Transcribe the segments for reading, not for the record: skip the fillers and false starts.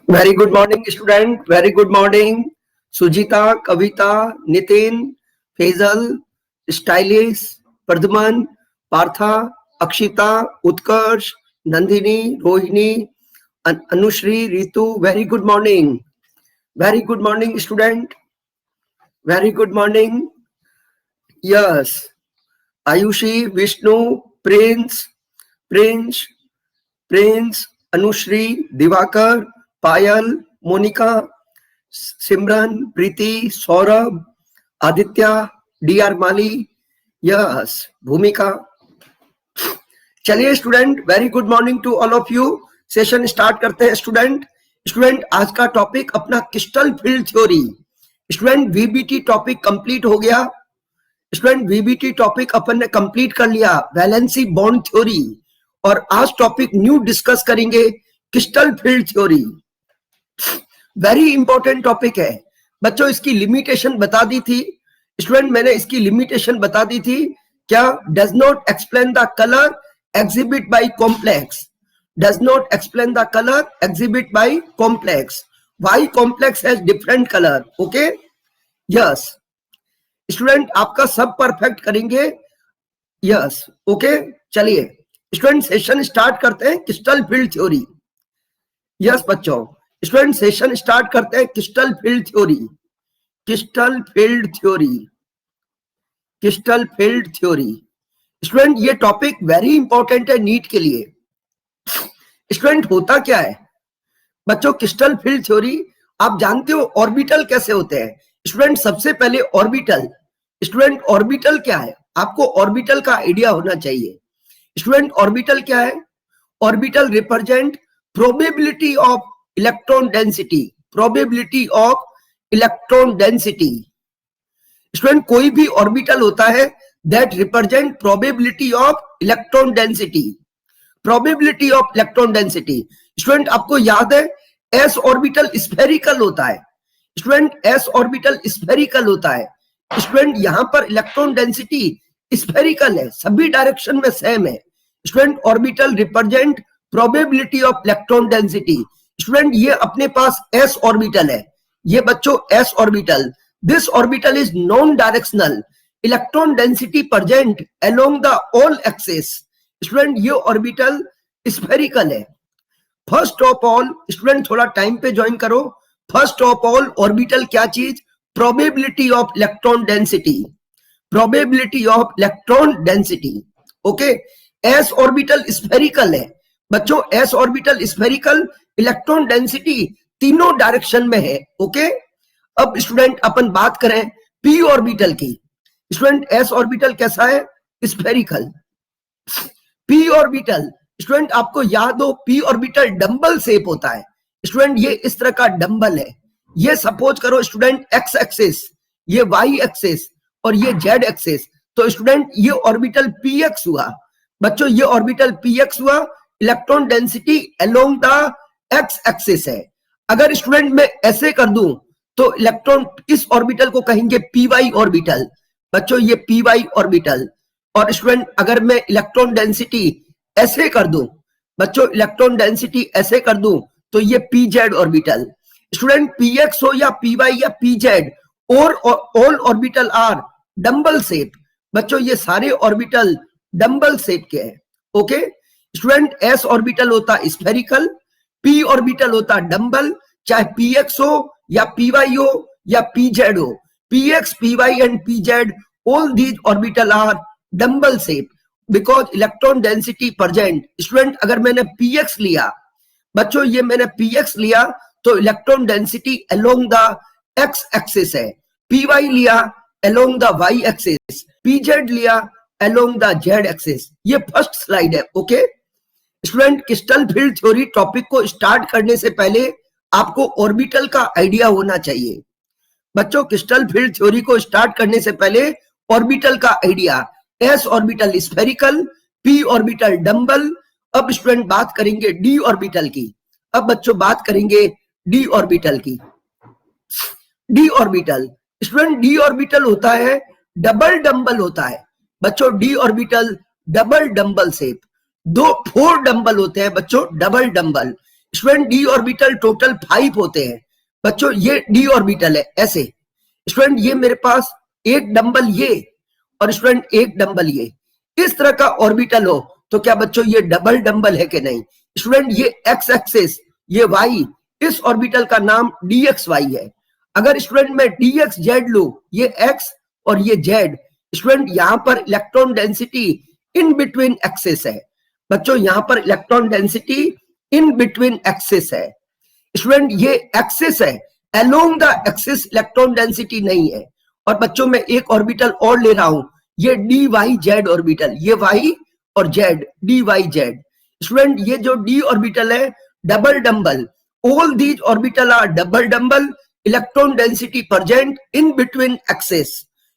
Very good morning, student. Very good morning, Sujita, Kavita, Nitin, Faisal, Stylish, Pradman, Partha, Akshita, Utkarsh, Nandini, Rohini, Anushri, Ritu. Very good morning. Very good morning, student. Very good morning. Yes. Ayushi, Vishnu, Prince, Anushri, Divakar, Payal, Monica, Simran, Preeti, Saurabh, Aditya, DR Mali, yes, Bhumika. चलिए student, very good morning to all of you. Session start करते हैं student. आज का topic अपना crystal field theory. Student VBT topic complete हो गया. Student VBT topic अपन ने complete कर लिया, वैलेंसी बॉन्ड थ्योरी. और आज टॉपिक न्यू डिस्कस करेंगे crystal field theory. Very important topic है बच्चों. इसकी लिमिटेशन बता दी थी स्टूडेंट, मैंने इसकी लिमिटेशन बता दी थी. क्या? Does not explain the colour exhibit by complex. Does not explain the color exhibit by complex. Why complex has different color? Okay, yes student, आपका सब परफेक्ट करेंगे. yes okay, चलिए स्टूडेंट सेशन स्टार्ट करते हैं crystal field theory. Yes बच्चों, student session start करते हैं crystal field theory. Crystal field theory student, ये टॉपिक वेरी इंपॉर्टेंट है नीट के लिए. स्टूडेंट होता क्या है बच्चों क्रिस्टल फील्ड थ्योरी? आप जानते हो ऑर्बिटल कैसे होते हैं स्टूडेंट? सबसे पहले ऑर्बिटल. स्टूडेंट ऑर्बिटल क्या है? आपको ऑर्बिटल का आइडिया होना चाहिए. स्टूडेंट ऑर्बिटल क्या है? Orbital represent probability of electron density. Probability of electron density. Student कोई भी ऑर्बिटल होता है that represent probability of electron density. Probability of electron density. Student आपको याद है s ऑर्बिटल स्फेरिकल होता है. स्टूडेंट s ऑर्बिटल स्फेरिकल होता है. स्टूडेंट यहां पर इलेक्ट्रॉन डेंसिटी स्फेरिकल है, सभी डायरेक्शन में सेम है. Student orbital represent probability of electron density. Student ये अपने पास s ऑर्बिटल है, ये बच्चों s orbital. This orbital is non directional. Electron density present along the all axis. Student ये ऑर्बिटल स्फेरिकल है. फर्स्ट ऑफ ऑल स्टूडेंट थोड़ा time पे join करो. फर्स्ट ऑफ ऑल ऑर्बिटल क्या चीज? Probability of electron density. Probability of electron density. Okay, S orbital spherical है बच्चों. S orbital spherical, electron density तीनों डायरेक्शन में है. ओके, अब स्टूडेंट अपन बात करें पी ऑर्बिटल की. स्टूडेंट एस ऑर्बिटल कैसा है? स्फेरिकल. पी ऑर्बिटल स्टूडेंट आपको याद हो पी ऑर्बिटल डंबल शेप होता है. स्टूडेंट ये इस तरह का डंबल है. ये सपोज करो स्टूडेंट एक्स एक्सिस, ये वाई एक्सिस और ये जेड एक्सिस. तो स्टूडेंट ये ऑर्बिटल पी एक्स हुआ बच्चों. ये ऑर्बिटल पी एक्स हुआ. Electron density along the x axis है. अगर स्टूडेंट मैं ऐसे कर दूं तो इलेक्ट्रॉन इस ऑर्बिटल को कहेंगे पी वाई ऑर्बिटल बच्चों. ये पी वाई ऑर्बिटल. और स्टूडेंट अगर मैं इलेक्ट्रॉन डेंसिटी ऐसे कर दूं बच्चों, इलेक्ट्रॉन डेंसिटी ऐसे कर दूं तो ये P Z orbital. Student P X हो या पी वाई या पी जेड, और all orbital are dumbbell shape बच्चों. ये सारे ऑर्बिटल डंबल शेप के हैं. ओके स्टूडेंट, एस ऑर्बिटल होता स्फेरिकल, पी ऑर्बिटल होता डंबल. चाहे पी एक्स हो या पी वाई हो या पी जेड हो, px, py and pz, all these orbital are dumbbell shape because electron density present. Student अगर मैंने px लिया बच्चों, ये मैंने px लिया तो electron density along the x axis है. py लिया along the y axis, pz लिया along the z एक्सिस. ये फर्स्ट स्लाइड है. Okay student, crystal field theory topic को स्टार्ट करने से पहले आपको ऑर्बिटल का आइडिया होना चाहिए बच्चों. क्रिस्टल फील्ड थ्योरी को स्टार्ट करने से पहले ऑर्बिटल का idea. S orbital spherical, P orbital dumbbell. अब स्टूडेंट बात करेंगे डी ऑर्बिटल की. अब बच्चों बात करेंगे डी ऑर्बिटल की. D orbital student, D orbital होता है डबल डंबल होता है बच्चों. D orbital double dumbbell shape. 4 dumbbell होते हैं बच्चों, double dumbbell. Student D orbital total 5 होते हैं बच्चों, ये डी ऑर्बिटल है ऐसे। स्टूडेंट ये मेरे पास एक डंबल ये और स्टूडेंट एक डंबल ये, इस तरह का ऑर्बिटल हो तो क्या बच्चों ये डबल डंबल है कि नहीं? स्टूडेंट ये एक्स एक्सिस, ये वाई, इस ऑर्बिटल का नाम dxy है। अगर स्टूडेंट मैं dxz लू, ये x और ये z, स्टूडेंट यहां पर electron density in between axis है बच्चों, यहां पर electron density in between axis है। स्टूडेंट ये एक्सिस है, along the axis electron density नहीं है। और बच्चों मैं एक ऑर्बिटल और ले रहा हूं, ये dyz ऑर्बिटल, ये y और z, dyz। स्टूडेंट ये जो d ऑर्बिटल है double dumbbell, all these orbital are double dumbbell, electron density present in between axis.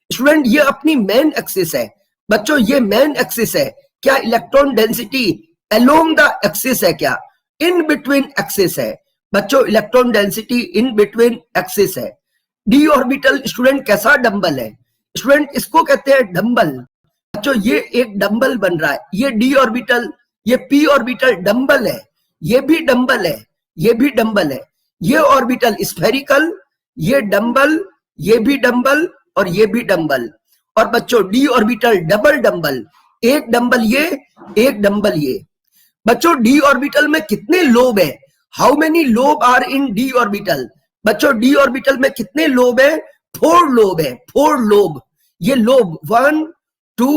Student ये अपनी मेन एक्सिस है बच्चों, ये मेन एक्सिस है। क्या electron density along the axis है? क्या इन बिटवीन एक्सिस है बच्चों, electron density in between axis है। डी ऑर्बिटल स्टूडेंट कैसा डंबल है? स्टूडेंट इसको कहते हैं डंबल बच्चों, ये एक डंबल बन रहा है, ये डी ऑर्बिटल, ये पी ऑर्बिटल डंबल है, ये भी डंबल है, ये भी डंबल है। ये ऑर्बिटल स्फेरिकल, ये डंबल, ये भी डंबल और ये भी डंबल। और बच्चों डी ऑर्बिटल डबल डंबल, एक डंबल ये, एक डंबल ये। बच्चों डी ऑर्बिटल में कितने लोब है? How many lobe are in D orbital? बच्चों डी ऑर्बिटल में कितने लोब है? 4 लोब है, 4 लोब। ये लोब 1 2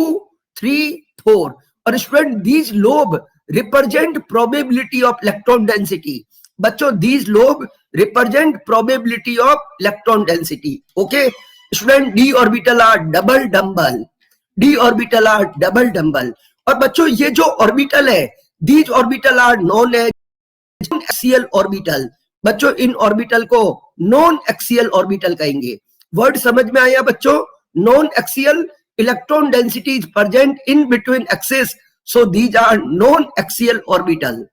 3 4। और student these lobe represent probability of electron density बच्चों, these lobe represent probability of electron density. Okay student D orbital are double dumbbell, D orbital are double dumbbell. और बच्चों ये जो orbital है, these orbital are known as axial orbital बच्चों, इन orbital को non axial orbital कहेंगे। Word समझ में आया बच्चों? Non axial, electron density is present in between axis, so these are non axial orbital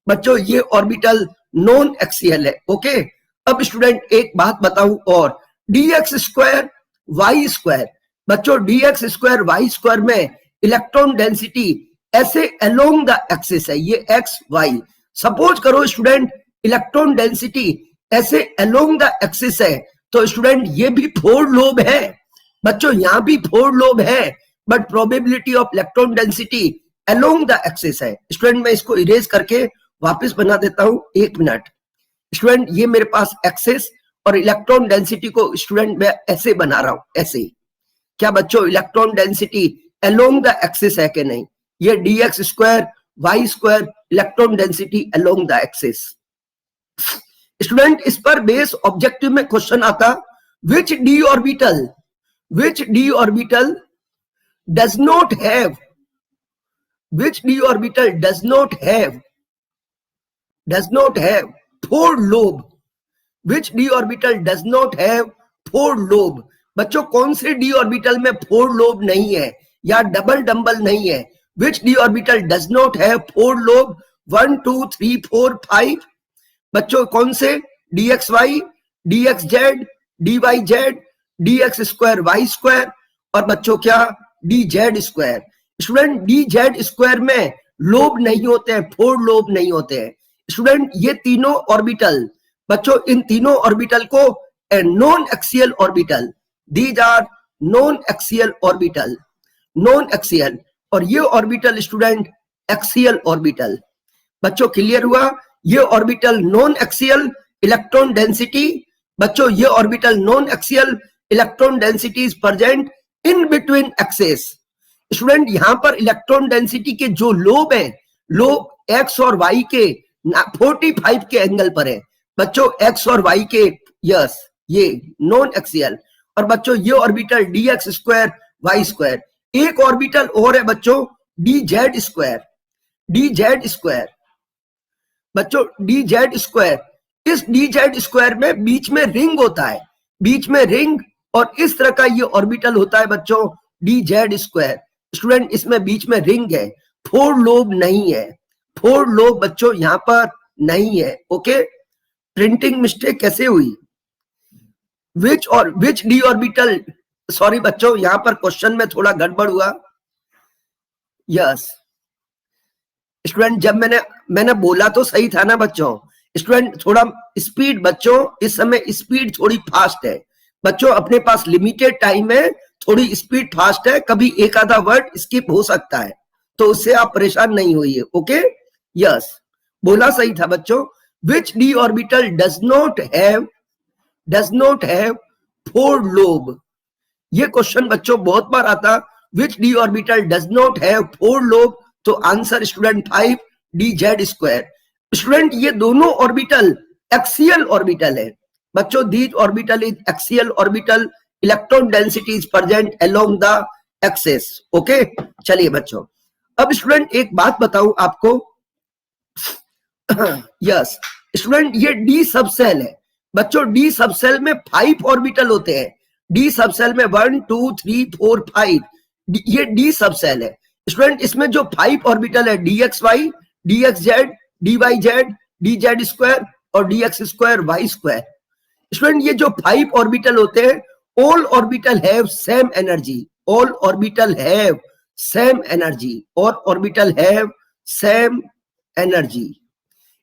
बच्चों, ये ऑर्बिटल नॉन एक्सियल है। ओके अब स्टूडेंट एक बात बताऊं और, dx स्क्वायर वाई स्क्वायर बच्चों, dx स्क्वायर वाई स्क्वायर में इलेक्ट्रॉन डेंसिटी ऐसे अलोंग द एक्सिस है, ये x y। सपोज करो स्टूडेंट इलेक्ट्रॉन डेंसिटी ऐसे अलोंग द एक्सिस है, तो स्टूडेंट ये भी 4 लोब है बच्चों, यहां भी 4 लोब है, but probability of electron density along the axis है। स्टूडेंट मैं इसको इरेज करके वापस बना देता हूं, 1 मिनट। स्टूडेंट ये मेरे पास एक्सिस और इलेक्ट्रॉन डेंसिटी को स्टूडेंट मैं ऐसे बना रहा हूं, ऐसे। क्या बच्चों electron density along the axis है कि नहीं? ये dx square Y square, electron density along the axis. Student इस पर बेस ऑब्जेक्टिव में क्वेश्चन आता, which D orbital does not have, which d orbital does not have 4 lobe? which d orbital does not have 4 lobe? बच्चों कौन से d orbital में 4 lobe नहीं है या डबल डंबल नहीं है? which d orbital does not have 4 lobe? 1 2 3 4 5 बच्चों कौन से? dxy, dxz, dyz, dx square Y square और बच्चों क्या? dz square. Student dz square में लोब नहीं होते हैं, 4 लोब नहीं होते हैं। स्टूडेंट ये तीनों ऑर्बिटल बच्चों, इन तीनों ऑर्बिटल को non axial orbital, these are non axial orbital, non axial. और ये ऑर्बिटल स्टूडेंट एक्सियल ऑर्बिटल बच्चों, क्लियर हुआ? ये orbital non axial, electron density बच्चों, ये orbital non axial, electron density is present in between axis. Student यहां पर electron density के जो लोब है, लोब एक्स और वाई के 45 के एंगल पर है बच्चों, एक्स और वाई के, यस ये नॉन एक्सियल। और बच्चों ये orbital dx square Y square. एक ऑर्बिटल और है बच्चों dz स्क्वायर, dz स्क्वायर बच्चों, dz स्क्वायर। इस dz स्क्वायर में बीच में रिंग होता है, बीच में रिंग, और इस तरह का ये ऑर्बिटल होता है बच्चों dz स्क्वायर। स्टूडेंट इसमें बीच में रिंग है, 4 लोब नहीं है, 4 लोब बच्चों यहां पर नहीं है। ओके प्रिंटिंग मिस्टेक कैसे हुई? विच डी ऑर्बिटल, सॉरी बच्चों यहां पर क्वेश्चन में थोड़ा गड़बड़ हुआ। यस स्टूडेंट जब मैंने बोला तो सही था ना बच्चों। स्टूडेंट थोड़ा स्पीड, बच्चों इस समय स्पीड थोड़ी फास्ट है बच्चों, अपने पास लिमिटेड टाइम है, थोड़ी स्पीड फास्ट है, कभी एक आधा वर्ड स्किप हो सकता है, तो उससे आप परेशान नहीं होइए। ओके, यस, बोला सही था बच्चों। Which D orbital does not have 4 lobe. ये क्वेश्चन बच्चों बहुत बार आता, which D orbital does not have 4 lobe, तो आंसर स्टूडेंट 5 dz²। स्टूडेंट ये दोनों ऑर्बिटल एक्सियल ऑर्बिटल है बच्चों, these orbital is axial orbital, electron density is present along the axis. Okay, चलिए बच्चों, अब स्टूडेंट एक बात बताऊं आपको। यस स्टूडेंट, ये डी सबसेल है बच्चों, डी सबसेल में 5 ऑर्बिटल होते हैं, डी सबसेल में 1 2 3 4 5, ये डी सबसेल है स्टूडेंट। इसमें जो 5 ऑर्बिटल है dxy, dxz, dyz, dz² और dx², स्टूडेंट ये जो 5 ऑर्बिटल होते हैं, all orbital have same energy, all orbital have same energy, और orbital have same energy.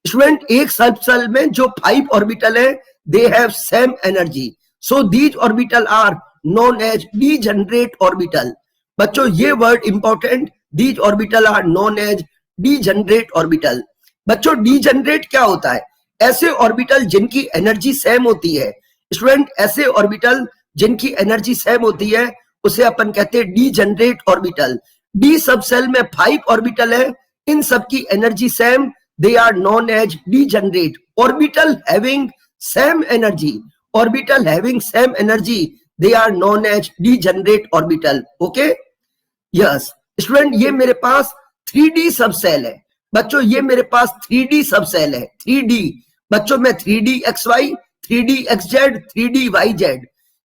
Student एक सबसेल में जो 5 ऑर्बिटल है, they have same energy, so these orbital are known as degenerate orbital. बच्चों ये word important, these orbital are known as degenerate orbital. बच्चों degenerate क्या होता है? ऐसे ऑर्बिटल जिनकी एनर्जी सेम होती है स्टूडेंट, ऐसे ऑर्बिटल जिनकी एनर्जी सेम होती है उसे अपन कहते हैं डीजेनरेट ऑर्बिटल। डी सबसेल में 5 ऑर्बिटल है, इन सब की energy same, they are known as degenerate orbital having same energy, orbital having same energy, they are known as degenerate orbital। okay, yes student ये मेरे पास 3D सबसेल है बच्चों, ये मेरे पास 3D सबसेल है, 3D बच्चों में 3DXY, 3DXZ, 3DYZ।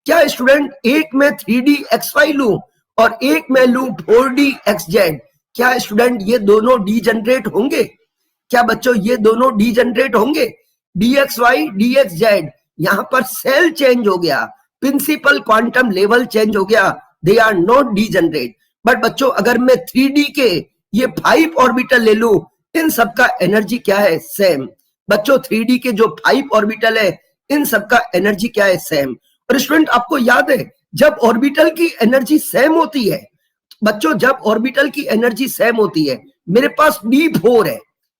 क्या स्टूडेंट एक में 3DXY लूं और एक में लूं 4DXZ, क्या स्टूडेंट ये दोनों डीजेनरेट होंगे? क्या बच्चों ये दोनों डीजेनरेट होंगे? dxy dxz, यहां पर सेल चेंज हो गया, प्रिंसिपल क्वांटम लेवल चेंज हो गया, they are not degenerate. But बच्चों अगर मैं 3D के ये 5 ऑर्बिटल ले लूं, इन सबका एनर्जी क्या है? सेम। बच्चों 3D के जो 5 ऑर्बिटल है, इन सबका एनर्जी क्या है? सेम। और स्टूडेंट आपको याद है जब ऑर्बिटल की एनर्जी सेम होती है बच्चों, जब ऑर्बिटल की एनर्जी सेम होती है, मेरे पास d4 है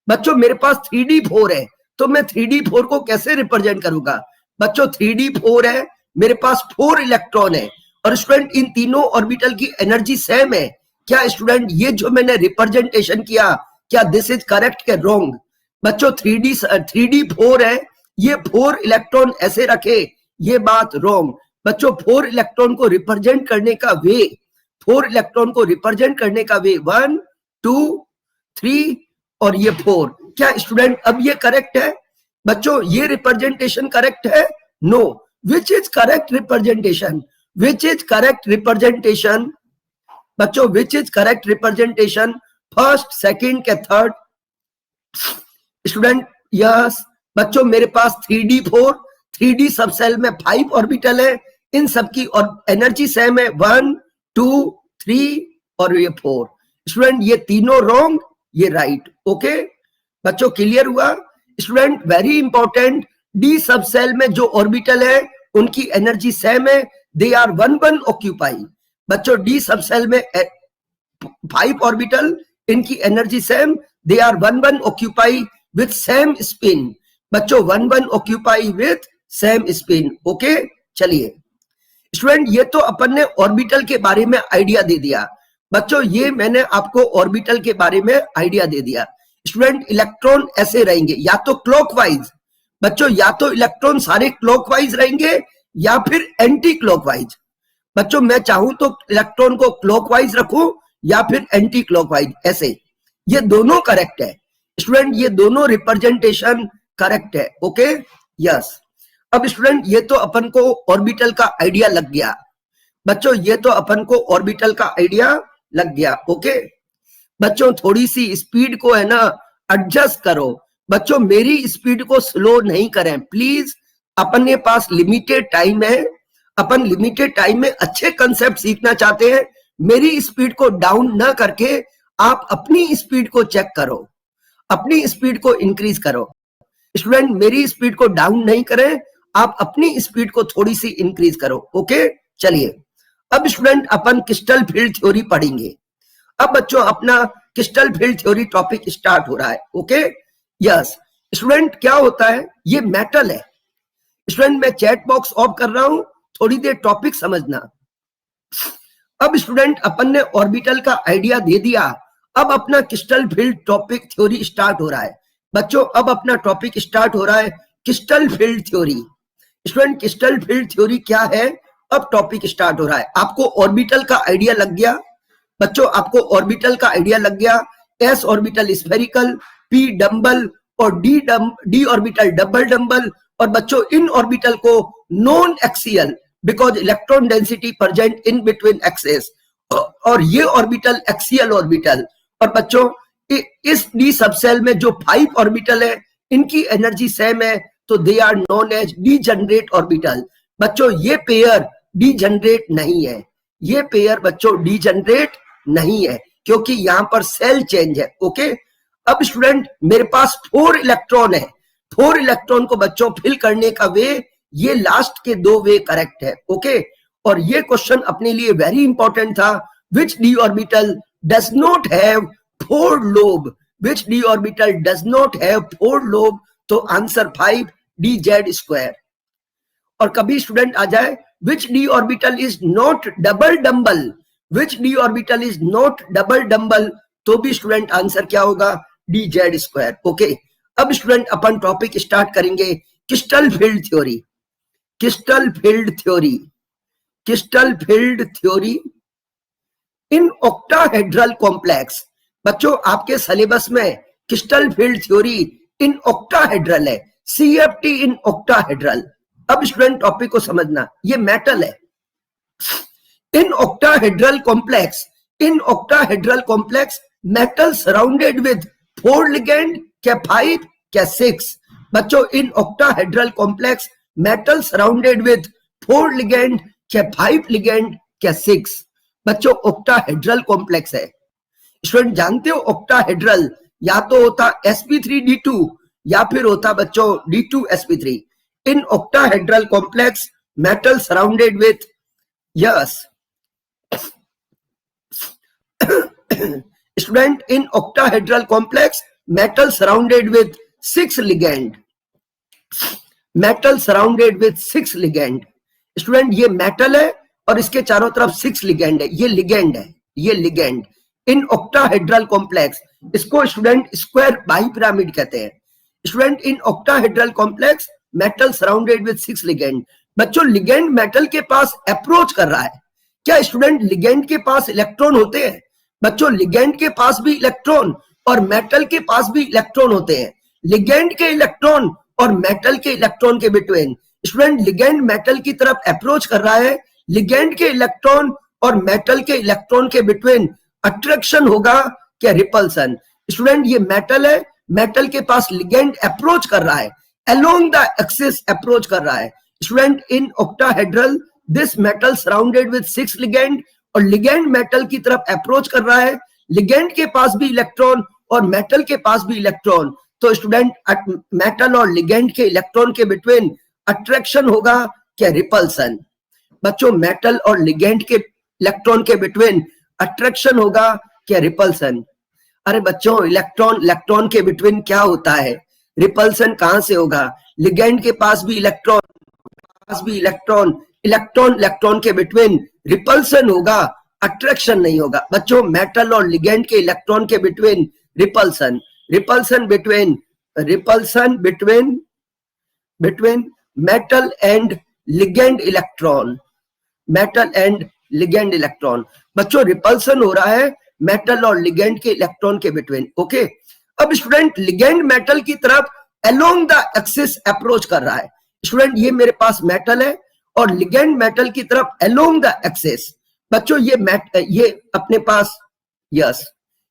बच्चों, मेरे पास 3D4 है, तो मैं 3D4 को कैसे रिप्रेजेंट करूंगा? बच्चों 3D4 है, मेरे पास 4 इलेक्ट्रॉन है, और स्टूडेंट इन तीनों ऑर्बिटल की एनर्जी सेम है। क्या स्टूडेंट ये जो मैंने रिप्रेजेंटेशन किया, क्या दिस इज करेक्ट के रॉन्ग? बच्चों 3D4 है, ये 4 इलेक्ट्रॉन ऐसे रखे, ये बात रॉन्ग। बच्चों 4 इलेक्ट्रॉन को रिप्रेजेंट करने का वे, 4 इलेक्ट्रॉन को रिप्रेजेंट करने का वे 1 2 3 और ये 4, क्या स्टूडेंट अब ये करेक्ट है? बच्चों ये रिप्रेजेंटेशन करेक्ट है? No. Which is correct representation? Which is correct representation? बच्चों which is correct representation? First, second के थर्ड? स्टूडेंट यस बच्चों, मेरे पास 3D4, 3D सबसेल में 5 ऑर्बिटल है, इन सबकी और एनर्जी सेम है, 1 2 3 और ये 4। स्टूडेंट ये तीनों रॉन्ग, ये राइट। ओके बच्चों क्लियर हुआ? Student very important, D subshell में जो ऑर्बिटल है उनकी एनर्जी सेम है, दे आर 1 1 ऑक्यूपाई। बच्चों डी सबसेल में 5 ऑर्बिटल, इनकी energy same, they are 1 1 occupy with same spin. बच्चों 1 1 occupy with same spin. Okay चलिए स्टूडेंट, ये तो अपन ने ऑर्बिटल के बारे में आइडिया दे दिया बच्चों, ये मैंने आपको ऑर्बिटल के बारे में आइडिया दे दिया। स्टूडेंट इलेक्ट्रॉन ऐसे रहेंगे, या तो क्लॉकवाइज बच्चों, या तो इलेक्ट्रॉन सारे क्लॉकवाइज रहेंगे या फिर एंटी क्लॉकवाइज। बच्चों मैं चाहूं तो इलेक्ट्रॉन को क्लॉकवाइज रखूं या फिर एंटी क्लॉकवाइज, ऐसे ये दोनों करेक्ट है। स्टूडेंट ये दोनों रिप्रेजेंटेशन करेक्ट है। Okay yes. अब स्टूडेंट ये तो अपन को ऑर्बिटल का आइडिया लग गया बच्चों, ये तो अपन को ऑर्बिटल का आइडिया लग गया। ओके बच्चों थोड़ी सी स्पीड को है ना एडजस्ट करो बच्चों, मेरी स्पीड को स्लो नहीं करें प्लीज, अपने पास लिमिटेड टाइम है, अपन लिमिटेड टाइम में अच्छे कंसेप्ट सीखना चाहते हैं। मेरी स्पीड को डाउन ना करके आप अपनी स्पीड को चेक करो। अपनी स्पीड को इंक्रीज करो। स्टूडेंट मेरी स्पीड को डाउन नहीं करें, आप अपनी स्पीड को थोड़ी सी इंक्रीज करो। ओके, चलिए अब स्टूडेंट अपन क्रिस्टल फील्ड थ्योरी पढ़ेंगे। अब बच्चों अपना crystal field theory topic start हो रहा है। ओके, यस स्टूडेंट, क्या होता है, ये मेटल है। स्टूडेंट मैं चैट बॉक्स ऑफ कर रहा हूं, थोड़ी देर टॉपिक समझना। अब स्टूडेंट अपन ने ऑर्बिटल का आइडिया दे दिया, अब अपना crystal field topic theory start हो रहा है। बच्चों अब अपना टॉपिक स्टार्ट हो रहा है crystal field theory. Student crystal field theory क्या है, अब टॉपिक स्टार्ट हो रहा है। आपको ऑर्बिटल का आइडिया लग गया बच्चों, आपको ऑर्बिटल का आइडिया लग गया। S orbital spherical, P dumbbell और डी ऑर्बिटल डबल डंबल। और बच्चों इन ऑर्बिटल को non axial because electron density present in between axes, और ये ऑर्बिटल एक्सियल ऑर्बिटल। और बच्चों इस डी सबसेल में जो 5 ऑर्बिटल है इनकी एनर्जी सेम है, तो they are known as degenerate orbital. बच्चों ये पेयर डीजनरेट नहीं है, ये पेयर बच्चों डीजनरेट नहीं है क्योंकि यहां पर सेल चेंज है। ओके, अब स्टूडेंट मेरे पास 4 इलेक्ट्रॉन है, 4 इलेक्ट्रॉन को बच्चों फिल करने का वे, ये लास्ट के 2 वे करेक्ट है। ओके, और ये क्वेश्चन अपने लिए वेरी इंपॉर्टेंट था, which D orbital does not have 4 lobe, which D orbital does not have 4 lobe, तो आंसर 5 डी जेड स्क्वायर। और कभी स्टूडेंट आ जाए which D orbital is not double dumbbell, which D orbital is not double dumbbell, तो भी student answer क्या होगा, D Z square. Okay, अब स्टूडेंट अपन टॉपिक स्टार्ट करेंगे crystal field theory. Crystal field theory, crystal field theory in octahedral complex. बच्चों आपके syllabus में crystal field theory in octahedral है, सीएफटी इन ऑक्टाहेड्रल। अब स्टूडेंट टॉपिक को समझना, ये मेटल है। इन octahedral complex, in octahedral complex metal surrounded with 4 ligand, क्या 5, क्या 6। बच्चों इन octahedral complex metal surrounded with 4 ligand, क्या 5 लिगेंड, क्या 6। बच्चों ऑक्टाहेड्रल कॉम्प्लेक्स है। स्टूडेंट जानते हो ऑक्टाहेड्रल या तो होता sp3d2 या फिर होता बच्चों d2sp3। In octahedral complex metal surrounded with, yes student in octahedral complex metal surrounded with 6 ligand, metal surrounded with 6 ligand. Student ये मेटल है और इसके चारों तरफ 6 लिगेंड है, ये लिगेंड है, ये लिगेंड। इन ऑक्टाहेड्रल कॉम्प्लेक्स, इसको स्टूडेंट स्क्वायर बाइपिरामिड कहते हैं। Student in octahedral complex metal surrounded with 6 ligand. बच्चों लिगेंड मेटल के पास अप्रोच कर रहा है। क्या स्टूडेंट लिगेंड के पास इलेक्ट्रॉन होते हैं? बच्चों लिगेंड के पास भी इलेक्ट्रॉन और मेटल के पास भी इलेक्ट्रॉन होते हैं। लिगेंड के इलेक्ट्रॉन और मेटल के इलेक्ट्रॉन के बिटवीन, स्टूडेंट लिगेंड मेटल की तरफ अप्रोच कर रहा है, लिगेंड के इलेक्ट्रॉन और मेटल के इलेक्ट्रॉन के बिटवीन अट्रैक्शन होगा क्या रिपल्सन। स्टूडेंट ये मेटल है, मेटल के पास लिगेंड अप्रोच कर रहा है, अलोंग द एक्सिस अप्रोच कर रहा है। Student in octahedral this metal surrounded with 6 ligand, और लिगेंड मेटल की तरफ अप्रोच कर रहा है, लिगेंड के पास भी इलेक्ट्रॉन और मेटल के पास भी इलेक्ट्रॉन। तो स्टूडेंट मेटल और लिगेंड के इलेक्ट्रॉन के बिटवीन अट्रैक्शन होगा क्या रिपल्सन। बच्चों मेटल और लिगेंड के इलेक्ट्रॉन के बिटवीन अट्रैक्शन होगा क्या रिपल्सन। अरे बच्चों इलेक्ट्रॉन इलेक्ट्रॉन के बिटवीन क्या होता है, रिपल्सन कहां से होगा। लिगेंड के पास भी इलेक्ट्रॉन, पास भी इलेक्ट्रॉन, इलेक्ट्रॉन इलेक्ट्रॉन के बिटवीन रिपल्सन होगा, अट्रैक्शन नहीं होगा। बच्चों मेटल और लिगेंड के इलेक्ट्रॉन के between repulsion, repulsion between, repulsion between between metal and ligand electron, metal and ligand electron. बच्चों रिपल्सन हो रहा है मेटल और लिगेंड के इलेक्ट्रॉन के बिटवीन। ओके, अब स्टूडेंट लिगेंड मेटल की तरफ अलोंग द एक्सिस अप्रोच कर रहा है। स्टूडेंट ये मेरे पास मेटल है और लिगेंड मेटल की तरफ अलोंग द एक्सिस। बच्चों ये अपने पास, यस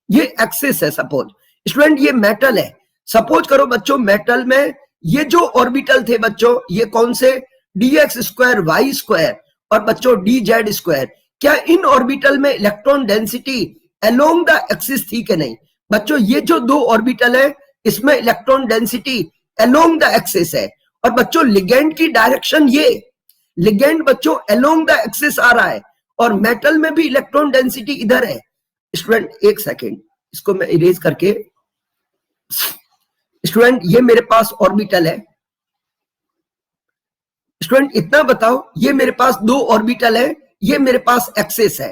ये एक्सिस है। सपोज स्टूडेंट ये मेटल है, सपोज करो बच्चों मेटल में ये जो ऑर्बिटल थे बच्चों, ये कौन से, dx स्क्वायर वाई स्क्वायर और बच्चों डी जेड स्क्वायर। क्या इन ऑर्बिटल में electron density along the axis थी कि नहीं। बच्चों ये जो 2 ऑर्बिटल है इसमें electron density along the axis है। और बच्चों लिगेंड की डायरेक्शन ये, लिगेंड बच्चों अलोंग द एक्सिस आ रहा है और मेटल में भी इलेक्ट्रॉन डेंसिटी इधर है। स्टूडेंट एक सेकेंड, इसको मैं इरेज करके, स्टूडेंट ये मेरे पास ऑर्बिटल है। स्टूडेंट इतना बताओ, ये मेरे पास दो ऑर्बिटल है, ये मेरे पास एक्सिस है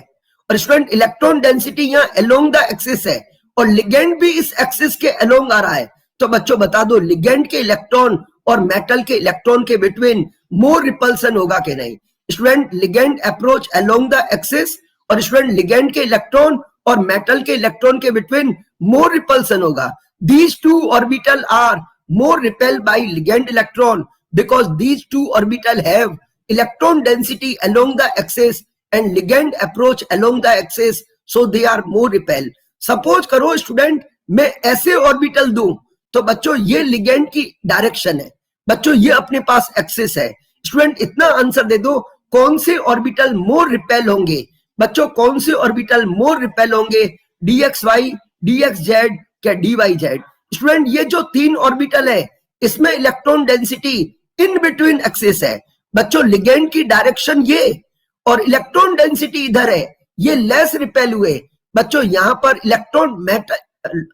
और स्टूडेंट इलेक्ट्रॉन डेंसिटी यहाँ अलोंग द एक्सिस है और लिगेंड भी इस एक्सिस के अलोंग आ रहा है। तो बच्चों बता दो लिगेंड के इलेक्ट्रॉन और मेटल के इलेक्ट्रॉन के बिटवीन मोर रिपल्सन होगा कि नहीं? Student ligand approach along the axis और स्टूडेंट लिगेंड के इलेक्ट्रॉन और मेटल के इलेक्ट्रॉन के बिटवीन मोर रिपल्सन होगा। These two orbital are more repelled by ligand electron because these two orbital have electron density along the axis and ligand approach along the axis, so they are more repelled. Suppose करो student मैं ऐसे orbital दूं तो बच्चों ये ligand की direction है, बच्चों ये अपने पास एक्सिस है। स्टूडेंट इतना आंसर दे दो कौन से ऑर्बिटल मोर रिपेल होंगे? बच्चों कौन से ऑर्बिटल मोर रिपेल होंगे? dxy, dxz क्या dyz? स्टूडेंट ये जो तीन ऑर्बिटल है इसमें electron density in between axis है। बच्चों लिगेंड की डायरेक्शन ये और इलेक्ट्रॉन डेंसिटी इधर है, ये लेस रिपेल हुए। बच्चों यहां पर इलेक्ट्रॉन मेटल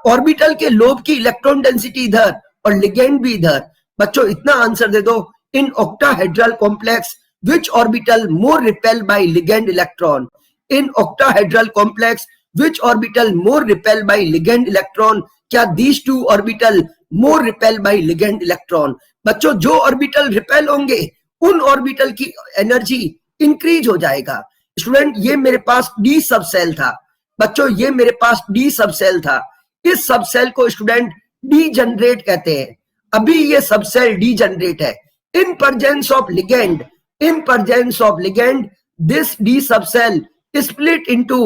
ऑर्बिटल के लोब की इलेक्ट्रॉन डेंसिटी इधर और लिगेंड भी इधर। बच्चों इतना आंसर दे दो इन octahedral complex which orbital more repel by ligand electron? In octahedral complex which orbital more repel by ligand electron? क्या these two orbital more repel by ligand electron? बच्चों जो ऑर्बिटल रिपेल होंगे उन ऑर्बिटल की energy increase हो जाएगा। Student ये मेरे पास डी सब सेल था, बच्चों ये मेरे पास डी सब सेल था, इस सब सेल को स्टूडेंट डी जनरेट कहते हैं। अभी ये सब सेल डी जनरेट है in presence of ligand. In presence of ligand, this D subcell is split into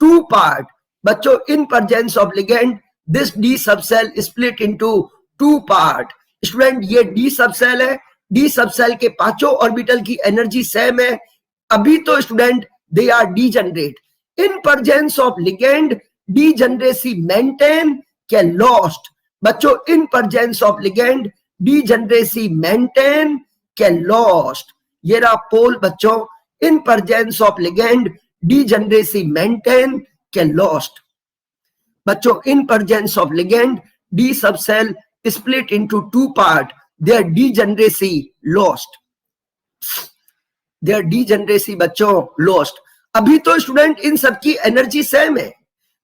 two parts. बच्चों in presence of ligand, this D subcell is split into two parts. Student ये D subcell है, D subcell के पांचों orbital की energy same है। अभी तो student they are degenerate. In presence of ligand, degeneracy maintain क्या lost? बच्चों in presence of ligand, degeneracy maintain क्या lost? ये रहा पोल बच्चों, in presence of ligand degeneracy maintain के लॉस्ट। बच्चों in presence of ligand D subshell split into two part, their degeneracy lost, their degeneracy बच्चों lost. अभी तो student in सबकी एनर्जी सेम है,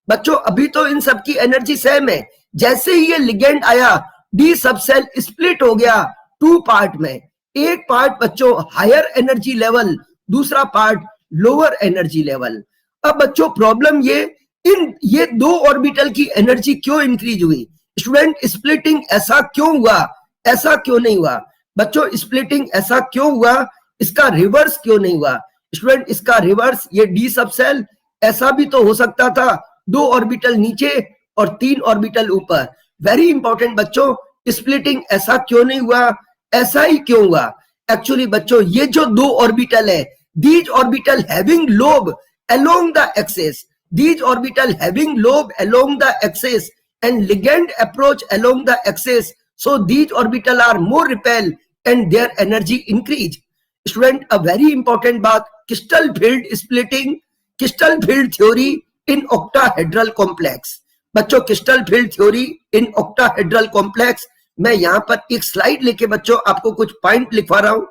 बच्चों अभी तो इन सबकी एनर्जी सेम है। जैसे ही ये लिगेंड आया डी सबसेल स्प्लिट हो गया टू पार्ट में, एक पार्ट बच्चों हायर एनर्जी लेवल, दूसरा पार्ट लोअर एनर्जी लेवल। अब बच्चों प्रॉब्लम ये दो ऑर्बिटल की एनर्जी क्यों इंक्रीज हुई? स्टूडेंट स्प्लिटिंग ऐसा क्यों हुआ, ऐसा क्यों नहीं हुआ? बच्चों स्प्लिटिंग ऐसा क्यों हुआ, इसका रिवर्स क्यों नहीं हुआ? स्टूडेंट इसका रिवर्स, ये डी सबसेल ऐसा भी तो हो सकता था, दो ऑर्बिटल नीचे और तीन ऑर्बिटल ऊपर। वेरी इंपॉर्टेंट बच्चों, स्प्लिटिंग ऐसा क्यों नहीं हुआ, ऐसा ही क्यों हुआ? एक्चुअली बच्चों ये जो दो ऑर्बिटल है, these orbital having lobe along the axis, these orbital having lobe along the axis and ligand approach along the axis, so these orbital are more repel and their energy increase. Student a very important बात, crystal field splitting, crystal field theory in octahedral complex. बच्चों crystal field theory in octahedral complex, मैं यहां पर एक slide लेके बच्चों आपको कुछ पॉइंट लिखवा रहा हूं।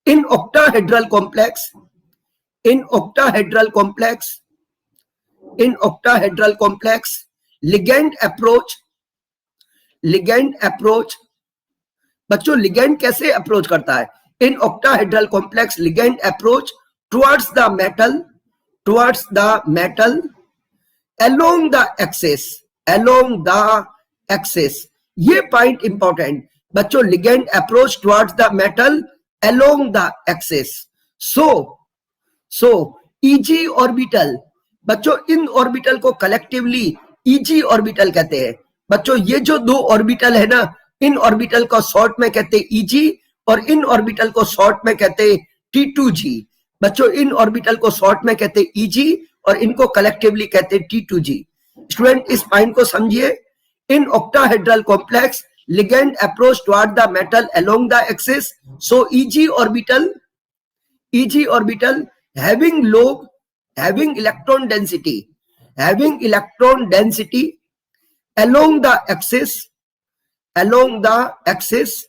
इन ऑक्टाहेड्रल कॉम्प्लेक्स, इन ऑक्टाहेड्रल कॉम्प्लेक्स, इन octahedral complex ligand approach, ligand approach बच्चों लिगेंड कैसे अप्रोच करता है? इन octahedral complex ligand approach towards the metal, towards the metal along the axis, along the axis. ये पॉइंट इंपॉर्टेंट बच्चों, ligand approach towards the metal along the axis. So easy orbital, बच्चों इन orbital को collectively easy orbital कहते हैं। बच्चों ये जो दो ऑर्बिटल है ना, इन ऑर्बिटल को शॉर्ट में कहते हैं ईजी और इन ऑर्बिटल को शॉर्ट में कहते हैं T2G। बच्चों इन ऑर्बिटल को शॉर्ट में कहते हैं ईजी और इनको कलेक्टिवली कहते हैं T2G। स्टूडेंट इस पॉइंट को समझिए, in octahedral complex, ligand approach toward the metal along the axis. So Eg orbital having lobe, having electron density along the axis.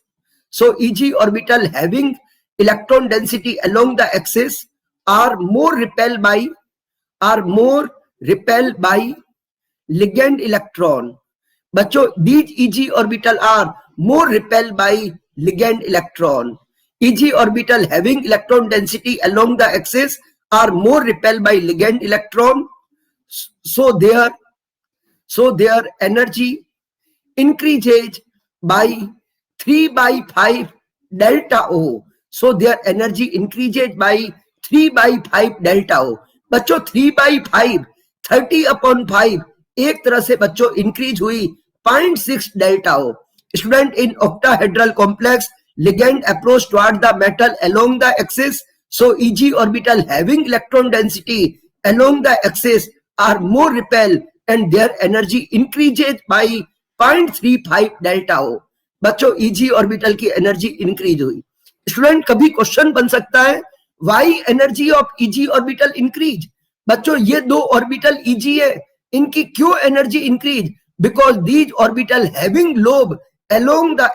So Eg orbital having electron density along the axis are more repelled by ligand electron. बच्चों, these Eg orbital are more repelled by ligand electron. Eg orbital having electron density along the axis are more repelled by ligand electron. So their energy increases by 3/5 delta O. So their energy increases by 3/5 delta O. बच्चों 3/5 30/5 एक तरह से बच्चों increase हुई 0.6 delta O. Student, in octahedral complex, ligand approach toward the metal along the axis. So Eg orbital having electron density along the axis are more repelled and their energy increases by 0.35 delta O. बच्चों Eg orbital की energy increase हुई. Student, कभी question बन सकता है why energy of Eg orbital increase. बच्चों, ये दो ऑर्बिटल Eg है, इनकी क्यों energy increase? Because these orbital having lobe along the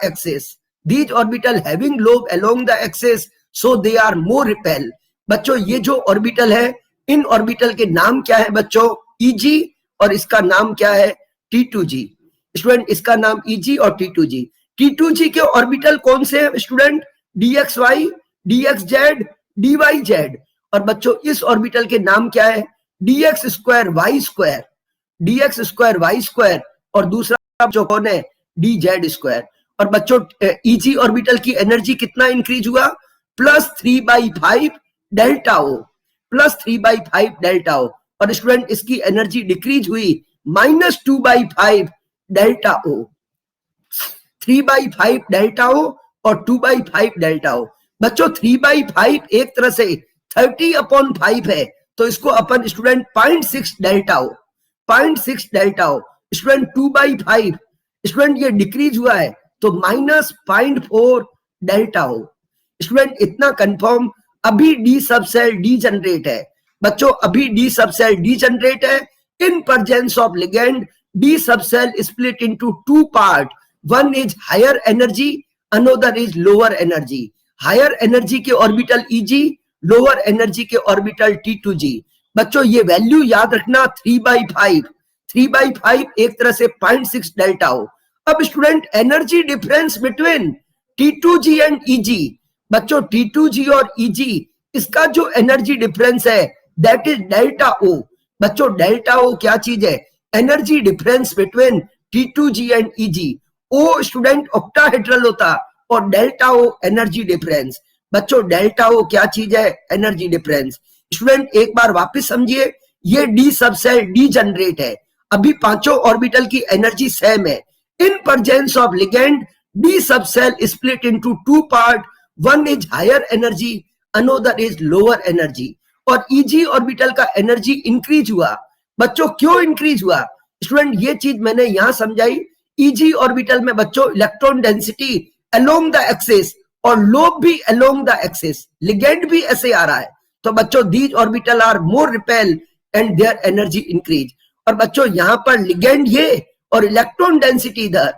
axis, so they are more repel. बच्चों, ये जो ऑर्बिटल है, इन ऑर्बिटल के नाम क्या है बच्चों? Eg, और इसका नाम क्या है? T2g. स्टूडेंट, इसका नाम Eg और T2g. T2g के ऑर्बिटल कौन से हैं स्टूडेंट? dxy, dxz, dyz. और बच्चों, इस ऑर्बिटल के नाम क्या है? dx स्क्वायर y स्क्वायर, और दूसरा जो कौन है? dz square. और बच्चों, Eg ऑर्बिटल की एनर्जी कितना इंक्रीज हुआ? +3/5 डेल्टा O. और स्टूडेंट, इसकी एनर्जी डिक्रीज हुई -2/5 डेल्टा O. 3/5 डेल्टा O और 2/5 डेल्टा O. बच्चों, 3/5 एक तरह से 30/5 है, तो इसको अपन student 0.6 delta O. Student 2/5, student ये डिक्रीज हुआ है तो -0.4 डेल्टा O. स्टूडेंट, इतना कंफर्म. अभी डी सब सेल डीजनरेट है. बच्चों, अभी डी सब सेल डीजनरेट है. In presence of ligand, D subshell split into 2 part. One is higher energy, another is lower energy. Higher energy के orbital Eg, lower energy के orbital T2g. बच्चों, ये value याद रखना, 3/5 एक तरह से 0.6 डेल्टा O. अब student, energy difference between T2g and Eg. बच्चों, T2g और Eg, इसका जो एनर्जी डिफरेंस है दैट इज डेल्टा O. बच्चों, डेल्टा O क्या चीज है? Energy difference between T2g and Eg. O student octahedral होता और डेल्टा O एनर्जी डिफरेंस. बच्चों, डेल्टा O क्या चीज है? Energy difference. स्टूडेंट, एक बार वापस समझिए, ये डी सब सेल डी जनरेट है. अभी पांचों ऑर्बिटल की एनर्जी सेम है. In presence of ligand, D subshell split into 2 part. One is higher energy, another is lower energy. और Eg ऑर्बिटल का एनर्जी इंक्रीज हुआ. बच्चों, क्यों इंक्रीज हुआ? स्टूडेंट, ये चीज मैंने यहां समझाई. Eg ऑर्बिटल में बच्चों electron density along the axis और लोब भी अलोंग द एक्सिस, लिगेंड भी ऐसे आ रहा है. तो बच्चों, these orbital are more repel and their energy increase. और बच्चों, यहां पर लिगेंड ये और इलेक्ट्रॉन डेंसिटी इधर.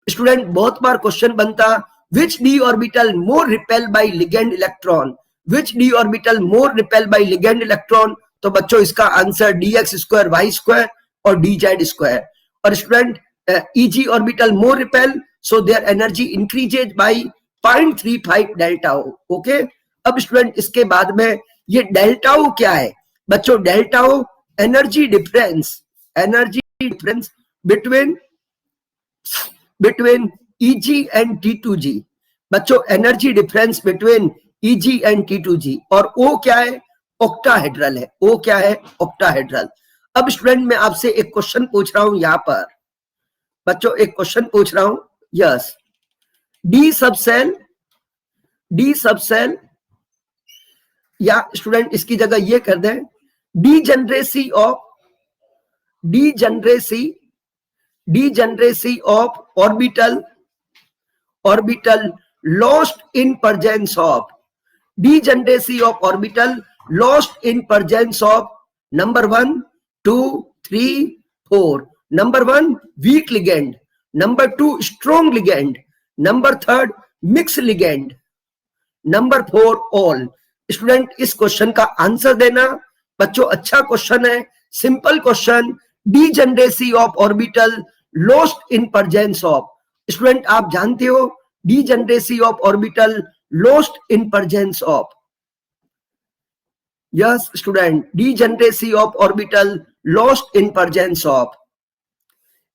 स्टूडेंट, बहुत बार क्वेश्चन बनता, which d orbital more repelled by ligand electron, which d orbital more repelled by ligand electron? तो बच्चों, इसका answer dx square y square और dz स्क्वायर. और student, Eg orbital more repel, so their energy increases by 0.35 delta O. Okay. अब student, इसके बाद में ये डेल्टा O क्या है? बच्चों, delta O energy difference between Eg and T2g. बच्चों, energy difference between Eg and T2g. और O क्या है? ऑक्टाहेड्रल है. O क्या है? ऑक्टाहेड्रल. अब स्टूडेंट, मैं आपसे एक क्वेश्चन पूछ रहा हूं. यहां पर बच्चों एक क्वेश्चन पूछ रहा हूं. यस, डी सब सेल, या स्टूडेंट इसकी जगह ये कर दें, degeneracy of orbital lost in presence of, degeneracy of orbital lost in presence of number 1, 2, 3, 4. Number 1 weak ligand, number 2 strong ligand, number 3 mixed ligand, number 4 all. Student इस question का answer देना बच्चों, अच्छा क्वेश्चन है, simple question, degeneracy of orbital lost in presence of. Student आप जानते हो degeneracy of orbital lost in presence of, yes student, degeneracy of orbital lost in presence of.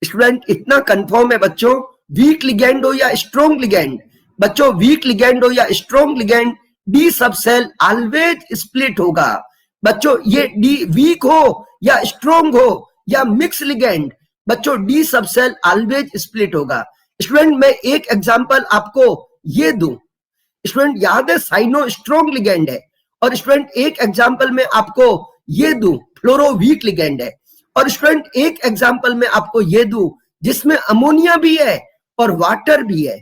Student इतना कंफर्म है बच्चों, वीक लिगेंड हो या strong ligand, बच्चों week ligand हो या strong ligand, D subshell always split होगा। बच्चों ये डी वीक हो या स्ट्रॉन्ग हो या मिक्स लिगेंड, बच्चों D subshell always split होगा। स्टूडेंट मैं एक एग्जांपल आपको ये दूं, स्टूडेंट याद है साइनो स्ट्रॉन्ग लिगेंड है, और स्टूडेंट एक एग्जांपल में आपको ये दूं फ्लोरो वीक लिगेंड है, और स्टूडेंट एक एग्जांपल में आपको ये दूं जिसमें अमोनिया भी है और वाटर भी है।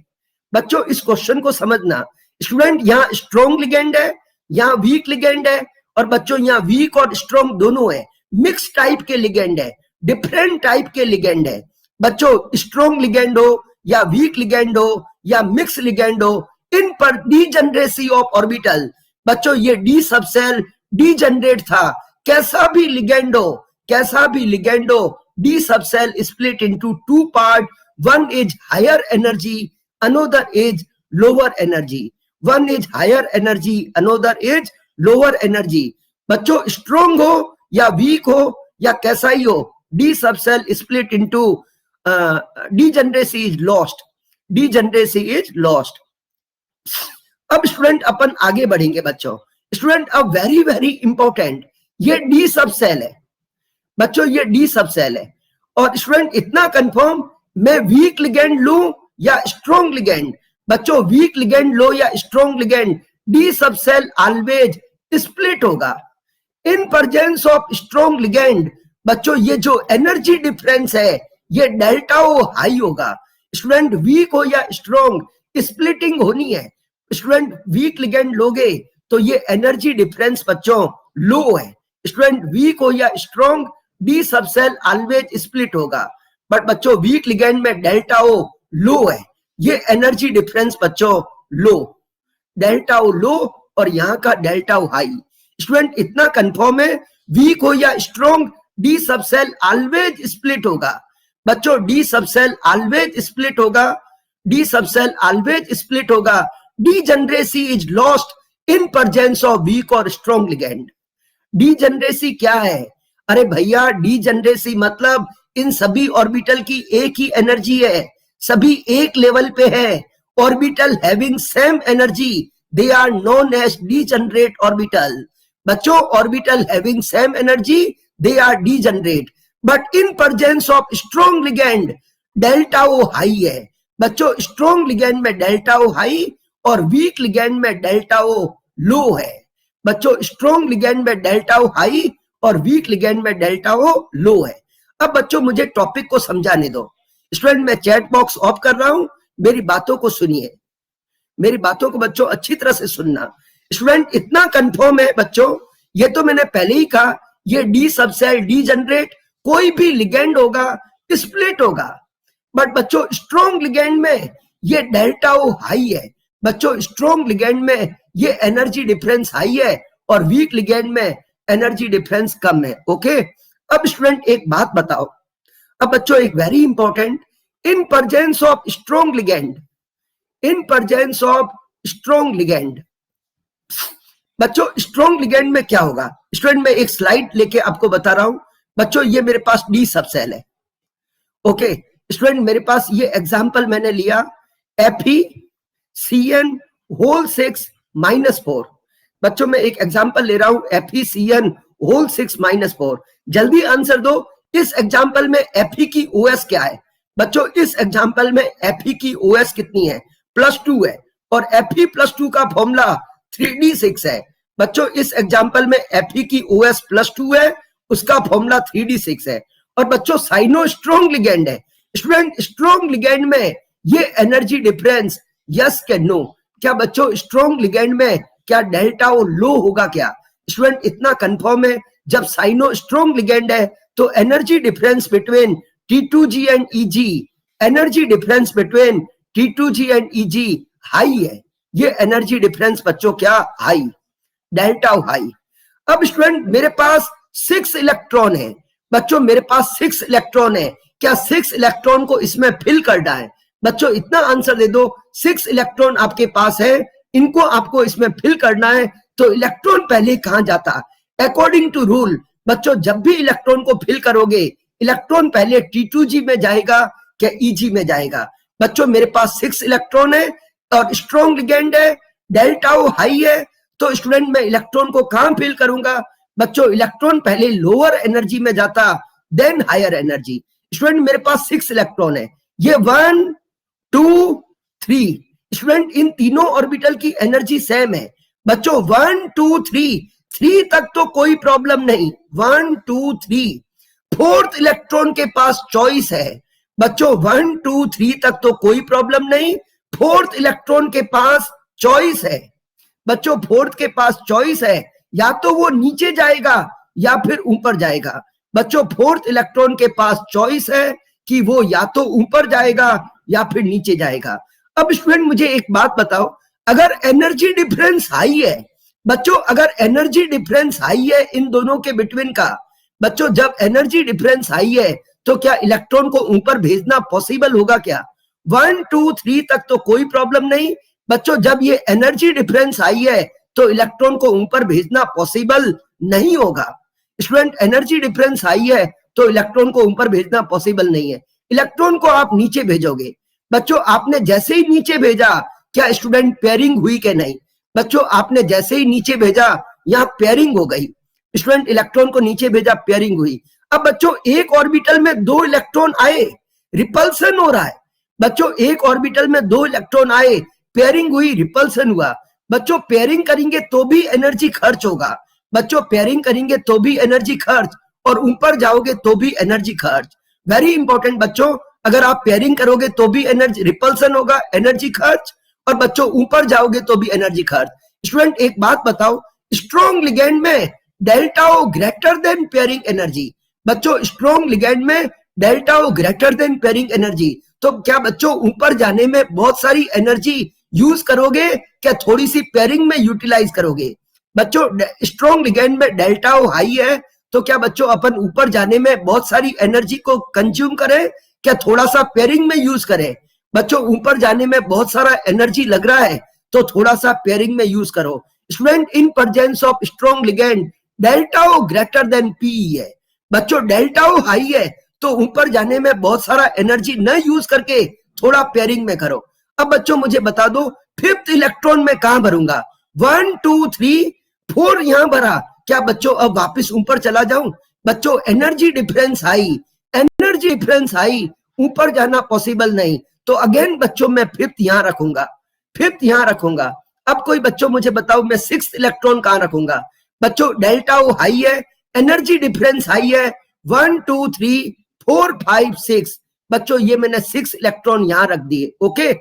बच्चों इस क्वेश्चन को समझना, स्टूडेंट यहाँ स्ट्रॉन्ग लिगेंड है, यहाँ वीक लिगेंड है, और बच्चों यहाँ वीक और स्ट्रॉन्ग दोनों है, मिक्स टाइप के लिगेंड है, डिफरेंट टाइप के लिगेंड है। बच्चों स्ट्रॉन्ग लिगेंड हो या वीक लिगेंड हो या मिक्स लिगेंड हो, इन पर डीजनरेसी ऑफ ऑर्बिटल, बच्चों ये डी सब सेल डीजनरेट था, कैसा भी लिगेंड हो, कैसा भी लिगेंड हो, D subshell split into 2 part, one is higher energy, another is lower energy, one is higher energy, another is lower energy। बच्चों स्ट्रॉन्ग हो या वीक हो या कैसा ही हो, D subshell split into, degeneracy is lost, degeneracy is lost. अब student अपन आगे बढ़ेंगे बच्चों। स्टूडेंट अब वेरी वेरी इंपॉर्टेंट, ये डी सब सेल है बच्चों, ये डी सब सेल है, और स्टूडेंट इतना कंफर्म, मैं वीक लिगेंड लूं या स्ट्रॉन्ग लिगेंड, बच्चों वीक लिगेंड लो या strong ligand, D subshell always split होगा। इन प्रेजेंस ऑफ स्ट्रॉन्ग लिगेंड, बच्चों ये जो एनर्जी डिफरेंस है ये डेल्टा ओ हाई होगा। स्टूडेंट वीक हो या स्ट्रॉन्ग, स्प्लिटिंग होनी है। स्टूडेंट वीक लिगेंड लोगे तो ये एनर्जी डिफरेंस बच्चों लो है। स्टूडेंट वीक हो या strong, D subshell always split होगा, बट बच्चों वीक लिगेंड में डेल्टा ओ लो है, ये एनर्जी डिफरेंस बच्चों लो, डेल्टा ओ लो और यहाँ का डेल्टा ओ हाई। स्टूडेंट इतना कंफर्म है, वीक हो या strong, D subshell always split होगा। बच्चों D subshell always split होगा, D subshell always split होगा। Degeneracy is lost in presence of weak और स्ट्रॉन्ग लिगेंड। डीजनरेसी क्या है? अरे भैया डीजनरेसी मतलब इन सभी ऑर्बिटल की एक ही एनर्जी है, सभी एक लेवल पे है। Orbital having same energy, they are known as degenerate orbital. बच्चों orbital having same energy, they are degenerate, but in presence of strong ligand delta O high है। बच्चों स्ट्रॉन्ग लिगेंड में डेल्टा ओ हाई और weak ligand में delta O low है। बच्चों strong ligand में delta O high और weak ligand में डेल्टा ओ लो है। अब बच्चों मुझे टॉपिक को समझाने दो। स्टूडेंट मैं चैट बॉक्स ऑफ कर रहा हूं, मेरी बातों को सुनिए, मेरी बातों को बच्चों अच्छी तरह से सुनना। स्टूडेंट इतना कंफर्म है बच्चों, ये तो मैंने पहले ही कहा, ये डी सब सेल डीजनरेट, कोई भी लिगेंड होगा स्प्लिट होगा, बट बच्चों स्ट्रॉन्ग लिगेंड में ये डेल्टा ओ हाई है। बच्चों स्ट्रॉन्ग लिगेंड में ये एनर्जी डिफरेंस हाई है और वीक लिगेंड में एनर्जी डिफरेंस कम है। ओके, अब स्टूडेंट एक बात बताओ, अब बच्चों एक very important, in presence of strong ligand, in presence of strong ligand, बच्चों स्ट्रॉन्ग लिगेंड में क्या होगा? स्टूडेंट मैं एक स्लाइड लेके आपको बता रहा हूं। बच्चों ये मेरे पास डी सब सेल है। ओके स्टूडेंट, मेरे पास ये एग्जांपल मैंने लिया FeCN होल 6-4। बच्चों मैं एक एग्जांपल ले रहा हूं FeCN होल 6-4। जल्दी आंसर दो, इस एग्जांपल में Fe की OS क्या है? बच्चों इस एग्जांपल में Fe की OS कितनी है? +2 है, और Fe+2 का फॉर्मूला 3d6 है। बच्चों इस एग्जांपल में Fe की OS +2 है, उसका फॉर्मूला 3d6 है। और बच्चों साइनो स्ट्रॉन्ग लिगेंड है, स्टूडेंट स्ट्रॉन्ग लिगेंड में ये एनर्जी डिफरेंस यस के नो, क्या बच्चों स्ट्रॉन्ग लिगेंड में क्या डेल्टा ओ लो होगा क्या? स्टूडेंट इतना कंफर्म है, जब साइनो स्ट्रॉन्ग लिगेंड है तो energy difference between T2G and EG, energy difference between T2G and EG high है। ये एनर्जी डिफरेंस बच्चों क्या हाई, डेल्टा हाई। अब स्टूडेंट मेरे पास 6 इलेक्ट्रॉन है बच्चों, मेरे पास 6 इलेक्ट्रॉन है, क्या 6 इलेक्ट्रॉन को इसमें फिल करना है? बच्चों इतना आंसर दे दो, 6 इलेक्ट्रॉन आपके पास है, इनको आपको इसमें फिल करना है, तो इलेक्ट्रॉन पहले कहां जाता? अकॉर्डिंग टू रूल बच्चों, जब भी इलेक्ट्रॉन को फिल करोगे इलेक्ट्रॉन पहले T2G में जाएगा क्या EG में जाएगा? बच्चों मेरे पास 6 इलेक्ट्रॉन है और स्ट्रॉन्ग लिगेंड है, डेल्टा हाई है, तो स्टूडेंट मैं इलेक्ट्रॉन को कहां फिल करूंगा? बच्चों इलेक्ट्रॉन पहले लोअर एनर्जी में जाता देन हायर एनर्जी। स्टूडेंट मेरे पास 6 इलेक्ट्रॉन है, ये 1 2 3, स्टूडेंट इन तीनों ऑर्बिटल की एनर्जी सेम है बच्चों, 1 2 3 तक तो कोई प्रॉब्लम नहीं, 1 2 3। फोर्थ इलेक्ट्रॉन के पास चॉइस है बच्चों, 1 2 3 तक तो कोई प्रॉब्लम नहीं, फोर्थ इलेक्ट्रॉन के पास चॉइस है बच्चों, फोर्थ के पास चॉइस है, या तो वो नीचे जाएगा या फिर ऊपर जाएगा। बच्चों फोर्थ इलेक्ट्रॉन के पास चॉइस है कि वो या तो ऊपर जाएगा या फिर नीचे जाएगा। अब स्टूडेंट मुझे एक बात बताओ, अगर एनर्जी डिफरेंस हाई है बच्चों, अगर एनर्जी डिफरेंस हाई है इन दोनों के बिटवीन का बच्चों, जब एनर्जी डिफरेंस हाई है तो क्या इलेक्ट्रॉन को ऊपर भेजना पॉसिबल होगा क्या? 1 2 3 तक तो कोई प्रॉब्लम नहीं बच्चों, जब ये एनर्जी डिफरेंस आई है तो इलेक्ट्रॉन को ऊपर भेजना पॉसिबल नहीं होगा। स्टूडेंट एनर्जी डिफरेंस आई है तो इलेक्ट्रॉन को ऊपर भेजना पॉसिबल नहीं है, इलेक्ट्रॉन को आप नीचे भेजोगे। बच्चों आपने जैसे ही नीचे भेजा, क्या स्टूडेंट पेयरिंग हुई कि नहीं? बच्चों आपने जैसे ही नीचे भेजा यहाँ पेयरिंग हो गई, स्टूडेंट इलेक्ट्रॉन को नीचे भेजा पेयरिंग हुई। अब बच्चों एक ऑर्बिटल में 2 इलेक्ट्रॉन आए, रिपल्सन हो रहा है बच्चों, एक ऑर्बिटल में 2 इलेक्ट्रॉन आए, पेयरिंग हुई, रिपल्सन हुआ। बच्चों पेयरिंग करेंगे तो भी एनर्जी खर्च होगा बच्चों, पेयरिंग करेंगे तो भी एनर्जी खर्च, और ऊपर जाओगे तो भी एनर्जी खर्च। वेरी इंपॉर्टेंट बच्चों, अगर आप पेयरिंग करोगे तो भी एनर्जी रिपल्सन होगा, एनर्जी खर्च, और बच्चों ऊपर जाओगे तो भी एनर्जी खर्च। स्टूडेंट एक बात बताओ, स्ट्रॉन्ग लिगेंड में delta O greater than pairing energy बच्चों, स्ट्रॉन्ग लिगेंड में delta O greater than pairing energy, तो क्या बच्चों ऊपर जाने में बहुत सारी एनर्जी यूज करोगे क्या थोड़ी सी पेयरिंग में यूटिलाइज करोगे? बच्चों स्ट्रॉन्ग लिगेंड में डेल्टा ओ हाई है तो क्या बच्चों अपन ऊपर जाने में बहुत सारी एनर्जी को कंज्यूम करें क्या थोड़ा सा पेयरिंग में यूज करें? बच्चों ऊपर जाने में बहुत सारा एनर्जी लग रहा है तो थोड़ा सा पेयरिंग में यूज करो। Student in presence of strong ligand delta O greater than PE है बच्चों, डेल्टा ओ हाई है तो ऊपर जाने में बहुत सारा एनर्जी न यूज करके थोड़ा पेयरिंग में करो। अब बच्चों मुझे बता दो, फिफ्थ इलेक्ट्रॉन में कहां भरूंगा? 1 2 3 4 यहां भरा, क्या बच्चों अब वापस ऊपर चला जाऊं? बच्चों energy difference high, energy difference high, ऊपर जाना पॉसिबल नहीं, तो अगेन बच्चों मैं फिफ्थ यहां रखूंगा, फिफ्थ यहां रखूंगा। अब कोई बच्चों मुझे बताओ मैं सिक्स्थ इलेक्ट्रॉन कहां रखूंगा? बच्चों डेल्टा ओ हाई है, एनर्जी डिफरेंस हाई है, 1 2 3 4 5 6 बच्चों ये मैंने 6 इलेक्ट्रॉन यहां रख दिए। ओके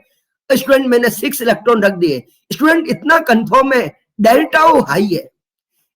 स्टूडेंट मैंने 6 इलेक्ट्रॉन रख दिए। स्टूडेंट इतना कंफर्म है डेल्टा ओ हाई है।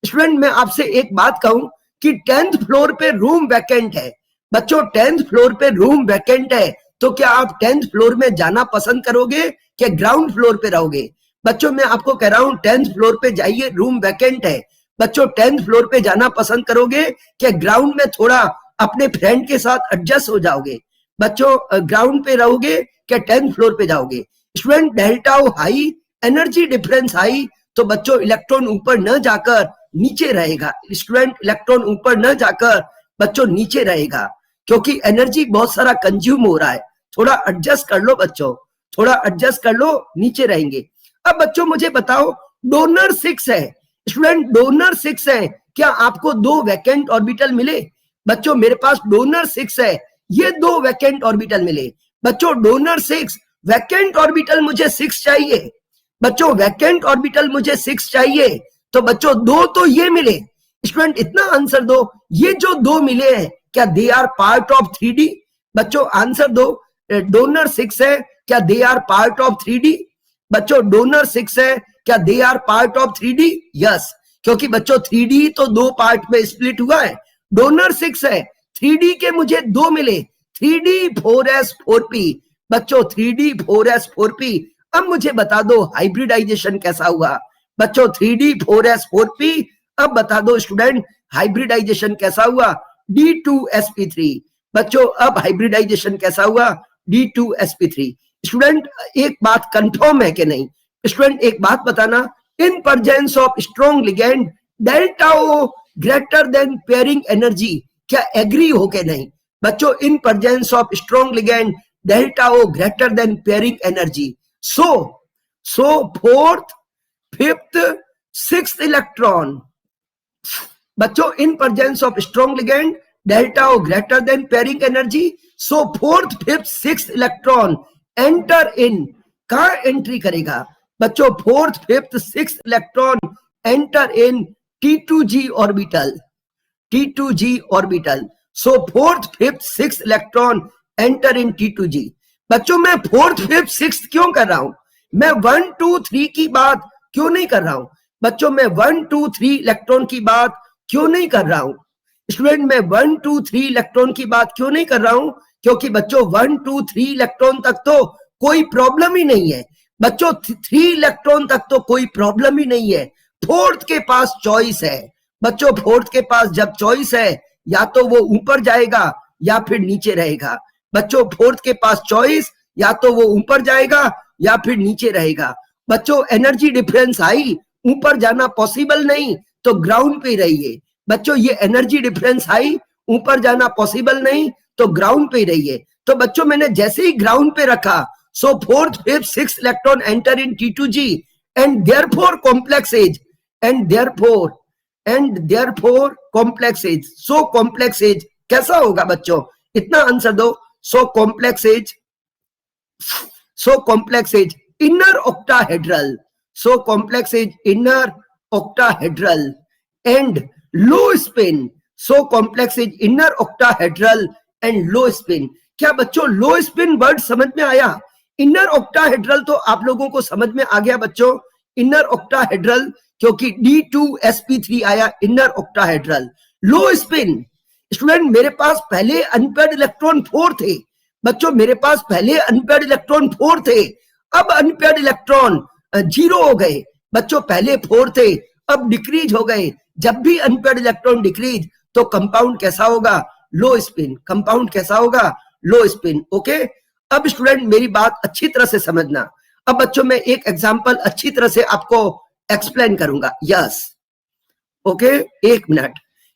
स्टूडेंट मैं आपसे एक बात कहूं कि 10th फ्लोर पे रूम वैकेंट है बच्चों, 10th फ्लोर पे रूम वैकेंट है, तो क्या आप 10th फ्लोर में जाना पसंद करोगे क्या ग्राउंड फ्लोर पे रहोगे? बच्चों मैं आपको कह रहा हूं 10th फ्लोर पे जाइए, रूम वैकेंट है बच्चों, 10th फ्लोर पे जाना पसंद करोगे क्या ग्राउंड में थोड़ा अपने फ्रेंड के साथ एडजस्ट हो जाओगे? बच्चों ग्राउंड पे रहोगे क्या 10th फ्लोर पे जाओगे? Student delta O high, energy difference high, तो बच्चों इलेक्ट्रॉन ऊपर न जाकर नीचे रहेगा। स्टूडेंट इलेक्ट्रॉन ऊपर न जाकर बच्चों नीचे रहेगा, क्योंकि एनर्जी बहुत सारा कंज्यूम हो रहा है। थोड़ा एडजस्ट कर लो बच्चों, थोड़ा एडजस्ट कर लो, नीचे रहेंगे। अब बच्चों मुझे बताओ डोनर 6 है, स्टूडेंट डोनर 6 है, क्या आपको 2 वैकेंट ऑर्बिटल मिले? बच्चों मेरे पास डोनर 6 है, ये 2 वैकेंट ऑर्बिटल मिले। बच्चों डोनर 6, वैकेंट ऑर्बिटल मुझे 6 चाहिए बच्चों, वैकेंट ऑर्बिटल मुझे 6 चाहिए, तो बच्चों 2 तो ये मिले। स्टूडेंट इतना आंसर दो, ये जो 2 मिले हैं क्या they are part of 3D? बच्चों आंसर दो, डोनर 6 है, क्या they are part of 3D? बच्चों डोनर 6 है, क्या they are part of 3D? Yes, क्योंकि बच्चों 3D तो दो पार्ट में स्प्लिट हुआ है, डोनर 6 है, 3D के मुझे दो मिले, 3D 4s 4p। बच्चों 3D 4s 4p। अब मुझे बता दो हाइब्रिडाइजेशन कैसा हुआ? बच्चों 3D 4s 4p। अब बता दो स्टूडेंट हाइब्रिडाइजेशन कैसा हुआ? D2sp3। बच्चों अब हाइब्रिडाइजेशन कैसा हुआ? D2sp3। स्टूडेंट एक बात कंफर्म है कि नहीं? स्टूडेंट एक बात बताना, in presence of strong ligand delta O greater than pairing energy, क्या एग्री हो के नहीं? बच्चों in presence of strong ligand delta O greater than pairing energy, so fourth, fifth, sixth electron. बच्चों in presence of strong ligand delta O greater than pairing energy, so fourth, fifth, sixth electron enter in, कहां entry करेगा? बच्चों fourth, fifth, sixth electron enter in T2g orbital, T2g orbital. So fourth, fifth, sixth electron enter in T2g। बच्चों मैं fourth, fifth, sixth क्यों कर रहा हूं? मैं 1 2 3 की बात क्यों नहीं कर रहा हूं? बच्चों मैं 1 2 3 इलेक्ट्रॉन की बात क्यों नहीं कर रहा हूं? स्टूडेंट मैं 1 2 3 इलेक्ट्रॉन की बात क्यों नहीं कर रहा हूं? क्योंकि बच्चों 1 2 3 इलेक्ट्रॉन तक तो कोई प्रॉब्लम ही नहीं है। बच्चों 3 इलेक्ट्रॉन तक तो कोई प्रॉब्लम ही नहीं है। फोर्थ के पास चॉइस है। बच्चों फोर्थ के पास जब चॉइस है, या तो वो ऊपर जाएगा या फिर नीचे रहेगा। बच्चों फोर्थ के पास चॉइस, या तो वो ऊपर जाएगा या फिर नीचे रहेगा। बच्चों एनर्जी डिफरेंस आई, ऊपर जाना पॉसिबल नहीं तो ग्राउंड पे रहिए। बच्चों ये एनर्जी डिफरेंस आई, ऊपर जाना पॉसिबल नहीं तो ग्राउंड पे रहिए। तो बच्चों मैंने जैसे ही ग्राउंड पे रखा, so fourth, fifth, sixth electron enter in T2g and therefore complex as, and therefore complex as. So complex as कैसा होगा बच्चों? इतना आंसर दो। So complex as inner octahedral, so complex as inner octahedral and low spin, so complex as inner octahedral and low spin. क्या बच्चों low spin word समझ में आया? इनर ऑक्टाहेड्रल तो आप लोगों को समझ में आ गया बच्चों, इनर ऑक्टाहेड्रल, क्योंकि D2sp3 आया इनर ऑक्टाहेड्रल। लो स्पिन, स्टूडेंट मेरे पास पहले अनपेयर्ड इलेक्ट्रॉन 4 थे। बच्चों मेरे पास पहले अनपेयर्ड इलेक्ट्रॉन 4 थे, अब अनपेयर्ड इलेक्ट्रॉन 0 हो गए। बच्चों पहले 4 थे, अब डिक्रीज हो गए। जब भी अनपेयर्ड इलेक्ट्रॉन डिक्रीज तो कंपाउंड कैसा होगा? लो स्पिन। कंपाउंड कैसा होगा? लो स्पिन। ओके, अब स्टूडेंट मेरी बात अच्छी तरह से समझना। अब बच्चों मैं एक एग्जांपल अच्छी तरह से आपको एक्सप्लेन करूंगा। यस, ओके, एक मिनट।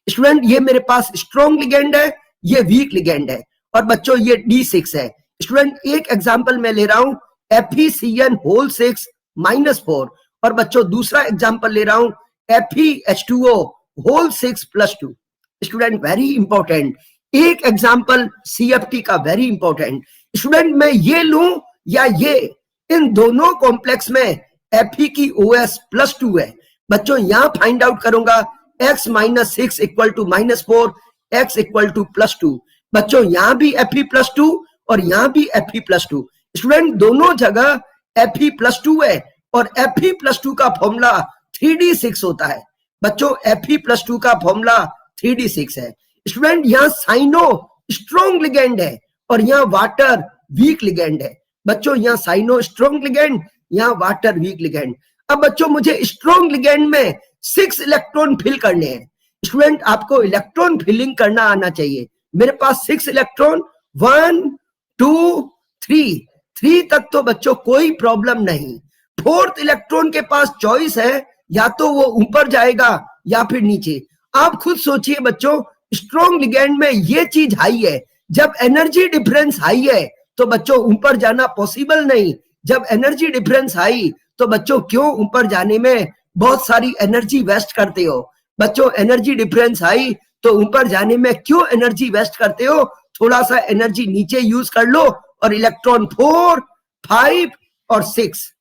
स्टूडेंट ये मेरे पास स्ट्रॉन्ग लिगेंड है, ये वीक लिगेंड है, और बच्चों ये D6 है। स्टूडेंट एक एग्जांपल मैं ले रहा हूं FeCN6-4, और बच्चों दूसरा एग्जांपल ले रहा हूं FeH2O6+2। स्टूडेंट वेरी इंपॉर्टेंट, एक एग्जांपल CFT का वेरी इंपॉर्टेंट। स्टूडेंट मैं ये लूं या ये, इन दोनों कॉम्प्लेक्स में Fe की OS+2 है। बच्चों यहां फाइंड आउट करूंगा x - 6 = -4, x = +2। बच्चों यहां भी Fe+2 और यहां भी Fe+2। स्टूडेंट दोनों जगह Fe+2 है, और Fe+2 का फॉर्मूला 3d6 होता है। बच्चों Fe+2 का फॉर्मूला 3d6 है। स्टूडेंट यहां साइनो स्ट्रॉन्ग लिगेंड है और यहां वाटर वीक लिगेंड है। बच्चों यहां साइनो स्ट्रॉन्ग लिगेंड, यहां वाटर वीक लिगेंड। अब बच्चों मुझे स्ट्रॉन्ग लिगेंड में 6 इलेक्ट्रॉन फिल करने हैं। स्टूडेंट आपको इलेक्ट्रॉन फिलिंग करना आना चाहिए। मेरे पास 6 इलेक्ट्रॉन, 1 2 3 तक तो बच्चों कोई प्रॉब्लम नहीं। फोर्थ इलेक्ट्रॉन के पास चॉइस है, या तो वो ऊपर जाएगा या फिर नीचे। आप खुद सोचिए बच्चों, स्ट्रॉन्ग लिगेंड में ये चीज हाई है। जब एनर्जी डिफरेंस हाई है तो बच्चों ऊपर जाना पॉसिबल नहीं। जब एनर्जी डिफरेंस हाई तो बच्चों क्यों ऊपर जाने में बहुत सारी एनर्जी वेस्ट करते हो? बच्चों एनर्जी डिफरेंस हाई तो ऊपर जाने में क्यों एनर्जी वेस्ट करते हो? थोड़ा सा एनर्जी नीचे यूज कर लो और इलेक्ट्रॉन 4, 5 और 6।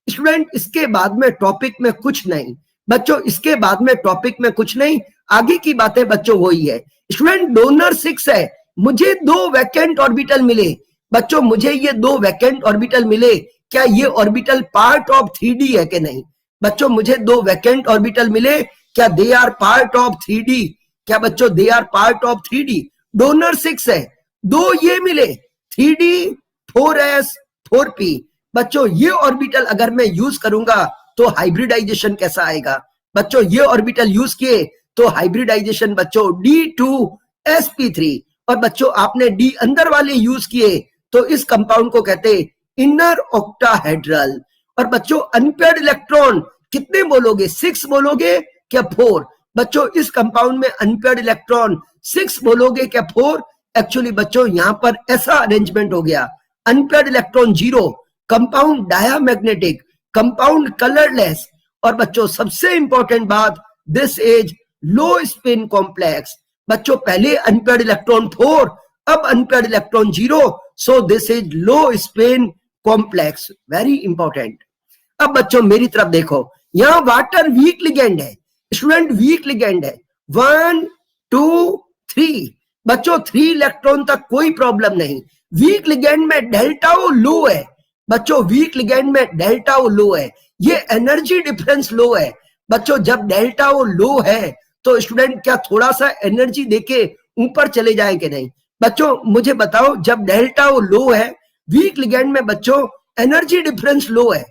स्टूडेंट इसके बाद में टॉपिक में कुछ नहीं। बच्चों इसके बाद में टॉपिक में कुछ नहीं, आगे की बातें बच्चों वही है। स्टूडेंट डोनर 6 है, मुझे 2 वैकेंट ऑर्बिटल मिले, बच्चों मुझे ये 2 वैकेंट ऑर्बिटल मिले, क्या ये ऑर्बिटल पार्ट ऑफ 3D है कि नहीं? बच्चों मुझे 2 वैकेंट ऑर्बिटल मिले, क्या they are part of 3D? क्या बच्चों they are part of 3D? Donor 6 है, 2 ये मिले 3D 4s 4p। बच्चों ये ऑर्बिटल अगर मैं यूज करूंगा तो हाइब्रिडाइजेशन कैसा आएगा? बच्चों ये ऑर्बिटल यूज किए तो हाइब्रिडाइजेशन बच्चों D2sp3, और बच्चों आपने D अंदर वाले यूज किए तो इस कंपाउंड को कहते हैं इनर ऑक्टाहेड्रल। और बच्चों अनपेयर्ड इलेक्ट्रॉन कितने बोलोगे? 6 बोलोगे क्या 4? बच्चों इस कंपाउंड में अनपेयर्ड इलेक्ट्रॉन 6 बोलोगे क्या 4? एक्चुअली बच्चों यहां पर ऐसा अरेंजमेंट हो गया, unpaired electron 0, compound diamagnetic, compound colourless, और बच्चों सबसे इंपॉर्टेंट बात, this is low spin complex. बच्चों पहले अनपेयर्ड इलेक्ट्रॉन 4, अब unpaired electron 0, so this is low spin complex, very important. अब बच्चों मेरी तरफ देखो, यहां वाटर वीक लिगेंड है, स्टूडेंट वीक लिगेंड है, 1 2 3। बच्चों 3 इलेक्ट्रॉन तक कोई प्रॉब्लम नहीं। वीक लिगेंड में डेल्टा ओ लो है, बच्चों वीक लिगेंड में डेल्टा ओ लो है, ये एनर्जी डिफरेंस लो है। बच्चों जब डेल्टा ओ लो है तो स्टूडेंट क्या थोड़ा सा एनर्जी देके ऊपर चले जाए कि नहीं? बच्चों मुझे बताओ, जब डेल्टा ओ लो है वीक लिगेंड में बच्चों एनर्जी डिफरेंस लो है,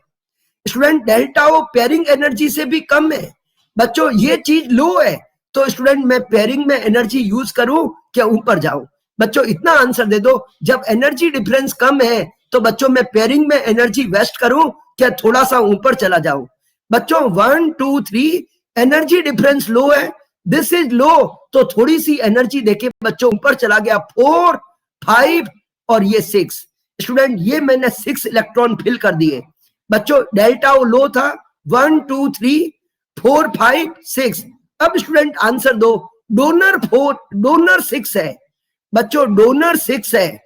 स्टूडेंट डेल्टा ओ पेयरिंग एनर्जी से भी कम है। बच्चों ये चीज लो है तो स्टूडेंट मैं पेयरिंग में एनर्जी यूज करूं क्या ऊपर जाऊं? बच्चों इतना आंसर दे दो, जब एनर्जी डिफरेंस कम है तो बच्चों मैं पेयरिंग में एनर्जी वेस्ट करूं क्या थोड़ा सा ऊपर चला जाऊं? बच्चों 1 2 3 एनर्जी डिफरेंस लो है, दिस इज लो, तो थोड़ी सी एनर्जी देके बच्चों ऊपर चला गया 4 5 और ये 6। स्टूडेंट ये मैंने 6 इलेक्ट्रॉन फिल कर दिए। बच्चों डेल्टा ओ लो था, 1 2 3 4 5 6। अब स्टूडेंट आंसर दो, डोनर 4 डोनर 6 है, बच्चों डोनर 6 है,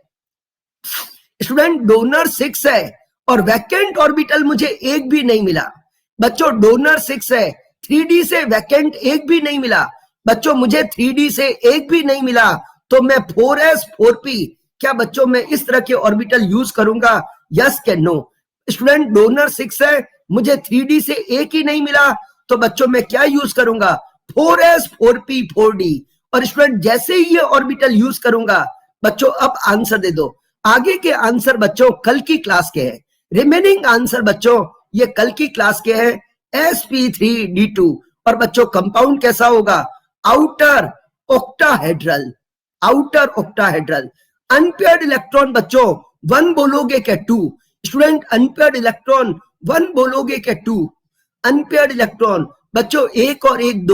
स्टूडेंट डोनर 6 है, और वैकेंट ऑर्बिटल मुझे एक भी नहीं मिला। बच्चों डोनर 6 है, 3D से वैकेंट एक भी नहीं मिला। बच्चों मुझे 3D से एक भी नहीं मिला, तो मैं 4s 4p, क्या बच्चों मैं इस तरह के ऑर्बिटल यूज करूंगा? यस के नो? स्टूडेंट डोनर 6 है, मुझे 3D से एक ही नहीं मिला, तो बच्चों मैं क्या यूज करूंगा? 4s 4p 4d। और स्टूडेंट जैसे ही ये ऑर्बिटल यूज करूंगा, बच्चों अब आंसर दे दो। आगे के आंसर बच्चों कल की क्लास के हैं, रिमेनिंग आंसर बच्चों ये कल की क्लास के हैं, sp3d2। और बच्चों कंपाउंड कैसा होगा? Outer octahedral, outer octahedral. Unpaired electron बच्चों 1 बोलोगे क्या 2? स्टूडेंट अनपेयर्ड इलेक्ट्रॉन 1 बोलोगे क्या 2? अनपेयर्ड इलेक्ट्रॉन बच्चों 1 और 1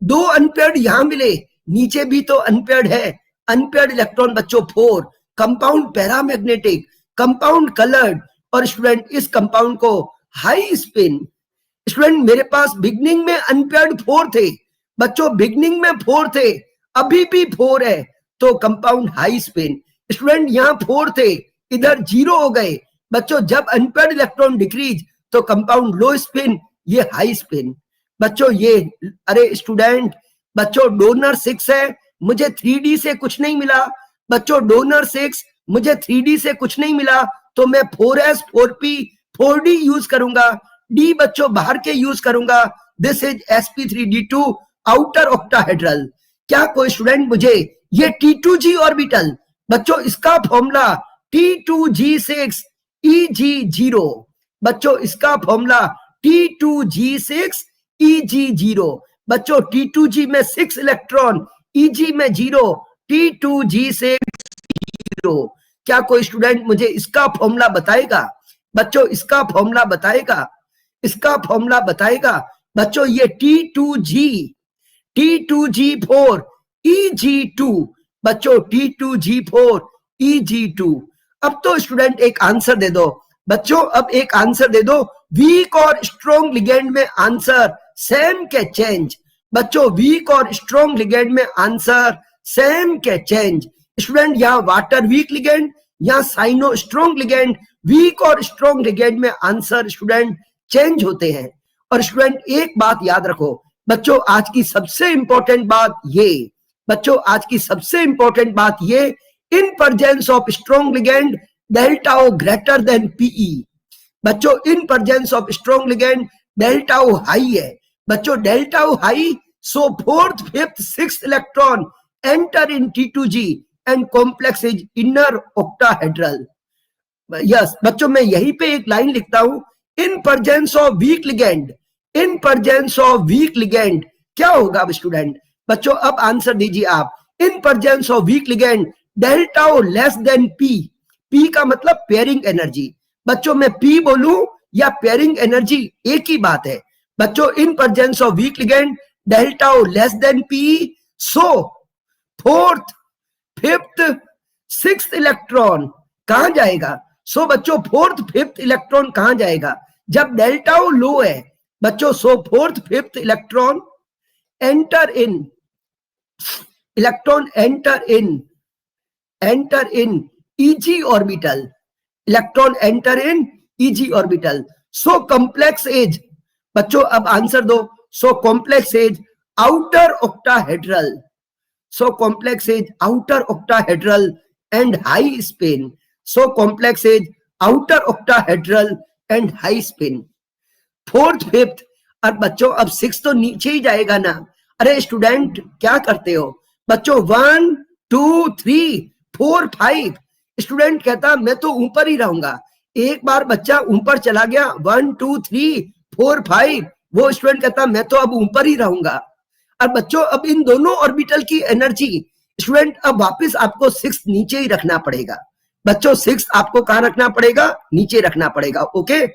2 अनपेयर्ड यहां मिले, नीचे भी तो अनपेयर्ड है। अनपेयर्ड इलेक्ट्रॉन बच्चों 4, कंपाउंड पैरामैग्नेटिक, कंपाउंड कलर्ड, और स्टूडेंट इस कंपाउंड को हाई स्पिन। स्टूडेंट मेरे पास बिगनिंग में अनपेयर्ड 4 थे, बच्चों बिगनिंग में 4 थे, अभी भी 4 है, तो कंपाउंड हाई स्पिन। स्टूडेंट यहाँ 4 थे, इधर 0 हो गए। बच्चों जब अनपेयर्ड इलेक्ट्रॉन डिक्रीज तो कंपाउंड लो स्पिन, ये हाई स्पिन। बच्चों ये, अरे स्टूडेंट बच्चों डोनर 6 है, मुझे 3D से कुछ नहीं मिला। बच्चों डोनर 6 मुझे 3D से कुछ नहीं मिला, तो मैं 4s 4p 4d यूज करूंगा, d बच्चों बाहर के यूज करूंगा। This is sp3d2 outer octahedral. क्या कोई स्टूडेंट मुझे ये T2g ऑर्बिटल, बच्चों इसका फॉर्मूला T2g6 Eg0, बच्चों इसका फॉर्मूला T2g6 Eg0। बच्चों T2g में 6 इलेक्ट्रॉन, Eg में 0, T2g6 0। क्या कोई स्टूडेंट मुझे इसका फॉर्मूला बताएगा? बच्चों इसका फॉर्मूला बताएगा, इसका फॉर्मूला बताएगा। बच्चों ये T2g4 Eg2, बच्चों T2g4 Eg2। अब तो स्टूडेंट एक आंसर दे दो, बच्चों अब एक आंसर दे दो। वीक और स्ट्रॉन्ग लिगेंड में आंसर सेम के चेंज, बच्चों वीक और स्ट्रॉन्ग लिगेंड में आंसर सेम के चेंज। स्टूडेंट यहाँ वाटर वीक लिगेंड, यहाँ साइनो स्ट्रॉन्ग लिगेंड, वीक और स्ट्रॉन्ग लिगेंड में आंसर स्टूडेंट चेंज होते हैं। और स्टूडेंट एक बात याद रखो बच्चों, आज की सबसे इंपॉर्टेंट बात ये, बच्चों आज की सबसे इंपॉर्टेंट बात ये, in presence of strong ligand delta O greater than PE. बच्चों in presence of strong ligand delta O high है। बच्चों delta O high, so fourth fifth sixth electron enter in T2G and complex is inner octahedral. Yes बच्चों, मैं यहीं पे एक line लिखता हूं, in presence of weak ligand, in presence of weak ligand क्या होगा स्टूडेंट? बच्चों अब आंसर दीजिए आप। In presence of weak ligand delta O less than P. P का मतलब पेयरिंग एनर्जी। बच्चों मैं पी बोलूं या पेयरिंग एनर्जी एक ही बात है। बच्चों in presence of weak ligand delta O less than P, so fourth fifth sixth electron कहां जाएगा? सो बच्चों फोर्थ फिफ्थ इलेक्ट्रॉन कहां जाएगा जब डेल्टा ओ लो है? बच्चों so fourth fifth electron enter in Eg orbital. Electron enter in Eg orbital. So complex as, बच्चों अब आंसर दो। So complex as outer octahedral, so complex as outer octahedral and high spin. So complex as outer octahedral and high spin. Fourth fifth, और बच्चों अब six तो नीचे ही जाएगा ना। अरे स्टूडेंट क्या करते हो? बच्चों 1 2 3 4 5, स्टूडेंट कहता मैं तो ऊपर ही रहूंगा। एक बार बच्चा ऊपर चला गया 1 2 3 4 5, वो स्टूडेंट कहता मैं तो अब ऊपर ही रहूंगा। और बच्चों अब इन दोनों ऑर्बिटल की एनर्जी, स्टूडेंट अब वापस आपको सिक्स नीचे ही रखना पड़ेगा। बच्चों सिक्स आपको कहां रखना पड़ेगा? नीचे रखना पड़ेगा। ओके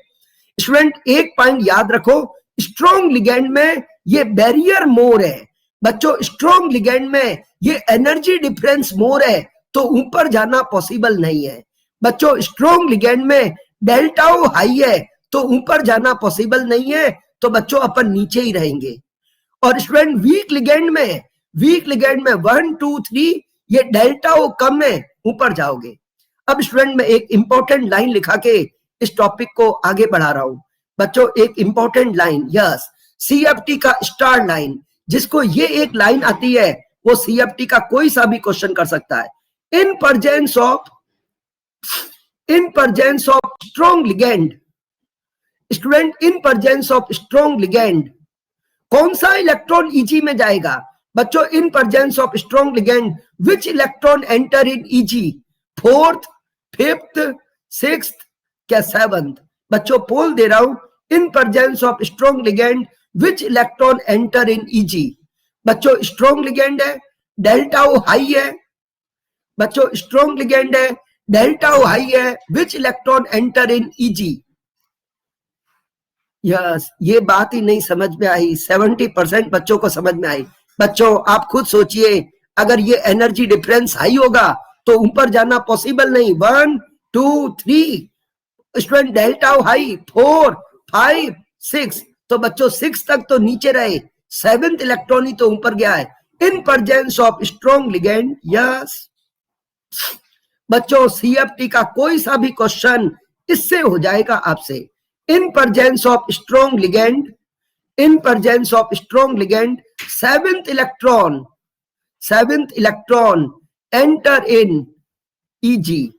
स्टूडेंट एक पॉइंट याद रखो, स्ट्रॉन्ग लिगेंड में ये बैरियर मोर है। बच्चों स्ट्रॉन्ग लिगेंड में ये एनर्जी डिफरेंस मोर है, तो ऊपर जाना पॉसिबल नहीं है। बच्चों स्ट्रॉन्ग लिगेंड में डेल्टा ओ हाई है, तो ऊपर जाना पॉसिबल नहीं है, तो बच्चों अपन नीचे ही रहेंगे। और स्टूडेंट वीक लिगेंड में 1 2 3 ये डेल्टा ओ कम है, ऊपर जाओगे। अब स्टूडेंट मैं एक इंपॉर्टेंट लाइन लिखा के इस टॉपिक को आगे बढ़ा रहा हूं। बच्चों एक इंपॉर्टेंट लाइन, यस CFT का स्टार लाइन, जिसको ये एक लाइन आती है वो CFT का कोई सा भी क्वेश्चन कर सकता है। In presence of strong ligand, student in presence of strong ligand कौन सा इलेक्ट्रॉन Eg में जाएगा? बच्चों in presence of strong ligand which electron enter in Eg? Fourth fifth sixth क्या सेवंथ? बच्चों पोल दे रहा हूं, in presence of strong ligand which electron enter in Eg? बच्चों स्ट्रॉन्ग लिगेंड है, डेल्टा ओ हाई है। बच्चों स्ट्रॉन्ग लिगेंड है, डेल्टा ओ हाई है, which electron enter in Eg? Yes ये बात ही नहीं समझ में आई, 70% बच्चों को समझ में आई। बच्चों आप खुद सोचिए, अगर ये एनर्जी डिफरेंस हाई होगा तो ऊपर जाना पॉसिबल नहीं। 1 2 3 स्टूडेंट डेल्टा हाई 4 5 6, तो बच्चों 6 तक तो नीचे रहे, 7th इलेक्ट्रॉन ही तो ऊपर गया है। In presence of strong ligand, yes बच्चों CFT का कोई सा भी क्वेश्चन इससे हो जाएगा आपसे। इन presence of strong ligand, in presence of strong ligand 7th electron enter in Eg,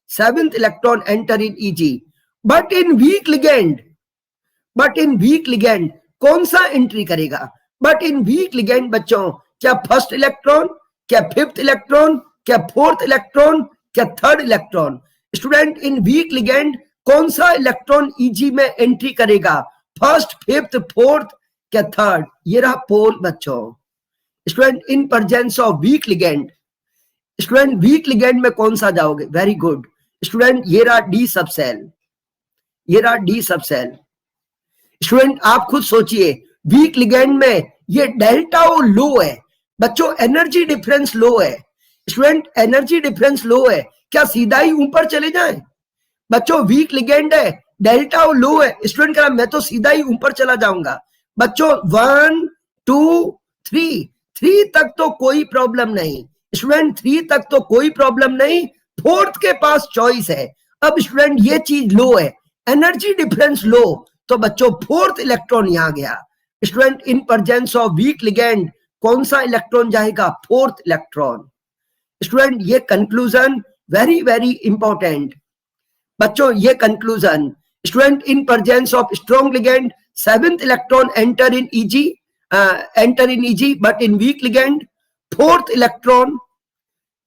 7th electron enter in Eg, but in weak ligand कौन सा एंट्री करेगा? but in weak ligand बच्चों क्या फर्स्ट इलेक्ट्रॉन, क्या फिफ्थ इलेक्ट्रॉन, क्या fourth electron, क्या third electron? Student in week ligand कौन सा इलेक्ट्रॉन Eg में एंट्री करेगा? फर्स्ट फिफ्थ फोर्थ क्या थर्ड? ये रहा पोल बच्चों। Student in presence of weak ligand, student weak ligand में कौन सा जाओगे? वेरी गुड स्टूडेंट, ये रहा डी सब सेल, ये रहा डी सब सेल। स्टूडेंट आप खुद सोचिए, वीक लिगेंड में ये डेल्टा ओ लो है बच्चों, एनर्जी डिफरेंस लो है। स्टूडेंट एनर्जी डिफरेंस लो है, क्या सीधा ही ऊपर चले जाएं? बच्चों वीक लिगेंड है, डेल्टा ओ लो है, स्टूडेंट कह रहा मैं तो सीधा ही ऊपर चला जाऊंगा। बच्चों 1 2 3 तक तो कोई प्रॉब्लम नहीं। स्टूडेंट 3 तक तो कोई प्रॉब्लम नहीं, फोर्थ के पास चॉइस है। अब स्टूडेंट ये चीज लो है, एनर्जी डिफरेंस लो, तो बच्चों फोर्थ इलेक्ट्रॉन यहां गया। Student in presence of weak ligand कौन सा इलेक्ट्रॉन जाएगा? Fourth electron. स्टूडेंट ये कंक्लूजन वेरी वेरी इंपॉर्टेंट बच्चों, ये conclusion student in presence of strong ligand 7th electron enter in easy but in week ligand 4th electron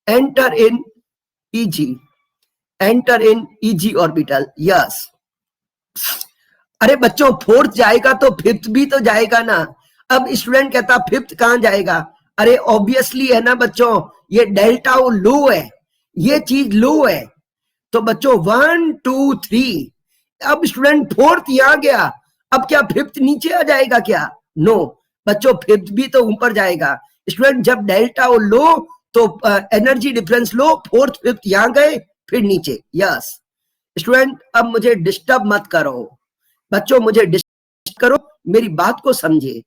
enter in easy orbital. Yes, अरे बच्चों 4th जाएगा तो 5th भी तो जाएगा ना। अब स्टूडेंट कहता 5th कहां जाएगा? अरे ऑब्वियसली है ना बच्चों, ये डेल्टा लो है, ये चीज लो है। तो बच्चों 1 2 3, अब स्टूडेंट 4th यहां गया, अब क्या 5th नीचे आ जाएगा क्या? नो बच्चों, 5th भी तो ऊपर जाएगा। स्टूडेंट जब डेल्टा लो तो एनर्जी डिफरेंस लो, 4th 5th यहां गए फिर नीचे। यस स्टूडेंट, अब मुझे डिस्टर्ब मत करो बच्चों, मुझे डिस्टर्ब करो, मेरी बात को समझे।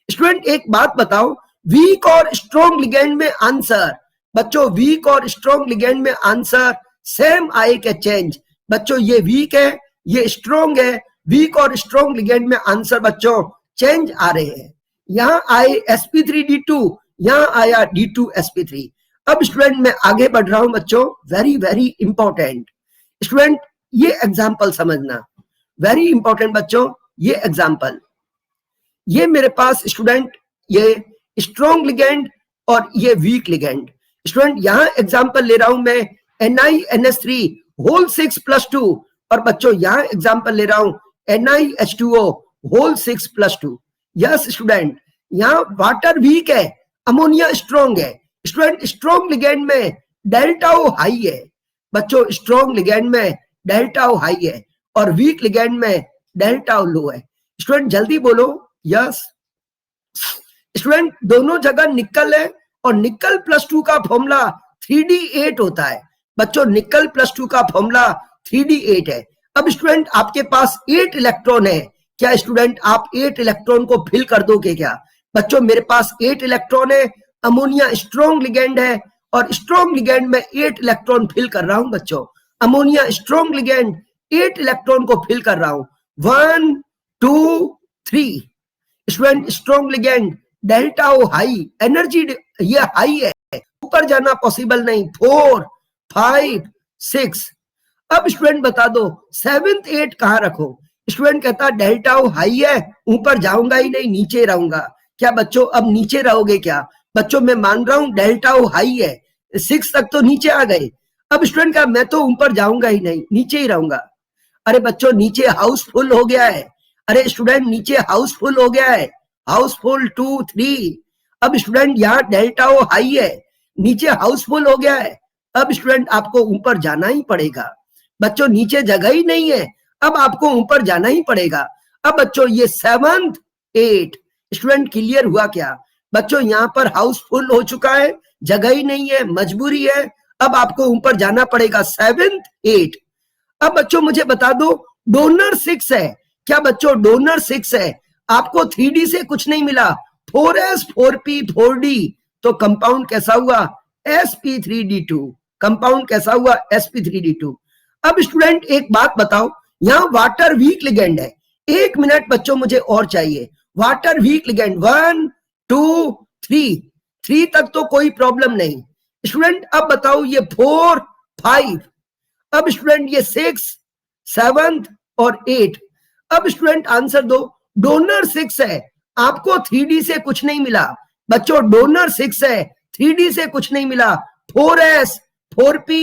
स्टूडेंट एक बात बताओ, वीक और स्ट्रॉन्ग लिगेंड में आंसर, बच्चों वीक और स्ट्रॉन्ग लिगेंड में आंसर सेम आए क्या चेंज? बच्चों ये वीक है, ये स्ट्रॉन्ग है, वीक और स्ट्रॉन्ग लिगेंड में आंसर बच्चों चेंज आ रहे हैं। यहां आए sp3d2, यहां आया d2sp3। अब स्टूडेंट मैं आगे बढ़ रहा हूं बच्चों, वेरी वेरी इंपॉर्टेंट स्टूडेंट, ये एग्जाम्पल समझना, वेरी इंपॉर्टेंट बच्चों। ये एग्जाम्पल, ये मेरे पास स्टूडेंट ये स्ट्रॉन्ग लिगेंड और ये वीक लिगेंड। स्टूडेंट यहां एग्जाम्पल ले रहा हूं मैं NiNS3 होल 6+2, और बच्चों यहां एग्जाम्पल ले रहा हूं NiH2O होल 6+2। यस स्टूडेंट, यहां वाटर वीक है, अमोनिया स्ट्रॉन्ग है। स्टूडेंट स्ट्रॉन्ग लिगेंड में डेल्टा ओ हाई है बच्चों, स्ट्रॉन्ग लिगेंड में डेल्टा ओ हाई है और वीक लिगेंड में डेल्टा ओ लो है। स्टूडेंट जल्दी बोलो। यस स्टूडेंट, दोनों जगह निकल है और निकल +2 का फॉर्मूला 3d8 होता है बच्चों, निकल +2 का फॉर्मूला 3d8 है। अब स्टूडेंट आपके पास 8 इलेक्ट्रॉन है, क्या स्टूडेंट आप 8 इलेक्ट्रॉन को फिल कर दोगे क्या? बच्चों मेरे पास 8 इलेक्ट्रॉन है, अमोनिया स्ट्रॉन्ग लिगेंड है और स्ट्रॉन्ग लिगेंड में 8 इलेक्ट्रॉन फिल कर रहा हूं बच्चों। अमोनिया स्ट्रॉन्ग लिगेंड 8 इलेक्ट्रॉन को फिल कर रहा हूं, 1 2 3। Student strong ligand delta O high, energy ये हाई है, ऊपर जाना पॉसिबल नहीं, 4 5 6। अब स्टूडेंट बता दो 7th 8 कहां रखो? स्टूडेंट कहता डेल्टा ओ हाई है, ऊपर जाऊंगा ही नहीं, नीचे रहूंगा। क्या बच्चों अब नीचे रहोगे क्या? बच्चों मैं मान रहा हूं डेल्टा ओ हाई है, 6 तक तो नीचे आ गए। अब स्टूडेंट का मैं तो ऊपर जाऊंगा ही नहीं, नीचे ही रहूंगा। अरे बच्चों नीचे हाउसफुल हो गया है, अरे स्टूडेंट नीचे हाउसफुल हो गया है, हाउसफुल 2 3। अब स्टूडेंट यहाँ डेल्टा ओ हाई है, नीचे हाउसफुल हो गया है। अब स्टूडेंट आपको ऊपर जाना ही पड़ेगा बच्चों, नीचे जगह ही नहीं है, अब आपको ऊपर जाना ही पड़ेगा। अब बच्चों ये 7th 8 स्टूडेंट क्लियर हुआ क्या? बच्चों यहाँ पर हाउसफुल हो चुका है, जगह ही नहीं है, मजबूरी है, अब आपको ऊपर जाना पड़ेगा 7th 8। अब बच्चों मुझे बता दो डोनर 6 है, क्या बच्चों डोनर 6 है? आपको 3D से कुछ नहीं मिला, 4s 4p 4d, तो कंपाउंड कैसा हुआ? sp3d2। कंपाउंड कैसा हुआ? sp3d2। अब स्टूडेंट एक बात बताओ, यहां वाटर वीक लिगेंड है, 1 मिनट बच्चों मुझे और चाहिए। वाटर वीक लिगेंड 1 2 3 तक तो कोई प्रॉब्लम नहीं। स्टूडेंट अब बताओ ये 4 5, अब स्टूडेंट ये 6 7 और 8। अब स्टूडेंट आंसर दो, डोनर 6 है, आपको 3D से कुछ नहीं मिला बच्चों, डोनर 6 है, 3D से कुछ नहीं मिला, 4s 4p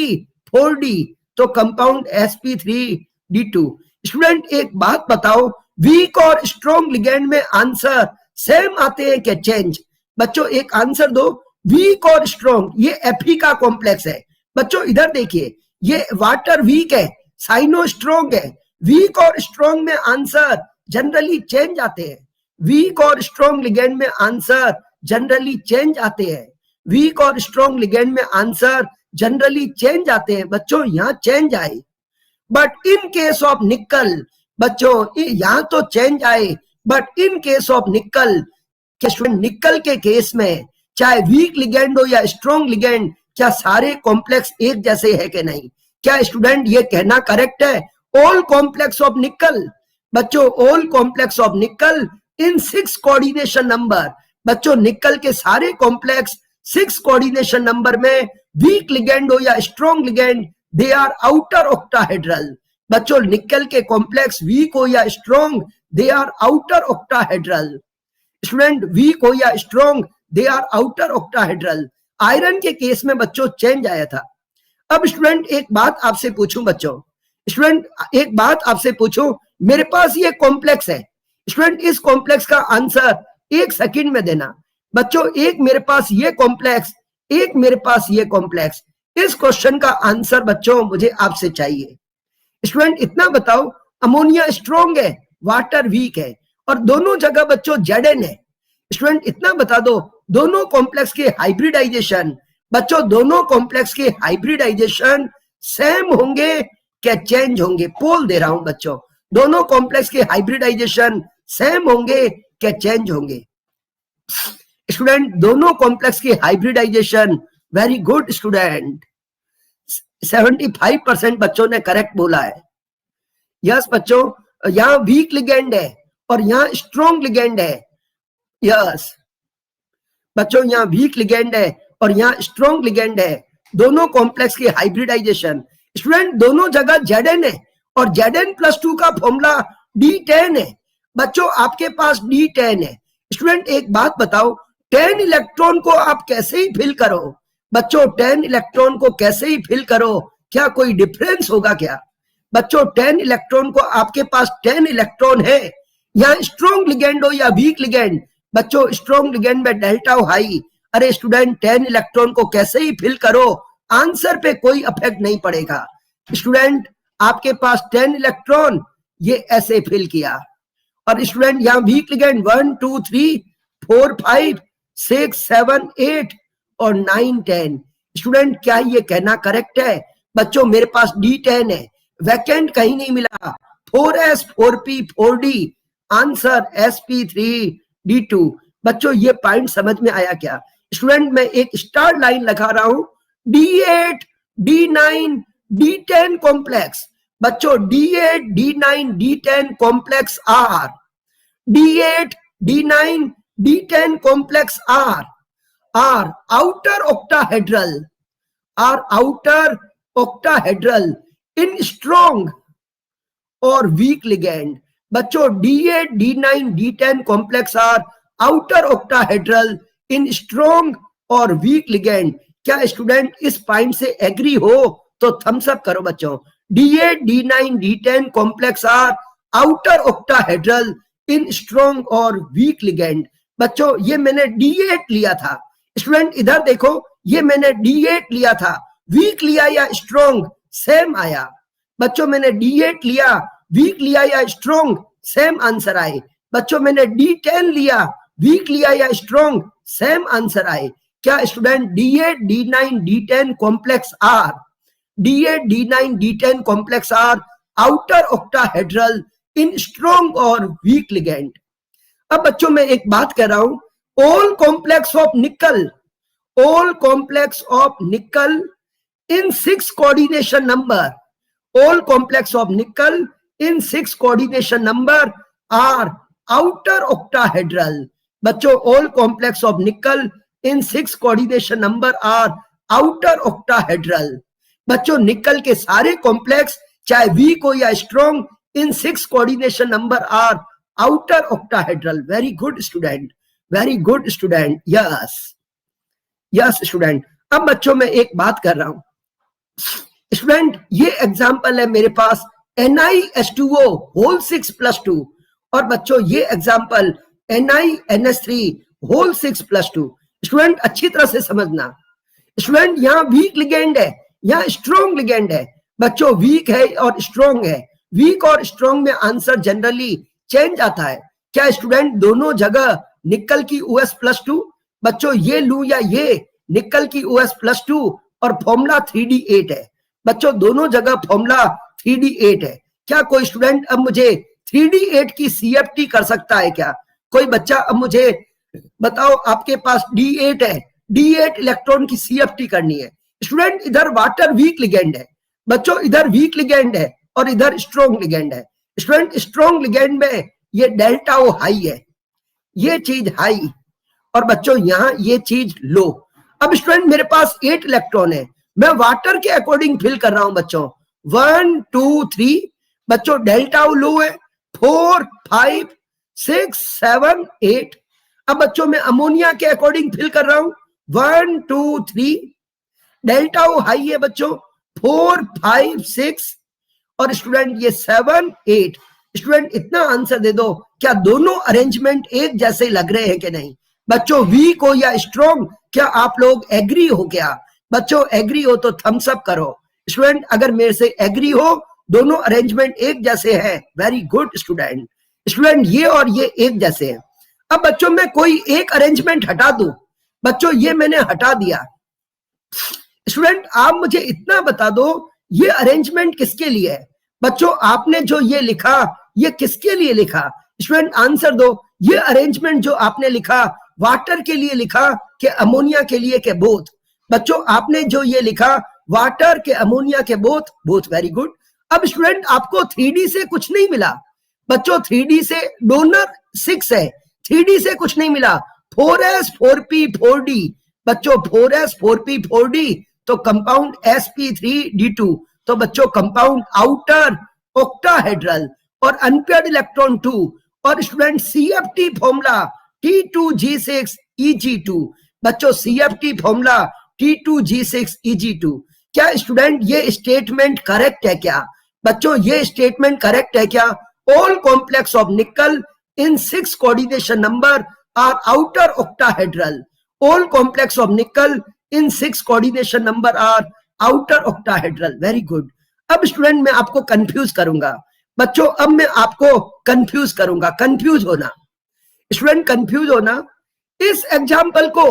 4d, तो कंपाउंड sp3d2। स्टूडेंट एक बात बताओ, वीक और स्ट्रॉन्ग लिगेंड में आंसर सेम आते हैं क्या चेंज? बच्चों एक आंसर दो, वीक और स्ट्रॉन्ग, ये Fe का कॉम्प्लेक्स है बच्चों, इधर देखिए ये वाटर वीक है, साइनो स्ट्रॉन्ग है। वीक और स्ट्रॉन्ग में आंसर जनरली चेंज आते हैं, वीक और स्ट्रॉन्ग लिगेंड में आंसर जनरली चेंज आते हैं, वीक और स्ट्रॉन्ग लिगेंड में आंसर जनरली चेंज आते हैं बच्चों, यहाँ चेंज आए। बट इन केस ऑफ निकल बच्चों यहाँ तो चेंज आए, बट इन केस ऑफ निकल, निकल के केस में चाहे वीक लिगेंड हो या स्ट्रॉन्ग लिगेंड, क्या सारे कॉम्प्लेक्स एक जैसे है कि नहीं? क्या स्टूडेंट ये कहना करेक्ट है? ऑल कॉम्प्लेक्स ऑफ निकल बच्चों, all complex of nickel in 6 coordination number, बच्चों निकल के सारे कॉम्प्लेक्स 6 कोऑर्डिनेशन नंबर में वीक लिगेंड हो या strong ligand, they are outer octahedral. बच्चों निकल के कॉम्प्लेक्स वीक हो या strong, they are outer octahedral. Student weak हो या strong, they are outer octahedral. Iron के केस में बच्चों चेंज आया था। अब स्टूडेंट एक बात आपसे पूछूं बच्चों, स्टूडेंट एक बात आपसे पूछूं, मेरे पास ये कॉम्प्लेक्स है स्टूडेंट, इस कॉम्प्लेक्स का आंसर 1 सेकंड में देना। बच्चों एक मेरे पास ये कॉम्प्लेक्स, एक मेरे पास ये कॉम्प्लेक्स, इस क्वेश्चन का आंसर बच्चों मुझे आपसे चाहिए। स्टूडेंट इतना बताओ, अमोनिया स्ट्रॉन्ग है, वाटर वीक है, और दोनों जगह बच्चों Zn है। स्टूडेंट इतना बता दो, दोनों कॉम्प्लेक्स के हाइब्रिडाइजेशन, बच्चों दोनों कॉम्प्लेक्स के हाइब्रिडाइजेशन सेम होंगे क्या चेंज होंगे? पोल दे रहा हूं बच्चों, दोनों कॉम्प्लेक्स के हाइब्रिडाइजेशन सेम होंगे क्या चेंज होंगे? स्टूडेंट दोनों कॉम्प्लेक्स के हाइब्रिडाइजेशन, वेरी गुड स्टूडेंट, 75% बच्चों ने करेक्ट बोला है। यस बच्चों, यहां वीक लिगेंड है और यहां स्ट्रॉन्ग लिगेंड है। यस बच्चों, यहां वीक लिगेंड है और यहां स्ट्रॉन्ग लिगेंड है, दोनों कॉम्प्लेक्स के हाइब्रिडाइजेशन। स्टूडेंट दोनों जगह Zn है और Zn+2 का फॉर्मूला D10 है। बच्चों आपके पास D10 है। स्टूडेंट एक बात बताओ, 10 इलेक्ट्रॉन को आप कैसे ही फिल करो? बच्चों 10 इलेक्ट्रॉन को कैसे ही फिल करो, क्या कोई डिफरेंस होगा क्या? बच्चों 10 इलेक्ट्रॉन को, आपके पास 10 इलेक्ट्रॉन है, यहाँ स्ट्रॉन्ग लिगेंड हो या वीक लिगेंड, बच्चों स्ट्रॉन्ग लिगेंड में डेल्टा हो हाई। अरे स्टूडेंट 10 इलेक्ट्रॉन को कैसे ही फिल करो, आंसर पे कोई इफेक्ट नहीं पड़ेगा। स्टूडेंट आपके पास 10 इलेक्ट्रॉन, ये ऐसे फिल किया, और स्टूडेंट यहाँ वीक लिगेंड 1 2 3 4 5 6 7 8 और 9 10। स्टूडेंट क्या ये कहना करेक्ट है? बच्चों मेरे पास D10 है, वैकेंट कहीं नहीं मिला, 4s 4p 4d, answer sp3d2। बच्चों ये पॉइंट समझ में आया क्या? स्टूडेंट मैं एक स्टार लाइन लगा रहा हूं, D8 D9 D10 कॉम्प्लेक्स। बच्चों D8 D9 D10 complex are, D8 D9 D10 complex are outer octahedral, are outer octahedral in strong और वीक लिगेंड। बच्चों D8 D9 D10 complex are outer octahedral in strong और weak ligand. क्या student इस point से agree हो तो thumbs up करो बच्चों। D8 D9 D10 complex are outer octahedral in strong और वीक लिगेंड। बच्चों ये मैंने D8 लिया था। स्टूडेंट इधर देखो, ये मैंने D8 लिया था, वीक लिया या स्ट्रॉन्ग, सेम आया। बच्चों मैंने D8 लिया, वीक लिया या स्ट्रॉन्ग, सेम आंसर आए। बच्चों मैंने D10 लिया, वीक लिया या स्ट्रॉन्ग, सेम आंसर आए। क्या student D8 D9 D10 complex are, D8 D9 D10 complex are outer octahedral in strong और वीक लिगेंड। अब बच्चों मैं एक बात कह रहा हूं, all complex of nickel, all complex of nickel in 6 coordination number, all complex of nickel in 6 coordination number are outer octahedral। बच्चों all complex of nickel in 6 coordination number are outer octahedral। बच्चों nickel के सारे complex चाहे weak हो या strong, in 6 coordination number are outer octahedral. Very good student, very good student, yes yes student. अब बच्चों मैं एक बात कर रहा हूं स्टूडेंट, ये एग्जांपल है मेरे पास NiH2O होल 6+2, और बच्चों ये एग्जांपल NiNH3 होल 6+2। स्टूडेंट अच्छी तरह से समझना, स्टूडेंट यहाँ वीक लिगेंड है, यहाँ स्ट्रॉन्ग लिगेंड है। बच्चों वीक है और स्ट्रॉन्ग है, वीक और स्ट्रॉन्ग में आंसर जनरली चेंज आता है। क्या स्टूडेंट दोनों जगह निकल की OS+2? बच्चों ये लू या ये निकल की OS+2 और फॉर्मूला 3D8 है। बच्चों दोनों जगह फॉर्मूला 3D8 है। क्या कोई स्टूडेंट अब मुझे 3D8 की CFT कर सकता है क्या? कोई बच्चा अब मुझे बताओ, आपके पास D8 है, D8 इलेक्ट्रॉन की CFT करनी है। स्टूडेंट इधर वाटर वीक लिगेंड है, बच्चों इधर वीक लिगेंड है और इधर स्ट्रॉन्ग लिगेंड है। स्टूडेंट स्ट्रॉन्ग लिगेंड में ये डेल्टा ओ हाई है, ये चीज हाई, और बच्चों यहाँ ये चीज लो। अब स्टूडेंट मेरे पास 8 इलेक्ट्रॉन है, मैं वाटर के अकॉर्डिंग फिल कर रहा हूं बच्चों, 1 2 3, बच्चों डेल्टा लो है 4 5 6 7 8। अब बच्चों मैं अमोनिया के अकॉर्डिंग फिल कर रहा हूं, 1 2 3, डेल्टा हाई है बच्चों 4 5 6, और स्टूडेंट ये 7 8। स्टूडेंट इतना आंसर दे दो, क्या दोनों अरेंजमेंट एक जैसे लग रहे हैं कि नहीं? बच्चों वीक हो या स्ट्रॉन्ग, क्या आप लोग एग्री हो? क्या बच्चों एग्री हो तो थम्स अप करो। स्टूडेंट अगर मेरे से एग्री हो, दोनों अरेंजमेंट एक जैसे हैं, वेरी गुड स्टूडेंट। स्टूडेंट ये और ये एक जैसे हैं। अब बच्चों मैं कोई एक अरेंजमेंट हटा दूं, बच्चों ये मैंने हटा दिया। स्टूडेंट आप मुझे इतना बता दो, ये अरेंजमेंट किसके लिए है? बच्चों आपने जो ये लिखा, ये किसके लिए लिखा? स्टूडेंट आंसर दो, ये अरेंजमेंट जो आपने लिखा, वाटर के लिए लिखा कि अमोनिया के लिए के बोथ? बच्चों आपने जो ये लिखा, वाटर के अमोनिया के बोथ, बोथ, वेरी गुड। अब स्टूडेंट आपको 3D से कुछ नहीं मिला बच्चों, 3D से डोनर 6 है, 3D से कुछ नहीं मिला। 4s 4p 4d, बच्चों 4s 4p 4d, तो कंपाउंड sp3d2, तो बच्चों कंपाउंड आउटर ऑक्टाहेड्रल और अनपेयर्ड इलेक्ट्रॉन 2, और स्टूडेंट CFT फॉर्मूला T2G6Eg2, बच्चों CFT फॉर्मूला T2G6Eg2। क्या स्टूडेंट ये स्टेटमेंट करेक्ट है क्या? बच्चों ये स्टेटमेंट करेक्ट है क्या? All complex of nickel in 6 coordination number are outer octahedral. All complex of nickel in 6 coordination number are outer octahedral, very good. अब स्टूडेंट मैं आपको कंफ्यूज करूंगा बच्चों, अब मैं आपको कंफ्यूज करूंगा, कंफ्यूज होना स्टूडेंट, कंफ्यूज होना। इस एग्जाम्पल को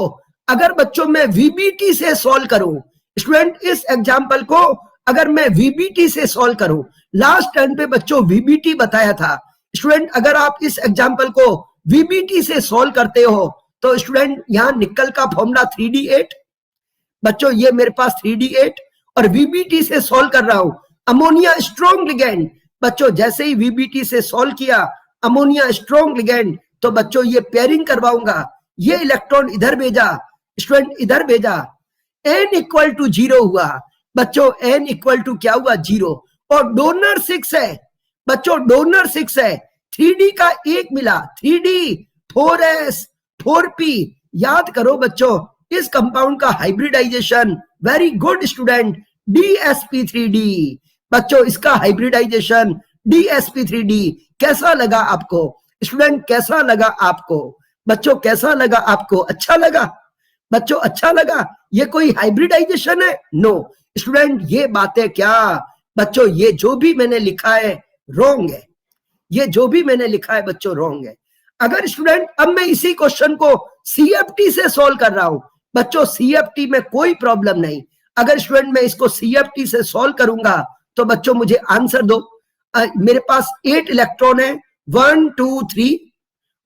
अगर बच्चों मैं VBT से सॉल्व करूं, स्टूडेंट इस एग्जाम्पल को अगर मैं VBT से सॉल्व करूं, लास्ट टाइम पे बच्चों VBT बताया था। स्टूडेंट अगर आप इस एग्जाम्पल को VBT से सॉल्व करते हो, तो स्टूडेंट यहां निकल का फॉर्मूला 3D8, बच्चों ये मेरे पास 3D8, और VBT से सॉल्व कर रहा हूं अमोनिया स्ट्रॉन्ग लिगेंड। बच्चों जैसे ही VBT से सॉल्व किया अमोनिया स्ट्रॉन्ग लिगेंड, तो बच्चों ये पेयरिंग करवाऊंगा, ये इलेक्ट्रॉन इधर भेजा, स्टूडेंट इधर भेजा, n इक्वल टू 0 हुआ बच्चों, n इक्वल टू क्या हुआ? 0, और डोनर 6 है बच्चों, डोनर 6 है, 3D का एक मिला, 3D 4s 4p। याद करो बच्चों इस कंपाउंड का hybridisation, very good student, DsP3d। बच्चों इसका हाइब्रिडाइजेशन DsP3d कैसा लगा आपको? स्टूडेंट कैसा लगा आपको? बच्चों कैसा लगा आपको? अच्छा लगा बच्चों, अच्छा लगा? ये कोई हाइब्रिडाइजेशन है? नो स्टूडेंट, ये बातें क्या बच्चों, ये जो भी मैंने लिखा है रॉन्ग है, ये जो भी मैंने लिखा है बच्चों रॉन्ग है। अगर स्टूडेंट अब मैं इसी क्वेश्चन को CFT से सॉल्व कर रहा हूं बच्चों, CFT में कोई प्रॉब्लम नहीं। अगर स्टूडेंट मैं इसको CFT से सॉल्व करूंगा तो बच्चों मुझे आंसर दो। मेरे पास 8 इलेक्ट्रॉन है, 1 2 3,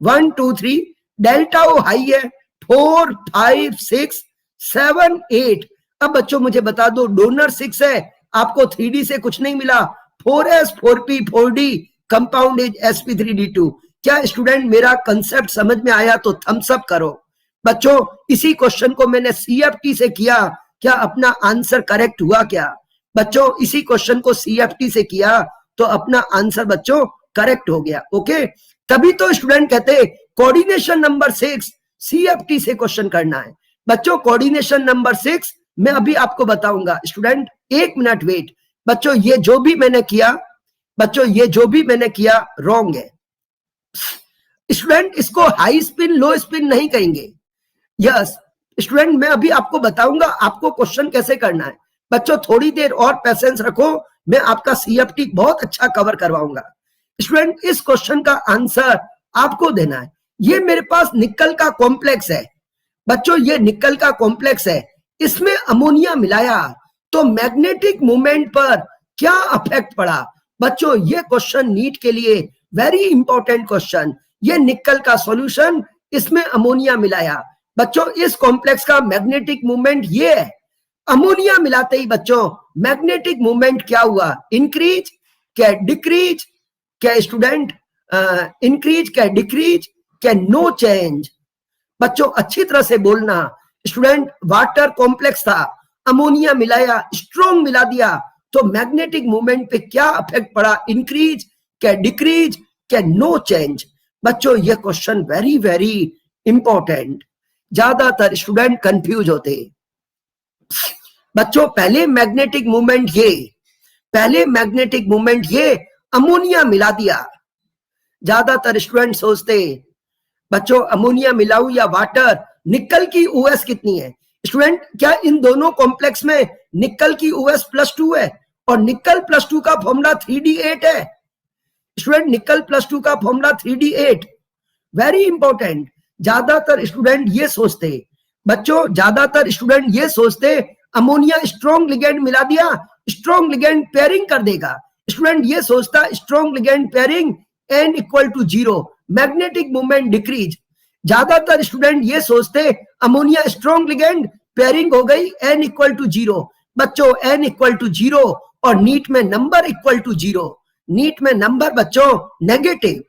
1 2 3, डेल्टा हाई है 4 5 6 7 8। अब बच्चों मुझे बता दो, डोनर 6 है, आपको 3D से कुछ नहीं मिला, 4s 4p 4d, compound is sp3d2। क्या स्टूडेंट मेरा कंसेप्ट समझ में आया? तो थम्स अप करो। बच्चों इसी क्वेश्चन को मैंने CFT से किया, क्या अपना आंसर करेक्ट हुआ क्या? बच्चों इसी क्वेश्चन को CFT से किया तो अपना आंसर बच्चों करेक्ट हो गया। ओके, तभी तो स्टूडेंट कहते कोऑर्डिनेशन नंबर 6 CFT से क्वेश्चन करना है। बच्चों कोऑर्डिनेशन नंबर 6 मैं अभी आपको बताऊंगा। Student 1 minute wait. बच्चों ये जो भी मैंने किया, बच्चों ये जो भी मैंने किया रॉन्ग है। स्टूडेंट इसको हाई स्पिन लो स्पिन नहीं कहेंगे। यस स्टूडेंट मैं अभी आपको बताऊंगा आपको क्वेश्चन कैसे करना है। बच्चों थोड़ी देर और पेशेंस रखो, मैं आपका CFT बहुत अच्छा कवर करवाऊंगा। स्टूडेंट इस क्वेश्चन का आंसर आपको देना है। ये मेरे पास निकल का कॉम्प्लेक्स है बच्चों, ये निकल का कॉम्प्लेक्स है, इसमें अमोनिया मिलाया तो मैग्नेटिक मूवमेंट पर क्या इफेक्ट पड़ा? बच्चों ये क्वेश्चन नीट के लिए वेरी इंपॉर्टेंट क्वेश्चन। ये निकल का सॉल्यूशन, इसमें अमोनिया मिलाया बच्चों, इस कॉम्प्लेक्स का मैग्नेटिक मूवमेंट ये है। अमोनिया मिलाते ही बच्चों मैग्नेटिक मूवमेंट क्या हुआ? इंक्रीज क्या डिक्रीज? क्या स्टूडेंट इंक्रीज क्या डिक्रीज क्या नो चेंज? बच्चों अच्छी तरह से बोलना। स्टूडेंट वाटर कॉम्प्लेक्स था, अमोनिया मिलाया, स्ट्रॉन्ग मिला दिया, तो मैग्नेटिक मूवमेंट पे क्या इफेक्ट पड़ा? इंक्रीज, क्या डिक्रीज, क्या नो चेंज? बच्चों ये क्वेश्चन वेरी वेरी इंपॉर्टेंट, ज्यादातर स्टूडेंट कंफ्यूज होते। बच्चों पहले मैग्नेटिक मूवमेंट ये अमोनिया मिला दिया। ज्यादातर स्टूडेंट सोचते बच्चों अमोनिया मिलाऊ या वाटर, निकल की ओएस कितनी है? स्टूडेंट क्या इन दोनों कॉम्प्लेक्स में निकल की ओएस +2 है? और निकल +2 का फॉर्मूला 3d8 है। स्टूडेंट निकल +2 का फॉर्मूला 3d8, वेरी इंपॉर्टेंट। ज्यादातर स्टूडेंट ये सोचते बच्चों, ज्यादातर स्टूडेंट ये सोचते अमोनिया स्ट्रॉन्ग लिगेंड मिला दिया, स्ट्रॉन्ग लिगेंड पेयरिंग कर देगा। स्टूडेंट ये सोचता strong ligand pairing n = 0, magnetic movement decrease. ज्यादातर स्टूडेंट ये सोचते अमोनिया स्ट्रॉन्ग लिगेंड पेयरिंग हो गई, n = 0। बच्चों n = 0 और नीट में नंबर = 0, नीट में नंबर बच्चों नेगेटिव,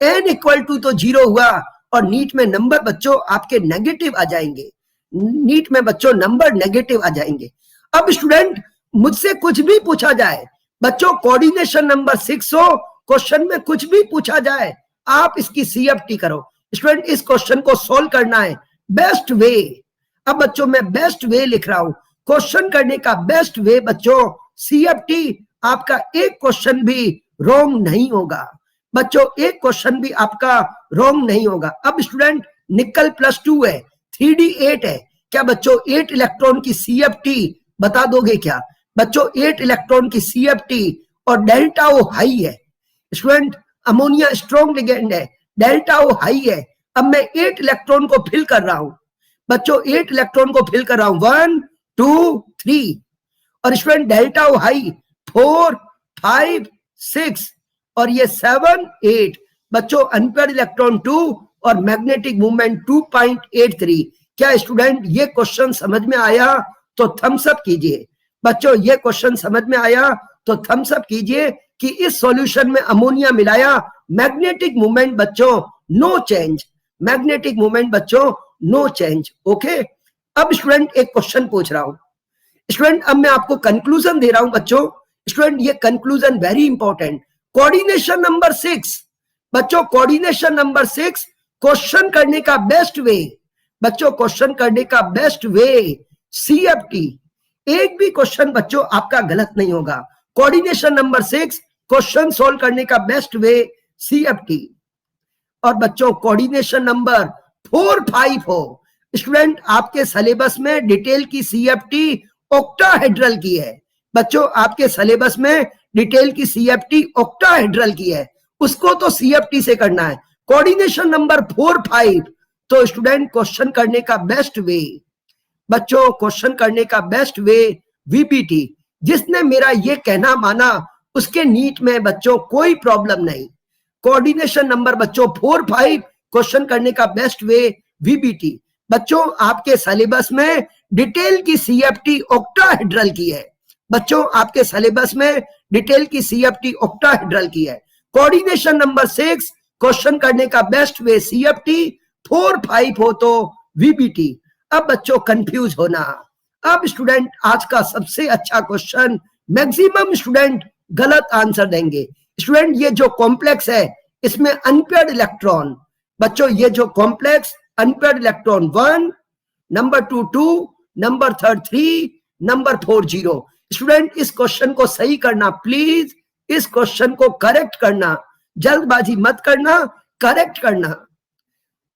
n = तो 0 हुआ और नीट में नंबर बच्चों आपके नेगेटिव आ जाएंगे, नीट में बच्चों नंबर नेगेटिव आ जाएंगे। अब स्टूडेंट मुझसे कुछ भी पूछा जाए, बच्चों कोऑर्डिनेशन नंबर 6 हो, क्वेश्चन में कुछ भी पूछा जाए, आप इसकी CFT करो। स्टूडेंट इस क्वेश्चन को सॉल्व करना है बेस्ट वे। अब बच्चों मैं बेस्ट वे लिख रहा हूं, क्वेश्चन करने का बेस्ट वे बच्चों CFT। आपका एक क्वेश्चन भी रॉन्ग नहीं होगा बच्चों, एक क्वेश्चन भी आपका रॉन्ग नहीं होगा। अब स्टूडेंट निकल +2 है, 3d8 है, क्या बच्चों 8 इलेक्ट्रॉन की CFT बता दोगे क्या? बच्चों 8 इलेक्ट्रॉन की CFT और डेल्टा O हाई है। स्टूडेंट अमोनिया स्ट्रॉन्ग लिगेंड है, डेल्टा O हाई है। अब मैं 8 इलेक्ट्रॉन को फिल कर रहा हूं बच्चों, 8 इलेक्ट्रॉन को फिल कर रहा हूं, 1 2 3, और स्टूडेंट डेल्टा O हाई 4 5 6 और ये 7 8। बच्चों अनपेयर्ड इलेक्ट्रॉन 2 और मैग्नेटिक मूवमेंट 2.83। क्या स्टूडेंट ये क्वेश्चन समझ में आया? तो थम्स अप कीजिए बच्चों, ये क्वेश्चन समझ में आया तो थम्स अप कीजिए कि इस सॉल्यूशन में अमोनिया मिलाया, मैग्नेटिक मूवमेंट बच्चों नो चेंज, मैग्नेटिक मूवमेंट बच्चों नो चेंज। ओके, अब स्टूडेंट एक क्वेश्चन पूछ रहा हूं स्टूडेंट, अब मैं आपको कंक्लूजन दे रहा हूं बच्चों। स्टूडेंट ये conclusion very important, coordination number 6 बच्चों, कोऑर्डिनेशन नंबर 6 क्वेश्चन करने का बेस्ट वे बच्चों, क्वेश्चन करने का बेस्ट वे CFT। एक भी क्वेश्चन बच्चों आपका गलत नहीं होगा। कोऑर्डिनेशन नंबर 6 क्वेश्चन सॉल्व करने का बेस्ट वे CFT। और बच्चों कोऑर्डिनेशन नंबर 4 5 हो, स्टूडेंट आपके सिलेबस में डिटेल की CFT ऑक्टाहेड्रल की है बच्चों, आपके सिलेबस में डिटेल की CFT ऑक्टाहेड्रल की है, उसको तो CFT से करना है। कोऑर्डिनेशन नंबर 4 5 तो स्टूडेंट क्वेश्चन करने का बेस्ट वे बच्चों, क्वेश्चन करने का बेस्ट वे VBT। जिसने मेरा ये कहना माना उसके नीट में बच्चों कोई प्रॉब्लम नहीं। कोऑर्डिनेशन नंबर बच्चों 4 5 क्वेश्चन करने का बेस्ट वे VBT। बच्चों आपके सिलेबस में डिटेल की CFT ऑक्टाहेड्रल की है बच्चों, आपके सिलेबस में डिटेल की CFT ऑक्टाहेड्रल की है। कोऑर्डिनेशन नंबर 6 क्वेश्चन करने का बेस्ट वे CFT, 4 5 हो तो VBT। अब बच्चों कंफ्यूज होना। अब स्टूडेंट आज का सबसे अच्छा क्वेश्चन, मैक्सिमम स्टूडेंट गलत आंसर देंगे। स्टूडेंट ये जो कॉम्प्लेक्स है इसमें अनपेयर्ड इलेक्ट्रॉन बच्चों, ये जो complex unpaired electron 1, number 2 2, number 3 number 4 0। Student इस क्वेश्चन को सही करना प्लीज, इस क्वेश्चन को करेक्ट करना, जल्दबाजी मत करना, करेक्ट करना,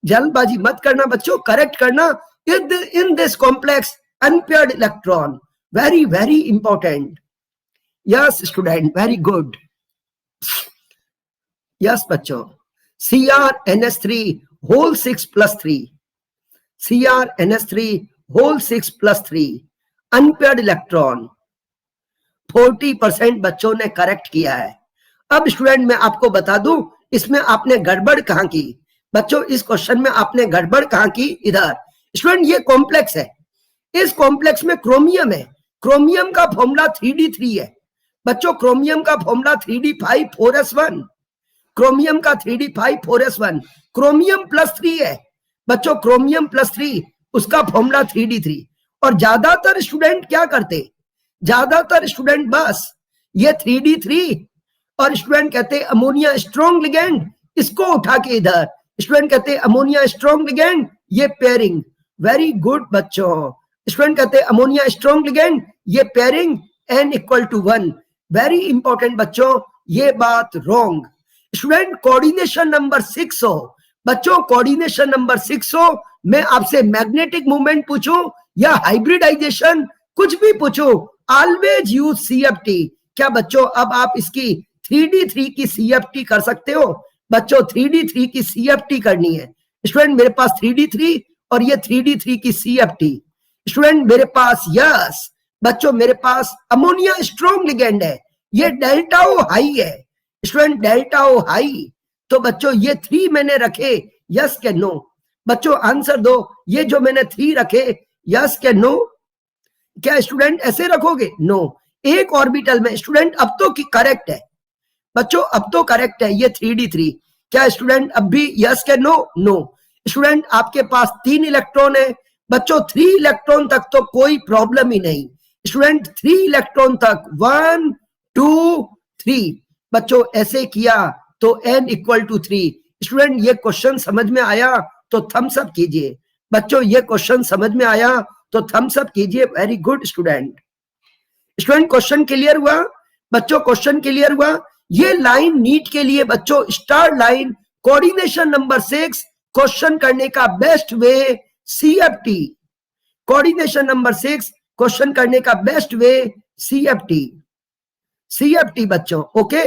जल्दबाजी मत करना बच्चों, करेक्ट करना। in this complex unpaired electron, very very important। yes student, very good। yes बच्चों, CrNH3 whole 6 plus 3, CrNH3 whole 6 plus 3 unpaired electron, 40% बच्चों ने करेक्ट किया है। अब स्टूडेंट मैं आपको बता दूं इसमें आपने गड़बड़ कहां की बच्चों, इस क्वेश्चन में आपने गड़बड़ कहां की? इधर। स्टूडेंट ये कॉम्प्लेक्स है, इस कॉम्प्लेक्स में क्रोमियम है, क्रोमियम का फॉर्मूला 3d3 है बच्चों, क्रोमियम का फॉर्मूला 3d5 क्रोमियम का 3d5 क्रोमियम +3 है बच्चों, क्रोमियम +3 उसका फॉर्मूला 3d3। और ज्यादातर स्टूडेंट क्या करते, ज्यादातर स्टूडेंट बस ये 3d3 और स्टूडेंट कहते अमोनिया स्ट्रॉन्ग लिगेंड, इसको उठा के इधर स्टूडेंट कहते अमोनिया स्ट्रॉन्ग लिगेंड, ये पेयरिंग। वेरी गुड बच्चों, स्टूडेंट कहते अमोनिया स्ट्रॉन्ग लिगेंड, ये पेयरिंग n=1। वेरी इंपॉर्टेंट बच्चों, ये बात रॉन्ग। स्टूडेंट कोऑर्डिनेशन नंबर 6 हो, बच्चों कोऑर्डिनेशन नंबर 6 हो, मैं आपसे मैग्नेटिक मूवमेंट पूछूं या हाइब्रिडाइजेशन कुछ भी पूछूं, ऑलवेज यूज CFT। क्या बच्चों अब आप इसकी 3d3 की CFT कर सकते हो? बच्चों 3d3 की CFT करनी है। स्टूडेंट मेरे पास 3d3 और ये 3d3 की CFT। स्टूडेंट मेरे पास यस बच्चों मेरे पास अमोनिया स्ट्रॉन्ग लिगेंड है, ये डेल्टा ओ हाई है। स्टूडेंट डेल्टा ओ हाई, तो बच्चों ये 3 मैंने रखे, यस के नो? बच्चों आंसर दो, ये जो मैंने 3 रखे यस के नो? क्या स्टूडेंट ऐसे रखोगे? नो। एक ऑर्बिटल में स्टूडेंट अब तो करेक्ट है बच्चों, अब तो करेक्ट है ये 3d3। क्या स्टूडेंट अब भी यस के नो? नो। स्टूडेंट आपके पास 3 इलेक्ट्रॉन है बच्चों, 3 इलेक्ट्रॉन तक तो कोई प्रॉब्लम ही नहीं। स्टूडेंट 3 इलेक्ट्रॉन तक 1 2 3 बच्चों ऐसे किया तो n=3। स्टूडेंट ये क्वेश्चन समझ में आया तो थम्स अप कीजिए बच्चों, ये क्वेश्चन समझ में आया तो थम्स अप कीजिए। Very good student. Student question clear हुआ बच्चों, क्वेश्चन क्लियर हुआ। ये लाइन नीट के लिए बच्चों star line, coordination number 6 question करने का best way CFT। Coordination number 6 question करने का बेस्ट वे CFT बच्चों, ओके।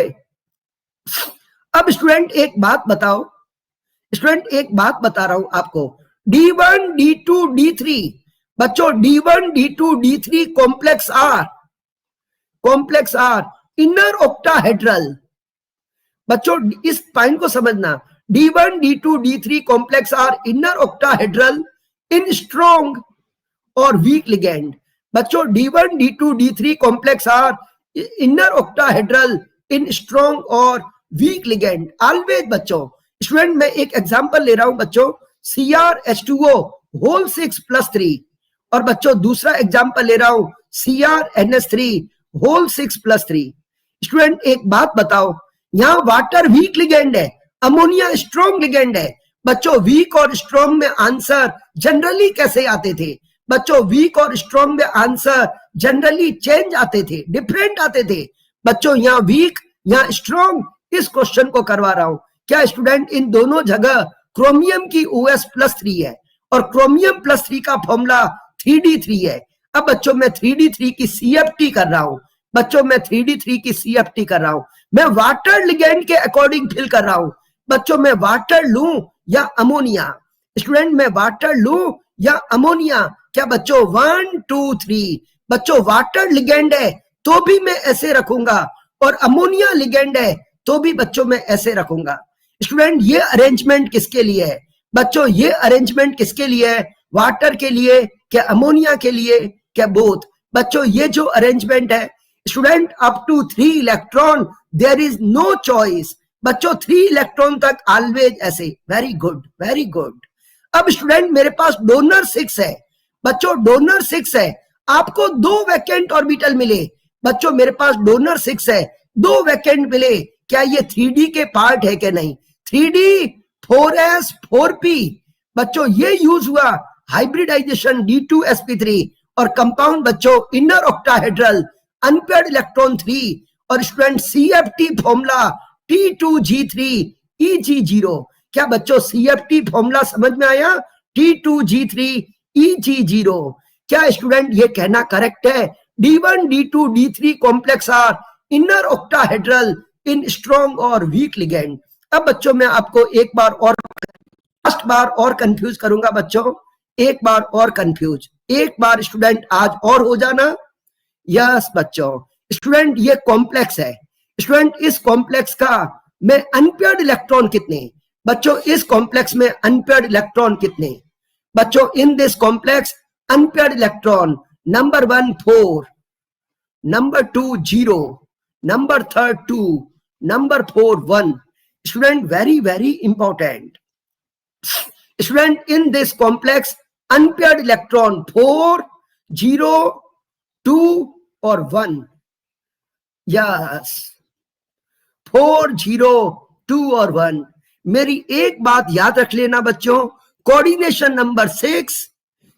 अब स्टूडेंट एक बात बताओ, स्टूडेंट एक बात बता रहा हूं आपको, D1 D2 D3 बच्चों, D1 D2 D3 complex are inner octahedral. बच्चों इस पॉइंट को समझना, D1 D2 D3 complex are inner octahedral in strong और वीक लिगेंड। बच्चों D1 D2 D3 complex are inner octahedral in strong और weak ligand always. बच्चों student मैं एक एग्जांपल ले रहा हूं बच्चों, CrH2O होल 6+3 और बच्चों दूसरा एग्जांपल ले रहा हूं CrNH3 होल 6+3। स्टूडेंट एक बात बताओ, यहां वाटर वीक लिगेंड है, अमोनिया स्ट्रॉन्ग लिगेंड है। बच्चों वीक और स्ट्रॉन्ग में आंसर जनरली कैसे आते थे? बच्चों वीक और स्ट्रॉन्ग में आंसर जनरली चेंज आते थे, डिफरेंट आते थे। बच्चों यहाँ वीक यहाँ स्ट्रॉन्ग, इस क्वेश्चन को करवा रहा हूं। क्या स्टूडेंट इन दोनों जगह क्रोमियम की OS+3 है और क्रोमियम +3 का फॉर्मूला 3d3 है। अब बच्चों मैं 3d3 की CFT कर रहा हूं बच्चों, मैं 3d3 की CFT कर रहा हूं, मैं वाटर लिगेंड के अकॉर्डिंग फिल कर रहा हूं बच्चों। मैं वाटर लूं या अमोनिया? स्टूडेंट मैं वाटर लूं या अमोनिया? क्या बच्चों 1 2 3 बच्चों वाटर लिगेंड है तो भी मैं ऐसे रखूंगा और अमोनिया लिगेंड है तो भी बच्चों मैं ऐसे रखूंगा। स्टूडेंट ये अरेंजमेंट किसके लिए है? बच्चों ये अरेंजमेंट किसके लिए है? वाटर के लिए क्या अमोनिया के लिए क्या बोथ? बच्चों ये जो अरेंजमेंट है student up to 3 electron there is no choice बच्चों, 3 इलेक्ट्रॉन तक ऑलवेज ऐसे। Very good very good. अब स्टूडेंट मेरे पास डोनर 6 है बच्चों, डोनर 6 है, आपको 2 वैकेंट ऑर्बिटल मिले बच्चों, मेरे पास डोनर 6 है, 2 वैकेंट मिले। क्या ये 3D के पार्ट है क्या? नहीं। 3D 4s 4p बच्चों ये यूज हुआ हाइब्रिडाइजेशन D2sp3 और कंपाउंड बच्चों इनर ऑक्टाहेड्रल अनपेयर्ड इलेक्ट्रॉन 3 और student CFT formula T2G3 Eg0। क्या बच्चों CFT फॉर्मूला समझ में आया? T2G3 Eg0। क्या स्टूडेंट ये कहना करेक्ट है? D1 D2 D3 complex are inner octahedral in strong और वीक लिगेंड। अब बच्चों मैं आपको एक बार और लास्ट बार और कंफ्यूज करूंगा बच्चों, एक बार और कंफ्यूज, एक बार स्टूडेंट आज और हो जाना। यस बच्चों स्टूडेंट ये कॉम्प्लेक्स है स्टूडेंट, इस कॉम्प्लेक्स का में अनपेयर्ड इलेक्ट्रॉन कितने? बच्चों इस कॉम्प्लेक्स में अनपेयर्ड इलेक्ट्रॉन कितने? बच्चों in this complex unpaired electron number 1 4, number 2 0, number 3 2, number 4 1। Student very very important student, in this complex unpaired electron 4, 0, 2 और 1। यस, 4, 0, 2 और 1। मेरी एक बात याद रख लेना बच्चों, कोऑर्डिनेशन नंबर 6,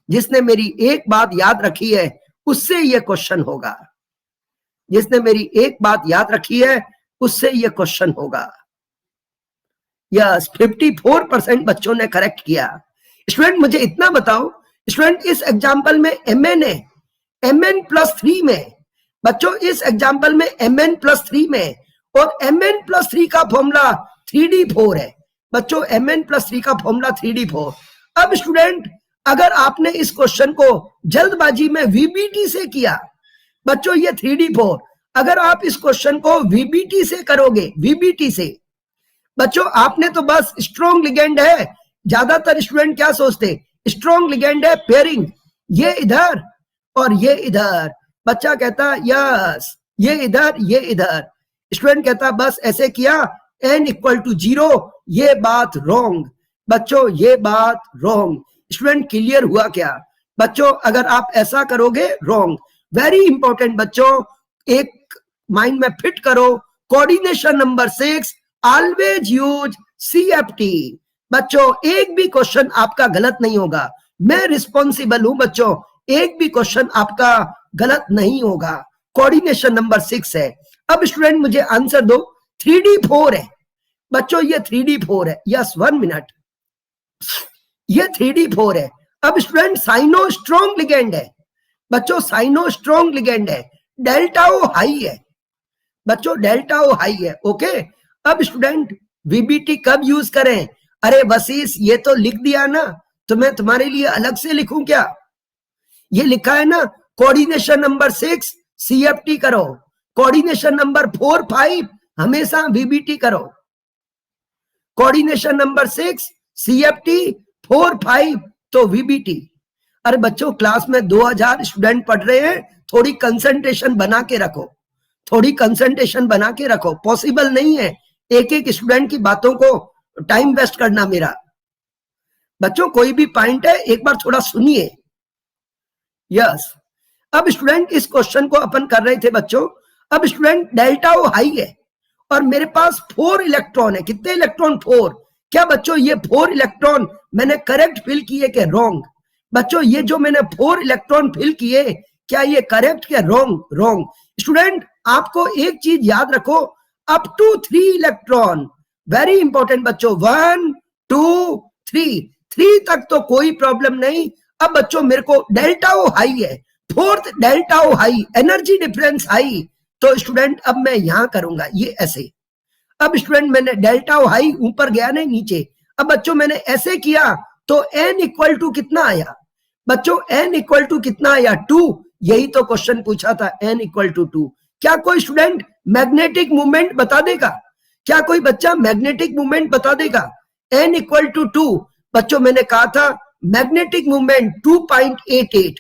जिसने मेरी एक बात याद रखी है उससे यह क्वेश्चन होगा। जिसने मेरी एक बात याद रखी है उससे यह क्वेश्चन होगा। यस, 54% बच्चों ने करेक्ट किया। स्टूडेंट मुझे इतना बताओ, स्टूडेंट इस एग्जाम्पल में mn है, mn+3 में बच्चों, इस एग्जाम्पल में mn+3 में, और mn+3 का फॉर्मूला 3d4 है बच्चों। mn+3 का फॉर्मूला 3d4। अब स्टूडेंट अगर आपने इस क्वेश्चन को जल्दबाजी में VBT से किया बच्चों, ये 3d4, अगर आप इस क्वेश्चन को VBT से करोगे, VBT से बच्चों, आपने तो बस स्ट्रॉन्ग लिगेंड है, ज्यादातर स्टूडेंट क्या सोचते, स्ट्रॉन्ग लिगेंड है, पेयरिंग, ये इधर और ये इधर। बच्चा कहता यस, ये इधर ये इधर। स्टूडेंट कहता बस ऐसे किया, n = 0, ये बात रॉन्ग बच्चों, ये बात रॉन्ग। स्टूडेंट क्लियर हुआ क्या बच्चों? अगर आप ऐसा करोगे रॉन्ग। वेरी इंपॉर्टेंट बच्चों, एक माइंड में फिट करो, coordination number 6, always use CFT बच्चों। एक भी क्वेश्चन आपका गलत नहीं होगा, मैं रिस्पॉन्सिबल हूं बच्चों, एक भी क्वेश्चन आपका गलत नहीं होगा। कोऑर्डिनेशन नंबर 6 है। अब स्टूडेंट मुझे आंसर दो, 3d4 है बच्चों, ये 3d4 है। यस, 1 मिनट, ये 3d4 है। अब स्टूडेंट साइनो स्ट्रॉन्ग लिगेंड है बच्चों, साइनो स्ट्रॉन्ग लिगेंड है, डेल्टा ओ हाई है बच्चों, डेल्टा ओ हाई है। ओके, अब स्टूडेंट VBT कब यूज करें? अरे वसीस, ये तो लिख दिया ना, तो मैं तुम्हारे लिए अलग से लिखूं क्या? ये लिखा है ना, कोऑर्डिनेशन नंबर 6 CFT करो, कोऑर्डिनेशन नंबर 4, 5 हमेशा VBT करो, कोऑर्डिनेशन नंबर 6 CFT, 4, 5 तो VBT। अरे बच्चों, क्लास में 2000 स्टूडेंट पढ़ रहे हैं, थोड़ी कंसंट्रेशन बना के रखो, थोड़ी कंसंट्रेशन बना के रखो। पॉसिबल नहीं है एक एक स्टूडेंट की बातों को टाइम वेस्ट करना मेरा। बच्चों कोई भी पॉइंट है एक बार थोड़ा सुनिए। यस, अब स्टूडेंट इस क्वेश्चन को अपन कर रहे थे बच्चों। अब स्टूडेंट डेल्टा ओ हाई है और मेरे पास 4 इलेक्ट्रॉन है। कितने इलेक्ट्रॉन? 4। क्या बच्चों ये 4 इलेक्ट्रॉन मैंने करेक्ट फिल किए के रॉन्ग? बच्चों ये जो मैंने 4 इलेक्ट्रॉन फिल किए, क्या ये करेक्ट के रॉन्ग? रॉन्ग। स्टूडेंट आपको एक चीज याद रखो, up to 3 electron, very important बच्चों, 1, 2, 3 तक तो कोई प्रॉब्लम नहीं। अब बच्चों मेरे को डेल्टा ओ हाई है, 4th delta O high, energy difference high, तो स्टूडेंट अब मैं यहां करूंगा ये ऐसे। अब स्टूडेंट मैंने डेल्टा ओ हाई ऊपर गया नहीं नीचे। अब बच्चों मैंने ऐसे किया तो n = कितना आया बच्चों? n = कितना आया? 2। यही तो क्वेश्चन पूछा था, n = 2। क्या कोई स्टूडेंट मैग्नेटिक मूवमेंट बता देगा? क्या कोई बच्चा मैग्नेटिक मूवमेंट बता देगा? n = 2 बच्चों, मैंने कहा था मैग्नेटिक मूवमेंट 2.88,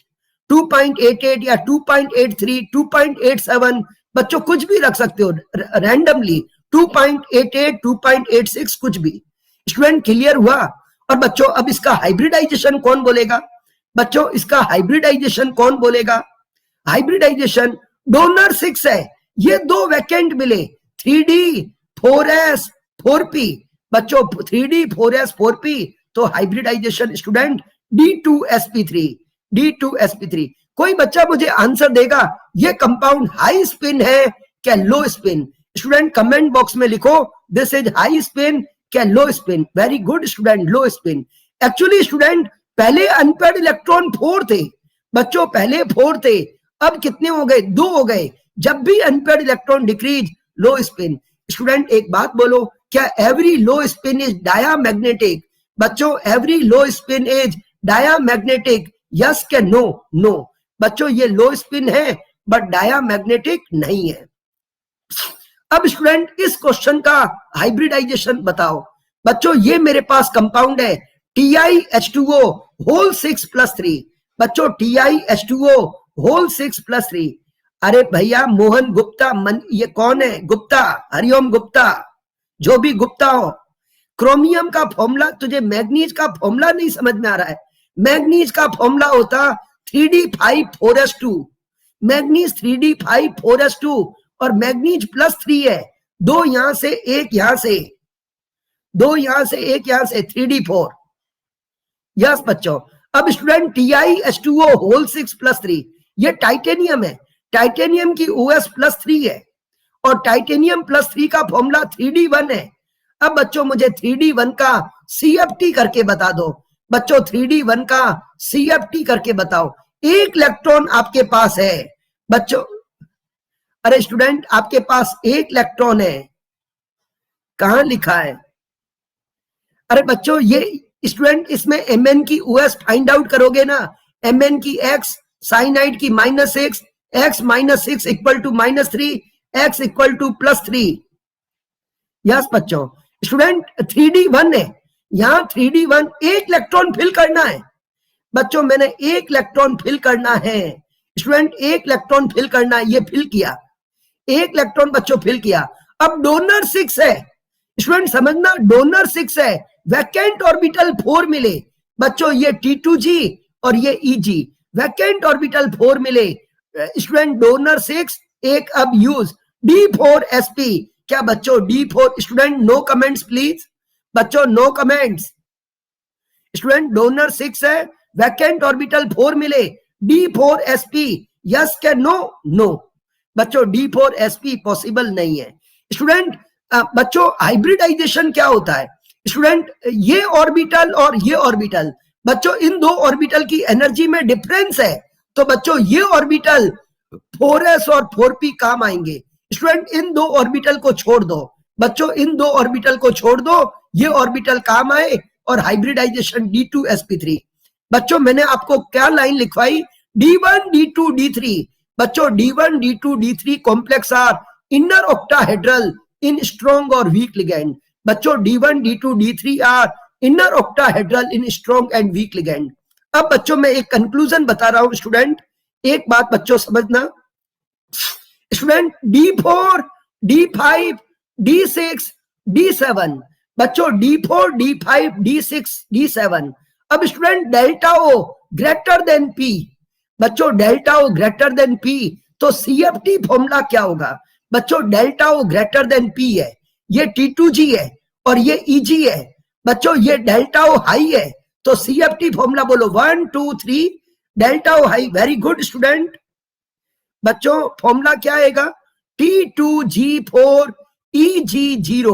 2.88 या 2.83, 2.87 बच्चों कुछ भी रख सकते हो रैंडमली, 2.88, 2.86 कुछ भी। स्टूडेंट क्लियर हुआ? और बच्चों अब इसका हाइब्रिडाइजेशन कौन बोलेगा? बच्चों इसका हाइब्रिडाइजेशन कौन बोलेगा? हाइब्रिडाइजेशन डोनर 6 है, ये 2 वैकेंट मिले, 3D 4s 4p बच्चों, 3D 4s 4p, तो हाइब्रिडाइजेशन स्टूडेंट D2sp3, D2sp3। कोई बच्चा मुझे आंसर देगा ये कंपाउंड हाई स्पिन है क्या लो स्पिन? स्टूडेंट कमेंट बॉक्स में लिखो, दिस इज हाई स्पिन क्या लो स्पिन? वेरी गुड स्टूडेंट, लो स्पिन। एक्चुअली स्टूडेंट पहले अनपेयर्ड इलेक्ट्रॉन 4 थे बच्चों, पहले 4 थे, अब कितने हो गए? 2 हो गए। जब भी unpaired electron decrease, low spin. Student एक बात बोलो, क्या every low spin is diamagnetic? बच्चों every low spin is diamagnetic, yes क्या नो? नो बच्चों, ये लो स्पिन है बट डायामैग्नेटिक नहीं है। अब स्टूडेंट इस क्वेश्चन का हाइब्रिडाइजेशन बताओ। बच्चों ये मेरे पास कंपाउंड है TiH2O होल 6+3 बच्चों, TiH2O होल 6+3। अरे भैया मोहन गुप्ता, ये कौन है? गुप्ता, हरिओम गुप्ता, जो भी गुप्ता हो, क्रोमियम का फॉर्मूला, तुझे मैग्नीज का फॉर्मूला नहीं समझ में आ रहा है? मैग्नीज का फॉर्मूला होता 3d5 4s2, manganese 3d5 4s2 और मैग्नीज +3 है, 2 यहां से 1 यहां से, 2 यहां से 1 यहां से, 3d4। यस बच्चों, अब स्टूडेंट TiH2O होल 6 +3, ये टाइटेनियम है, टाइटेनियम की OS +3 है और टाइटेनियम +3 का फॉर्मूला 3d1 है। अब बच्चों मुझे 3d1 का CFT करके बता दो, बच्चों 3d1 का CFT करके बताओ। एक इलेक्ट्रॉन आपके पास है बच्चों, अरे स्टूडेंट आपके पास एक इलेक्ट्रॉन है, कहां लिखा है? अरे बच्चों ये स्टूडेंट इसमें Mn की OS फाइंड आउट करोगे ना, Mn की X, साइनाइड की -6, X -6 equal to -3, X equal to +3। Yes बच्चों, स्टूडेंट 3d1 है, यहां 3d1 एक इलेक्ट्रॉन फिल करना है बच्चों, मैंने एक इलेक्ट्रॉन फिल करना है स्टूडेंट, एक इलेक्ट्रॉन फिल करना है, ये फिल किया, एक इलेक्ट्रॉन बच्चों फिल किया। अब डोनर 6 है स्टूडेंट, समझना डोनर 6 है, वैकेंट ऑर्बिटल 4 मिले बच्चों, ये T2G और ये EG, वैकेंट ऑर्बिटल 4 मिले स्टूडेंट, डोनर 6 एक अब यूज D4sp, क्या बच्चों D4? Student no comments please, बच्चों नो कमेंट्स। स्टूडेंट डोनर 6 है, वैकेंट ऑर्बिटल 4 मिले, D4sp, यस क्या नो? नो बच्चों, D4sp पॉसिबल नहीं है। स्टूडेंट बच्चों हाइब्रिडाइजेशन क्या होता है? स्टूडेंट ये ऑर्बिटल और ये ऑर्बिटल, बच्चों इन दो ऑर्बिटल की एनर्जी में डिफरेंस है, तो बच्चों ये ऑर्बिटल 4s और 4p काम आएंगे। स्टूडेंट इन दो ऑर्बिटल को छोड़ दो बच्चों, इन दो ऑर्बिटल को छोड़ दो, ये ऑर्बिटल काम आए और हाइब्रिडाइजेशन D2sp3। बच्चों मैंने आपको क्या लाइन लिखवाई? D1 D2 D3 बच्चों, D1 D2 D3 complex are inner octahedral in strong और वीक लिगेंड, बच्चों D1 D2 D3 are inner octahedral in strong and weak ligand. अब बच्चों मैं एक कंक्लूजन बता रहा हूं स्टूडेंट, एक बात बच्चों समझना student, D4 D5 D6 D7 बच्चों, D4 D5 D6 D7। अब student delta O greater than P बच्चों, delta O greater than P, तो CFT फॉर्मूला क्या होगा बच्चों? Delta O greater than P है, ये T2G है और ये EG है बच्चों, ये डेल्टा O हाई है, तो CFT फॉर्मूला बोलो 1 2 3, delta O high. Very good student, बच्चों फॉर्मूला क्या आएगा? T2G4 EG0।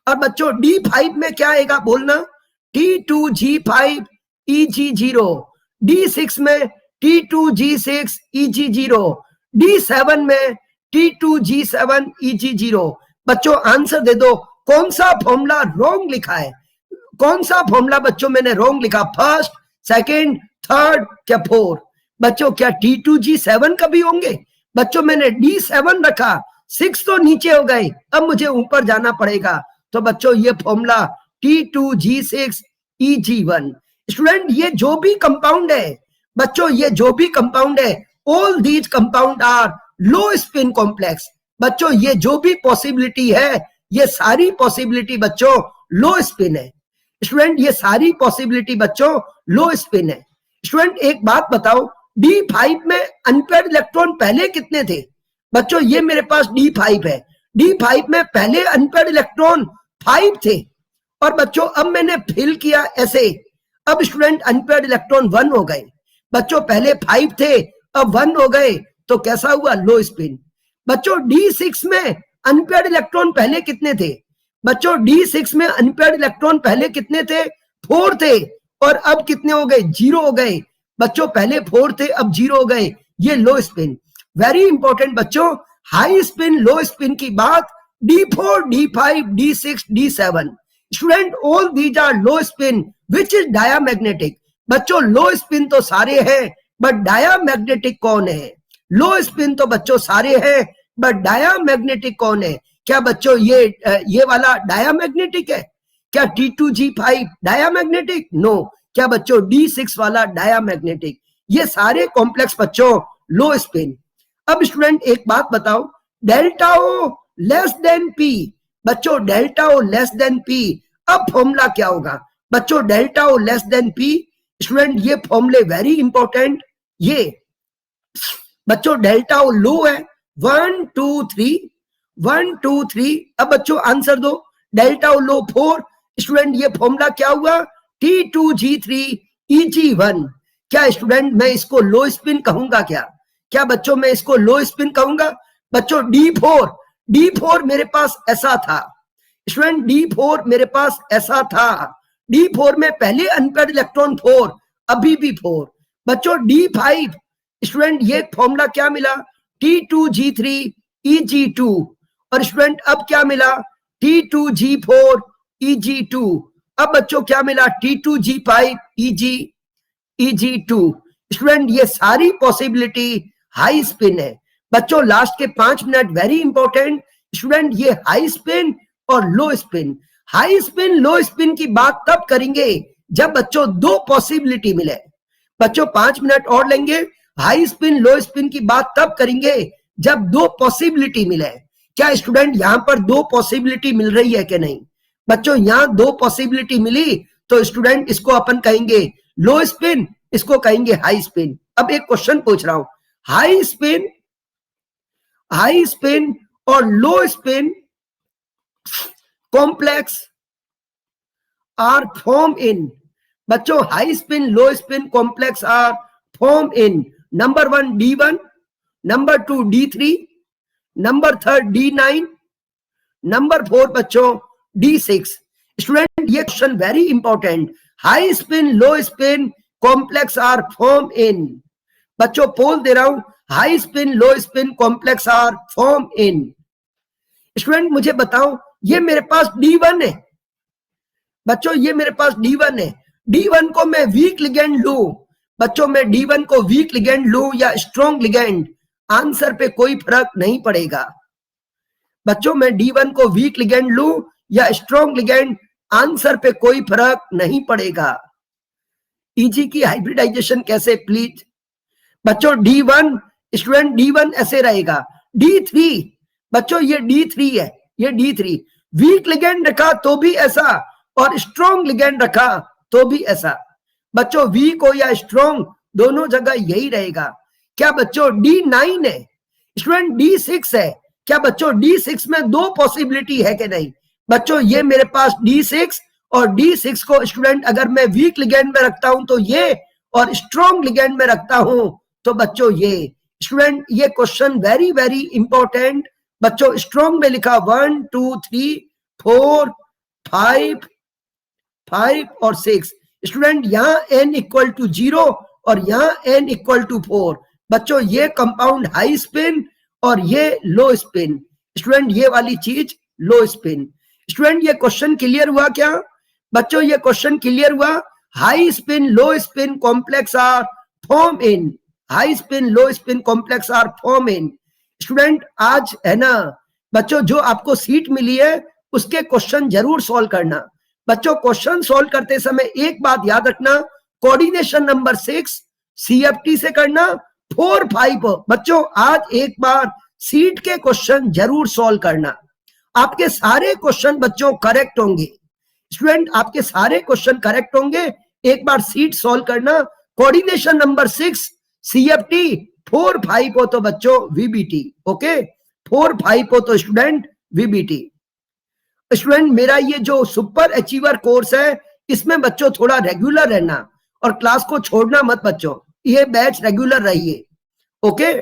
और बच्चों D5 में क्या आएगा बोलना? T2G5 EG0, D6 में T2G6 EG0, D7 में T2G7 EG0। बच्चों आंसर दे दो, कौन सा फॉर्मूला रॉन्ग लिखा है? कौन सा फॉर्मूला बच्चों मैंने रॉन्ग लिखा? फर्स्ट, सेकंड, थर्ड क्या फोर्थ? बच्चों क्या T2G7 कभी होंगे? बच्चों मैंने D7 रखा, 6 तो नीचे हो गए, अब मुझे ऊपर जाना पड़ेगा, तो बच्चों ये फॉर्मूला T2G6 EG1। स्टूडेंट ये जो भी कंपाउंड है बच्चों, ये जो भी कंपाउंड है, all these compound are low spin complex बच्चों, ये जो भी पॉसिबिलिटी है, ये सारी पॉसिबिलिटी बच्चों लो स्पिन है। स्टूडेंट ये सारी पॉसिबिलिटी बच्चों लो स्पिन है। स्टूडेंट एक बात बताओ, D5 में अनपेयर्ड इलेक्ट्रॉन पहले कितने थे बच्चों? ये मेरे पास D5 है, D5 में पहले अनपेयर्ड इलेक्ट्रॉन 5 थे, और बच्चों अब मैंने फिल किया ऐसे, अब स्टूडेंट अनपेयर्ड इलेक्ट्रॉन 1 हो गए बच्चों, पहले 5 थे अब 1 हो गए, तो कैसा हुआ? लो स्पिन। बच्चों D6 में अनपेयर्ड इलेक्ट्रॉन पहले कितने थे बच्चों? D6 में अनपेयर्ड इलेक्ट्रॉन पहले कितने थे? 4 थे, और अब कितने हो गए? 0 हो गए बच्चों, पहले 4 थे अब 0 हो गए, ये लो स्पिन। वेरी इंपॉर्टेंट बच्चों, हाई स्पिन लो स्पिन की बात D4 D5 D6 D7। Student all these are low spin which is diamagnetic. बच्चों लो स्पिन तो सारे हैं, बट डायामैग्नेटिक कौन है? लो स्पिन तो बच्चों सारे हैं, बट डायामैग्नेटिक कौन है? क्या बच्चों ये वाला डायामैग्नेटिक है? क्या T2G5 डायामैग्नेटिक? नो। क्या बच्चों D6 वाला डायामैग्नेटिक? ये सारे कॉम्प्लेक्स बच्चों लो स्पिन। अब स्टूडेंट एक बात बताओ, delta O less than P बच्चों, delta O less than P, अब फॉर्मूला क्या होगा बच्चों? Delta O less than P student ये फॉर्मूले वेरी इंपॉर्टेंट। ये बच्चों डेल्टा लो है 1 2 3 1 2 3। अब बच्चों आंसर दो। डेल्टा लो 4। स्टूडेंट ये फॉर्मूला क्या हुआ? T2G3 EG1। क्या स्टूडेंट मैं इसको लो स्पिन कहूंगा? क्या बच्चों मैं इसको लो स्पिन कहूंगा? बच्चों D4 मेरे पास ऐसा था। स्टूडेंट D4 मेरे पास ऐसा था। D4 में पहले अनपेयर्ड इलेक्ट्रॉन 4, अभी भी 4। बच्चों D5 स्टूडेंट ये फॉर्मूला क्या मिला? T2G3 EG2। और स्टूडेंट अब क्या मिला? T2G4 EG2। अब बच्चों क्या मिला? T2G5 EG2। स्टूडेंट ये सारी पॉसिबिलिटी हाई स्पिन है। बच्चों लास्ट के 5 मिनट वेरी इंपॉर्टेंट। स्टूडेंट ये हाई स्पिन और low spin, high spin low spin की बात तब करेंगे जब बच्चों दो पॉसिबिलिटी मिले। बच्चों 5 मिनट और लेंगे। हाई स्पिन लो स्पिन की बात तब करेंगे जब दो पॉसिबिलिटी मिले। क्या स्टूडेंट यहां पर दो पॉसिबिलिटी मिल रही है कि नहीं? बच्चों यहां दो पॉसिबिलिटी मिली तो स्टूडेंट इसको अपन कहेंगे लो स्पिन, इसको कहेंगे हाई स्पिन। अब एक क्वेश्चन पूछ रहा हूं, हाई स्पिन और low spin complex are form in. बच्चों high spin low spin complex are form in number 1 D1, number 2 D3, number 3 D9, number 4 बच्चों D6। स्टूडेंट ये question very important. High spin low spin complex are form in. बच्चों poll दे रहा हूं, high spin low spin complex are form in. Student मुझे बताओ ये मेरे पास D1 है। बच्चों ये मेरे पास D1 है। D1 को मैं वीक लिगेंड लू। बच्चों मैं D1 को वीक लिगेंड लू या स्ट्रॉन्ग लिगेंड, आंसर पे कोई फर्क नहीं पड़ेगा। बच्चों मैं D1 को वीक लिगेंड लू या स्ट्रॉन्ग लिगेंड, आंसर पे कोई फर्क नहीं पड़ेगा। EG की हाइब्रिडाइजेशन कैसे प्लीज? बच्चों D1 स्टूडेंट D1 ऐसे रहेगा। D3 बच्चों ये D3 है, ये D3 वीक लिगेंड रखा तो भी ऐसा और स्ट्रॉन्ग लिगेंड रखा तो भी ऐसा। बच्चों वीक हो या स्ट्रॉन्ग दोनों जगह यही रहेगा। क्या बच्चों D9 है? स्टूडेंट D6 है। क्या बच्चों D6 में दो पॉसिबिलिटी है कि नहीं? बच्चों ये मेरे पास D6 और D6 को स्टूडेंट अगर मैं वीक लिगेंड में रखता हूं तो ये, और स्ट्रॉन्ग लिगेंड में रखता हूं तो बच्चों ये। स्टूडेंट ये क्वेश्चन वेरी वेरी इंपॉर्टेंट। बच्चों स्ट्रॉन्ग में लिखा 1 2 3 4 5 और 6। स्टूडेंट यहाँ n इक्वल टू 0 और यहाँ n इक्वल टू 4। बच्चों ये कंपाउंड हाई स्पिन और ये लो स्पिन। स्टूडेंट ये वाली चीज लो स्पिन। स्टूडेंट ये क्वेश्चन क्लियर हुआ क्या? बच्चों ये क्वेश्चन क्लियर हुआ। High spin low spin complex are form in. High spin low spin complex are form in. Student आज है ना बच्चों जो आपको सीट मिली है उसके क्वेश्चन जरूर सॉल्व करना। बच्चों क्वेश्चन सॉल्व करते समय एक बात याद रखना, कोऑर्डिनेशन नंबर 6 CFT से करना 4 5। बच्चों आज एक बार सीट के क्वेश्चन जरूर सॉल्व करना। आपके सारे क्वेश्चन बच्चों करेक्ट होंगे। स्टूडेंट आपके सारे क्वेश्चन करेक्ट होंगे। एक बार सीट सॉल्व करना। कोऑर्डिनेशन नंबर 6 CFT 4 5 हो तो बच्चों VBT। ओके 4 5 हो तो स्टूडेंट VBT। स्टूडेंट मेरा ये जो सुपर अचीवर कोर्स है इसमें बच्चों थोड़ा रेगुलर रहना और क्लास को छोड़ना मत बच्चों। ये बैच रेगुलर रहिए। ओके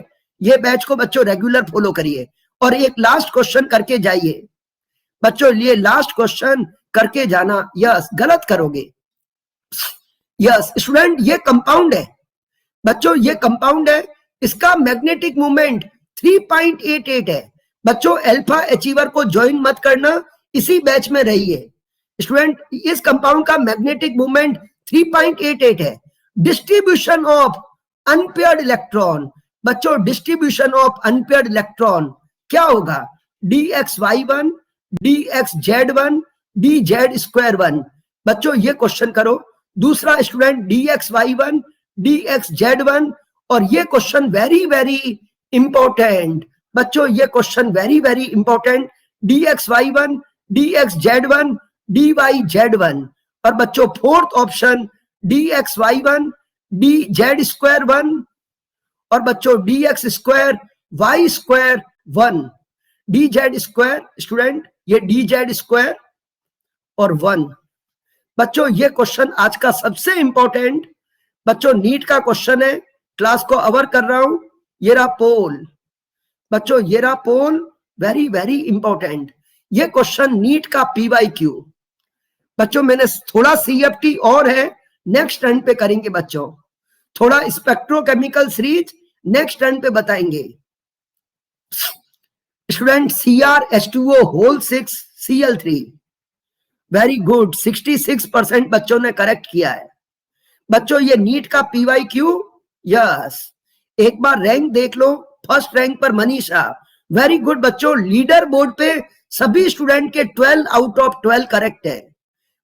ये बैच को बच्चों रेगुलर फॉलो करिए और एक लास्ट क्वेश्चन करके जाइए। बच्चों ये लास्ट क्वेश्चन करके जाना। यस गलत करोगे। यस स्टूडेंट ये कंपाउंड है। बच्चों ये कंपाउंड है, इसका मैग्नेटिक मोमेंट 3.88 है। बच्चों अल्फा अचीवर को ज्वाइन मत करना, इसी बैच में रहिए। स्टूडेंट इस कंपाउंड का मैग्नेटिक मोमेंट 3.88 है। Distribution of unpaired electron. बच्चों डिस्ट्रीब्यूशन ऑफ अनपेयर्ड इलेक्ट्रॉन क्या होगा? DXY1 DXZ1 DZ²1। बच्चों ये क्वेश्चन करो। दूसरा स्टूडेंट DXY1 DXZ1 और ये क्वेश्चन वेरी वेरी इंपॉर्टेंट। बच्चों ये question very very important. DXY1 DXZ1 DYZ1 और बच्चों फोर्थ ऑप्शन dxy1 dz² 1 और बच्चों dx² y² 1 dz², स्टूडेंट ये dz² और 1। बच्चों ये क्वेश्चन आज का सबसे इंपॉर्टेंट बच्चों नीट का क्वेश्चन है, क्लास को अवर कर रहा हूं। ये रहा पोल बच्चों, ये रहा पोल, वेरी वेरी इंपॉर्टेंट। ये क्वेश्चन नीट का PYQ बच्चों। मैंने थोड़ा CFT और है, नेक्स्ट टर्न पे करेंगे बच्चों। थोड़ा स्पेक्ट्रोकेमिकल सीरीज नेक्स्ट टर्न पे बताएंगे student. CrH2O whole 6 Cl3, very good, 66% बच्चों ने करेक्ट किया है। बच्चों ये नीट का PYQ, यस। एक बार रैंक देख लो, फर्स्ट रैंक पर मनीषा, वेरी गुड बच्चों। लीडर बोर्ड पे सभी स्टूडेंट के 12 आउट ऑफ 12 करेक्ट है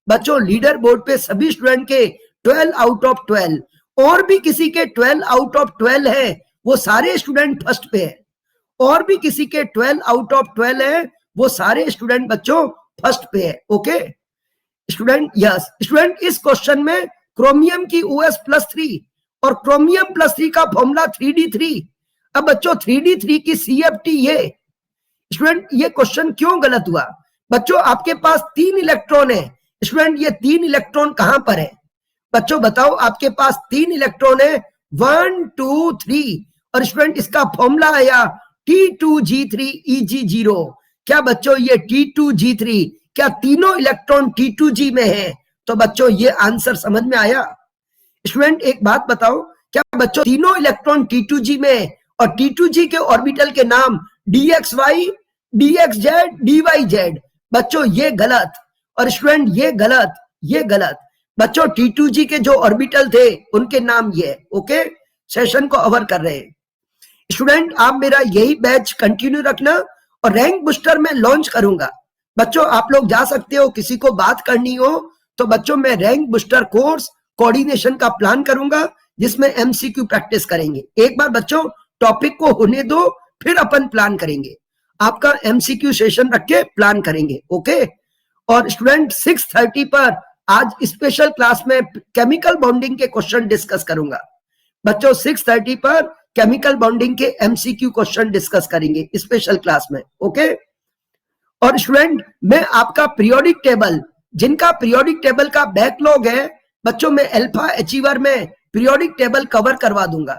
बच्चों। लीडर बोर्ड पे सभी स्टूडेंट के 12 आउट ऑफ 12, और भी किसी के 12 आउट ऑफ 12 है, वो सारे स्टूडेंट फर्स्ट पे है। और भी किसी के 12 आउट ऑफ 12 है, वो सारे स्टूडेंट बच्चों फर्स्ट पे है। Okay student, yes student. इस क्वेश्चन में क्रोमियम की OS+3 और क्रोमियम +3 का फॉर्मूला 3d3। अब बच्चों 3d3 की CFT ये स्टूडेंट, ये क्वेश्चन क्यों गलत हुआ बच्चों? आपके पास 3 इलेक्ट्रॉन है स्टूडेंट, ये 3 इलेक्ट्रॉन कहां पर है बच्चों? बताओ, आपके पास 3 इलेक्ट्रॉन है, 1 2 3, और स्टूडेंट इसका फॉर्मूला आया T2G3Eg0। क्या बच्चों ये T2G3, क्या तीनों इलेक्ट्रॉन T2G में है? तो बच्चों ये आंसर समझ में आया। स्टूडेंट एक बात बताओ, क्या बच्चों तीनों इलेक्ट्रॉन T2G में है, और T2G के ऑर्बिटल के नाम dxy, dxz, dyz? बच्चों ये गलत, और स्टूडेंट ये गलत, ये गलत बच्चों। T2G के जो ऑर्बिटल थे उनके नाम ये। ओके, सेशन को अवर कर रहे हैं स्टूडेंट। आप मेरा यही बैच कंटिन्यू रखना, और रैंक बूस्टर में लॉन्च करूंगा बच्चों। आप लोग जा सकते हो, किसी को बात करनी हो तो बच्चों मैं रैंक बूस्टर कोर्स कोऑर्डिनेशन का प्लान करूंगा, जिसमें MCQ प्रैक्टिस करेंगे। एक बार बच्चों टॉपिक को होने दो, फिर अपन प्लान करेंगे। आपका MCQ सेशन रख के प्लान करेंगे। ओके, और स्टूडेंट 6:30 पर आज स्पेशल क्लास में केमिकल बॉन्डिंग के क्वेश्चन डिस्कस करूंगा बच्चों। 6:30 पर केमिकल बॉन्डिंग के MCQ क्वेश्चन डिस्कस करेंगे स्पेशल क्लास में। ओके, और स्टूडेंट मैं आपका पीरियोडिक टेबल, जिनका पीरियोडिक टेबल का बैकलॉग है बच्चों, मैं अल्फा अचीवर में पीरियोडिक टेबल कवर करवा दूंगा।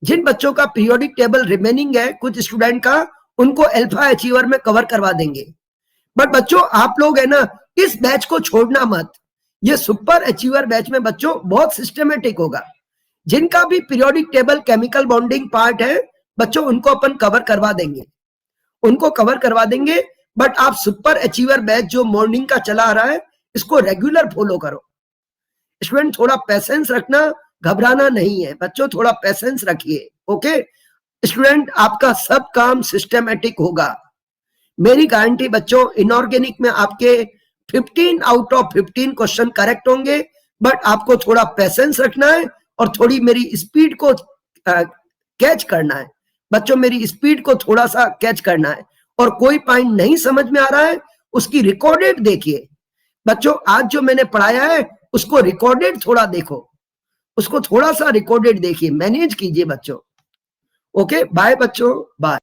जिन बच्चों का पीरियोडिक टेबल रिमेनिंग है, कुछ स्टूडेंट का, उनको अल्फा अचीवर में कवर करवा देंगे। बट बच्चों आप लोग है ना, इस बैच को छोड़ना मत। ये सुपर अचीवर बैच में बच्चों बहुत सिस्टमेटिक होगा। जिनका भी periodic table chemical bonding part है बच्चों, उनको अपन कवर करवा देंगे, उनको कवर करवा देंगे। बट आप सुपर अचीवर बैच जो मॉर्निंग का चला आ रहा है, इसको रेगुलर फॉलो करो स्टूडेंट। थोड़ा पेशेंस रखना, घबराना नहीं है बच्चों, थोड़ा पेशेंस रखिए। ओके स्टूडेंट, आपका सब काम सिस्टमेटिक होगा, मेरी गारंटी बच्चों। इनऑर्गेनिक में आपके 15 आउट ऑफ 15 क्वेश्चन करेक्ट होंगे, बट आपको थोड़ा पेशेंस रखना है, और थोड़ी मेरी स्पीड को कैच करना है बच्चों। मेरी स्पीड को थोड़ा सा कैच करना है, और कोई पॉइंट नहीं समझ में आ रहा है उसकी रिकॉर्डेड देखिए बच्चों। आज जो मैंने पढ़ाया है उसको रिकॉर्डेड थोड़ा देखो, उसको थोड़ा सा रिकॉर्डेड देखिए, मैनेज कीजिए बच्चों। ओके बाय बच्चों, बाय।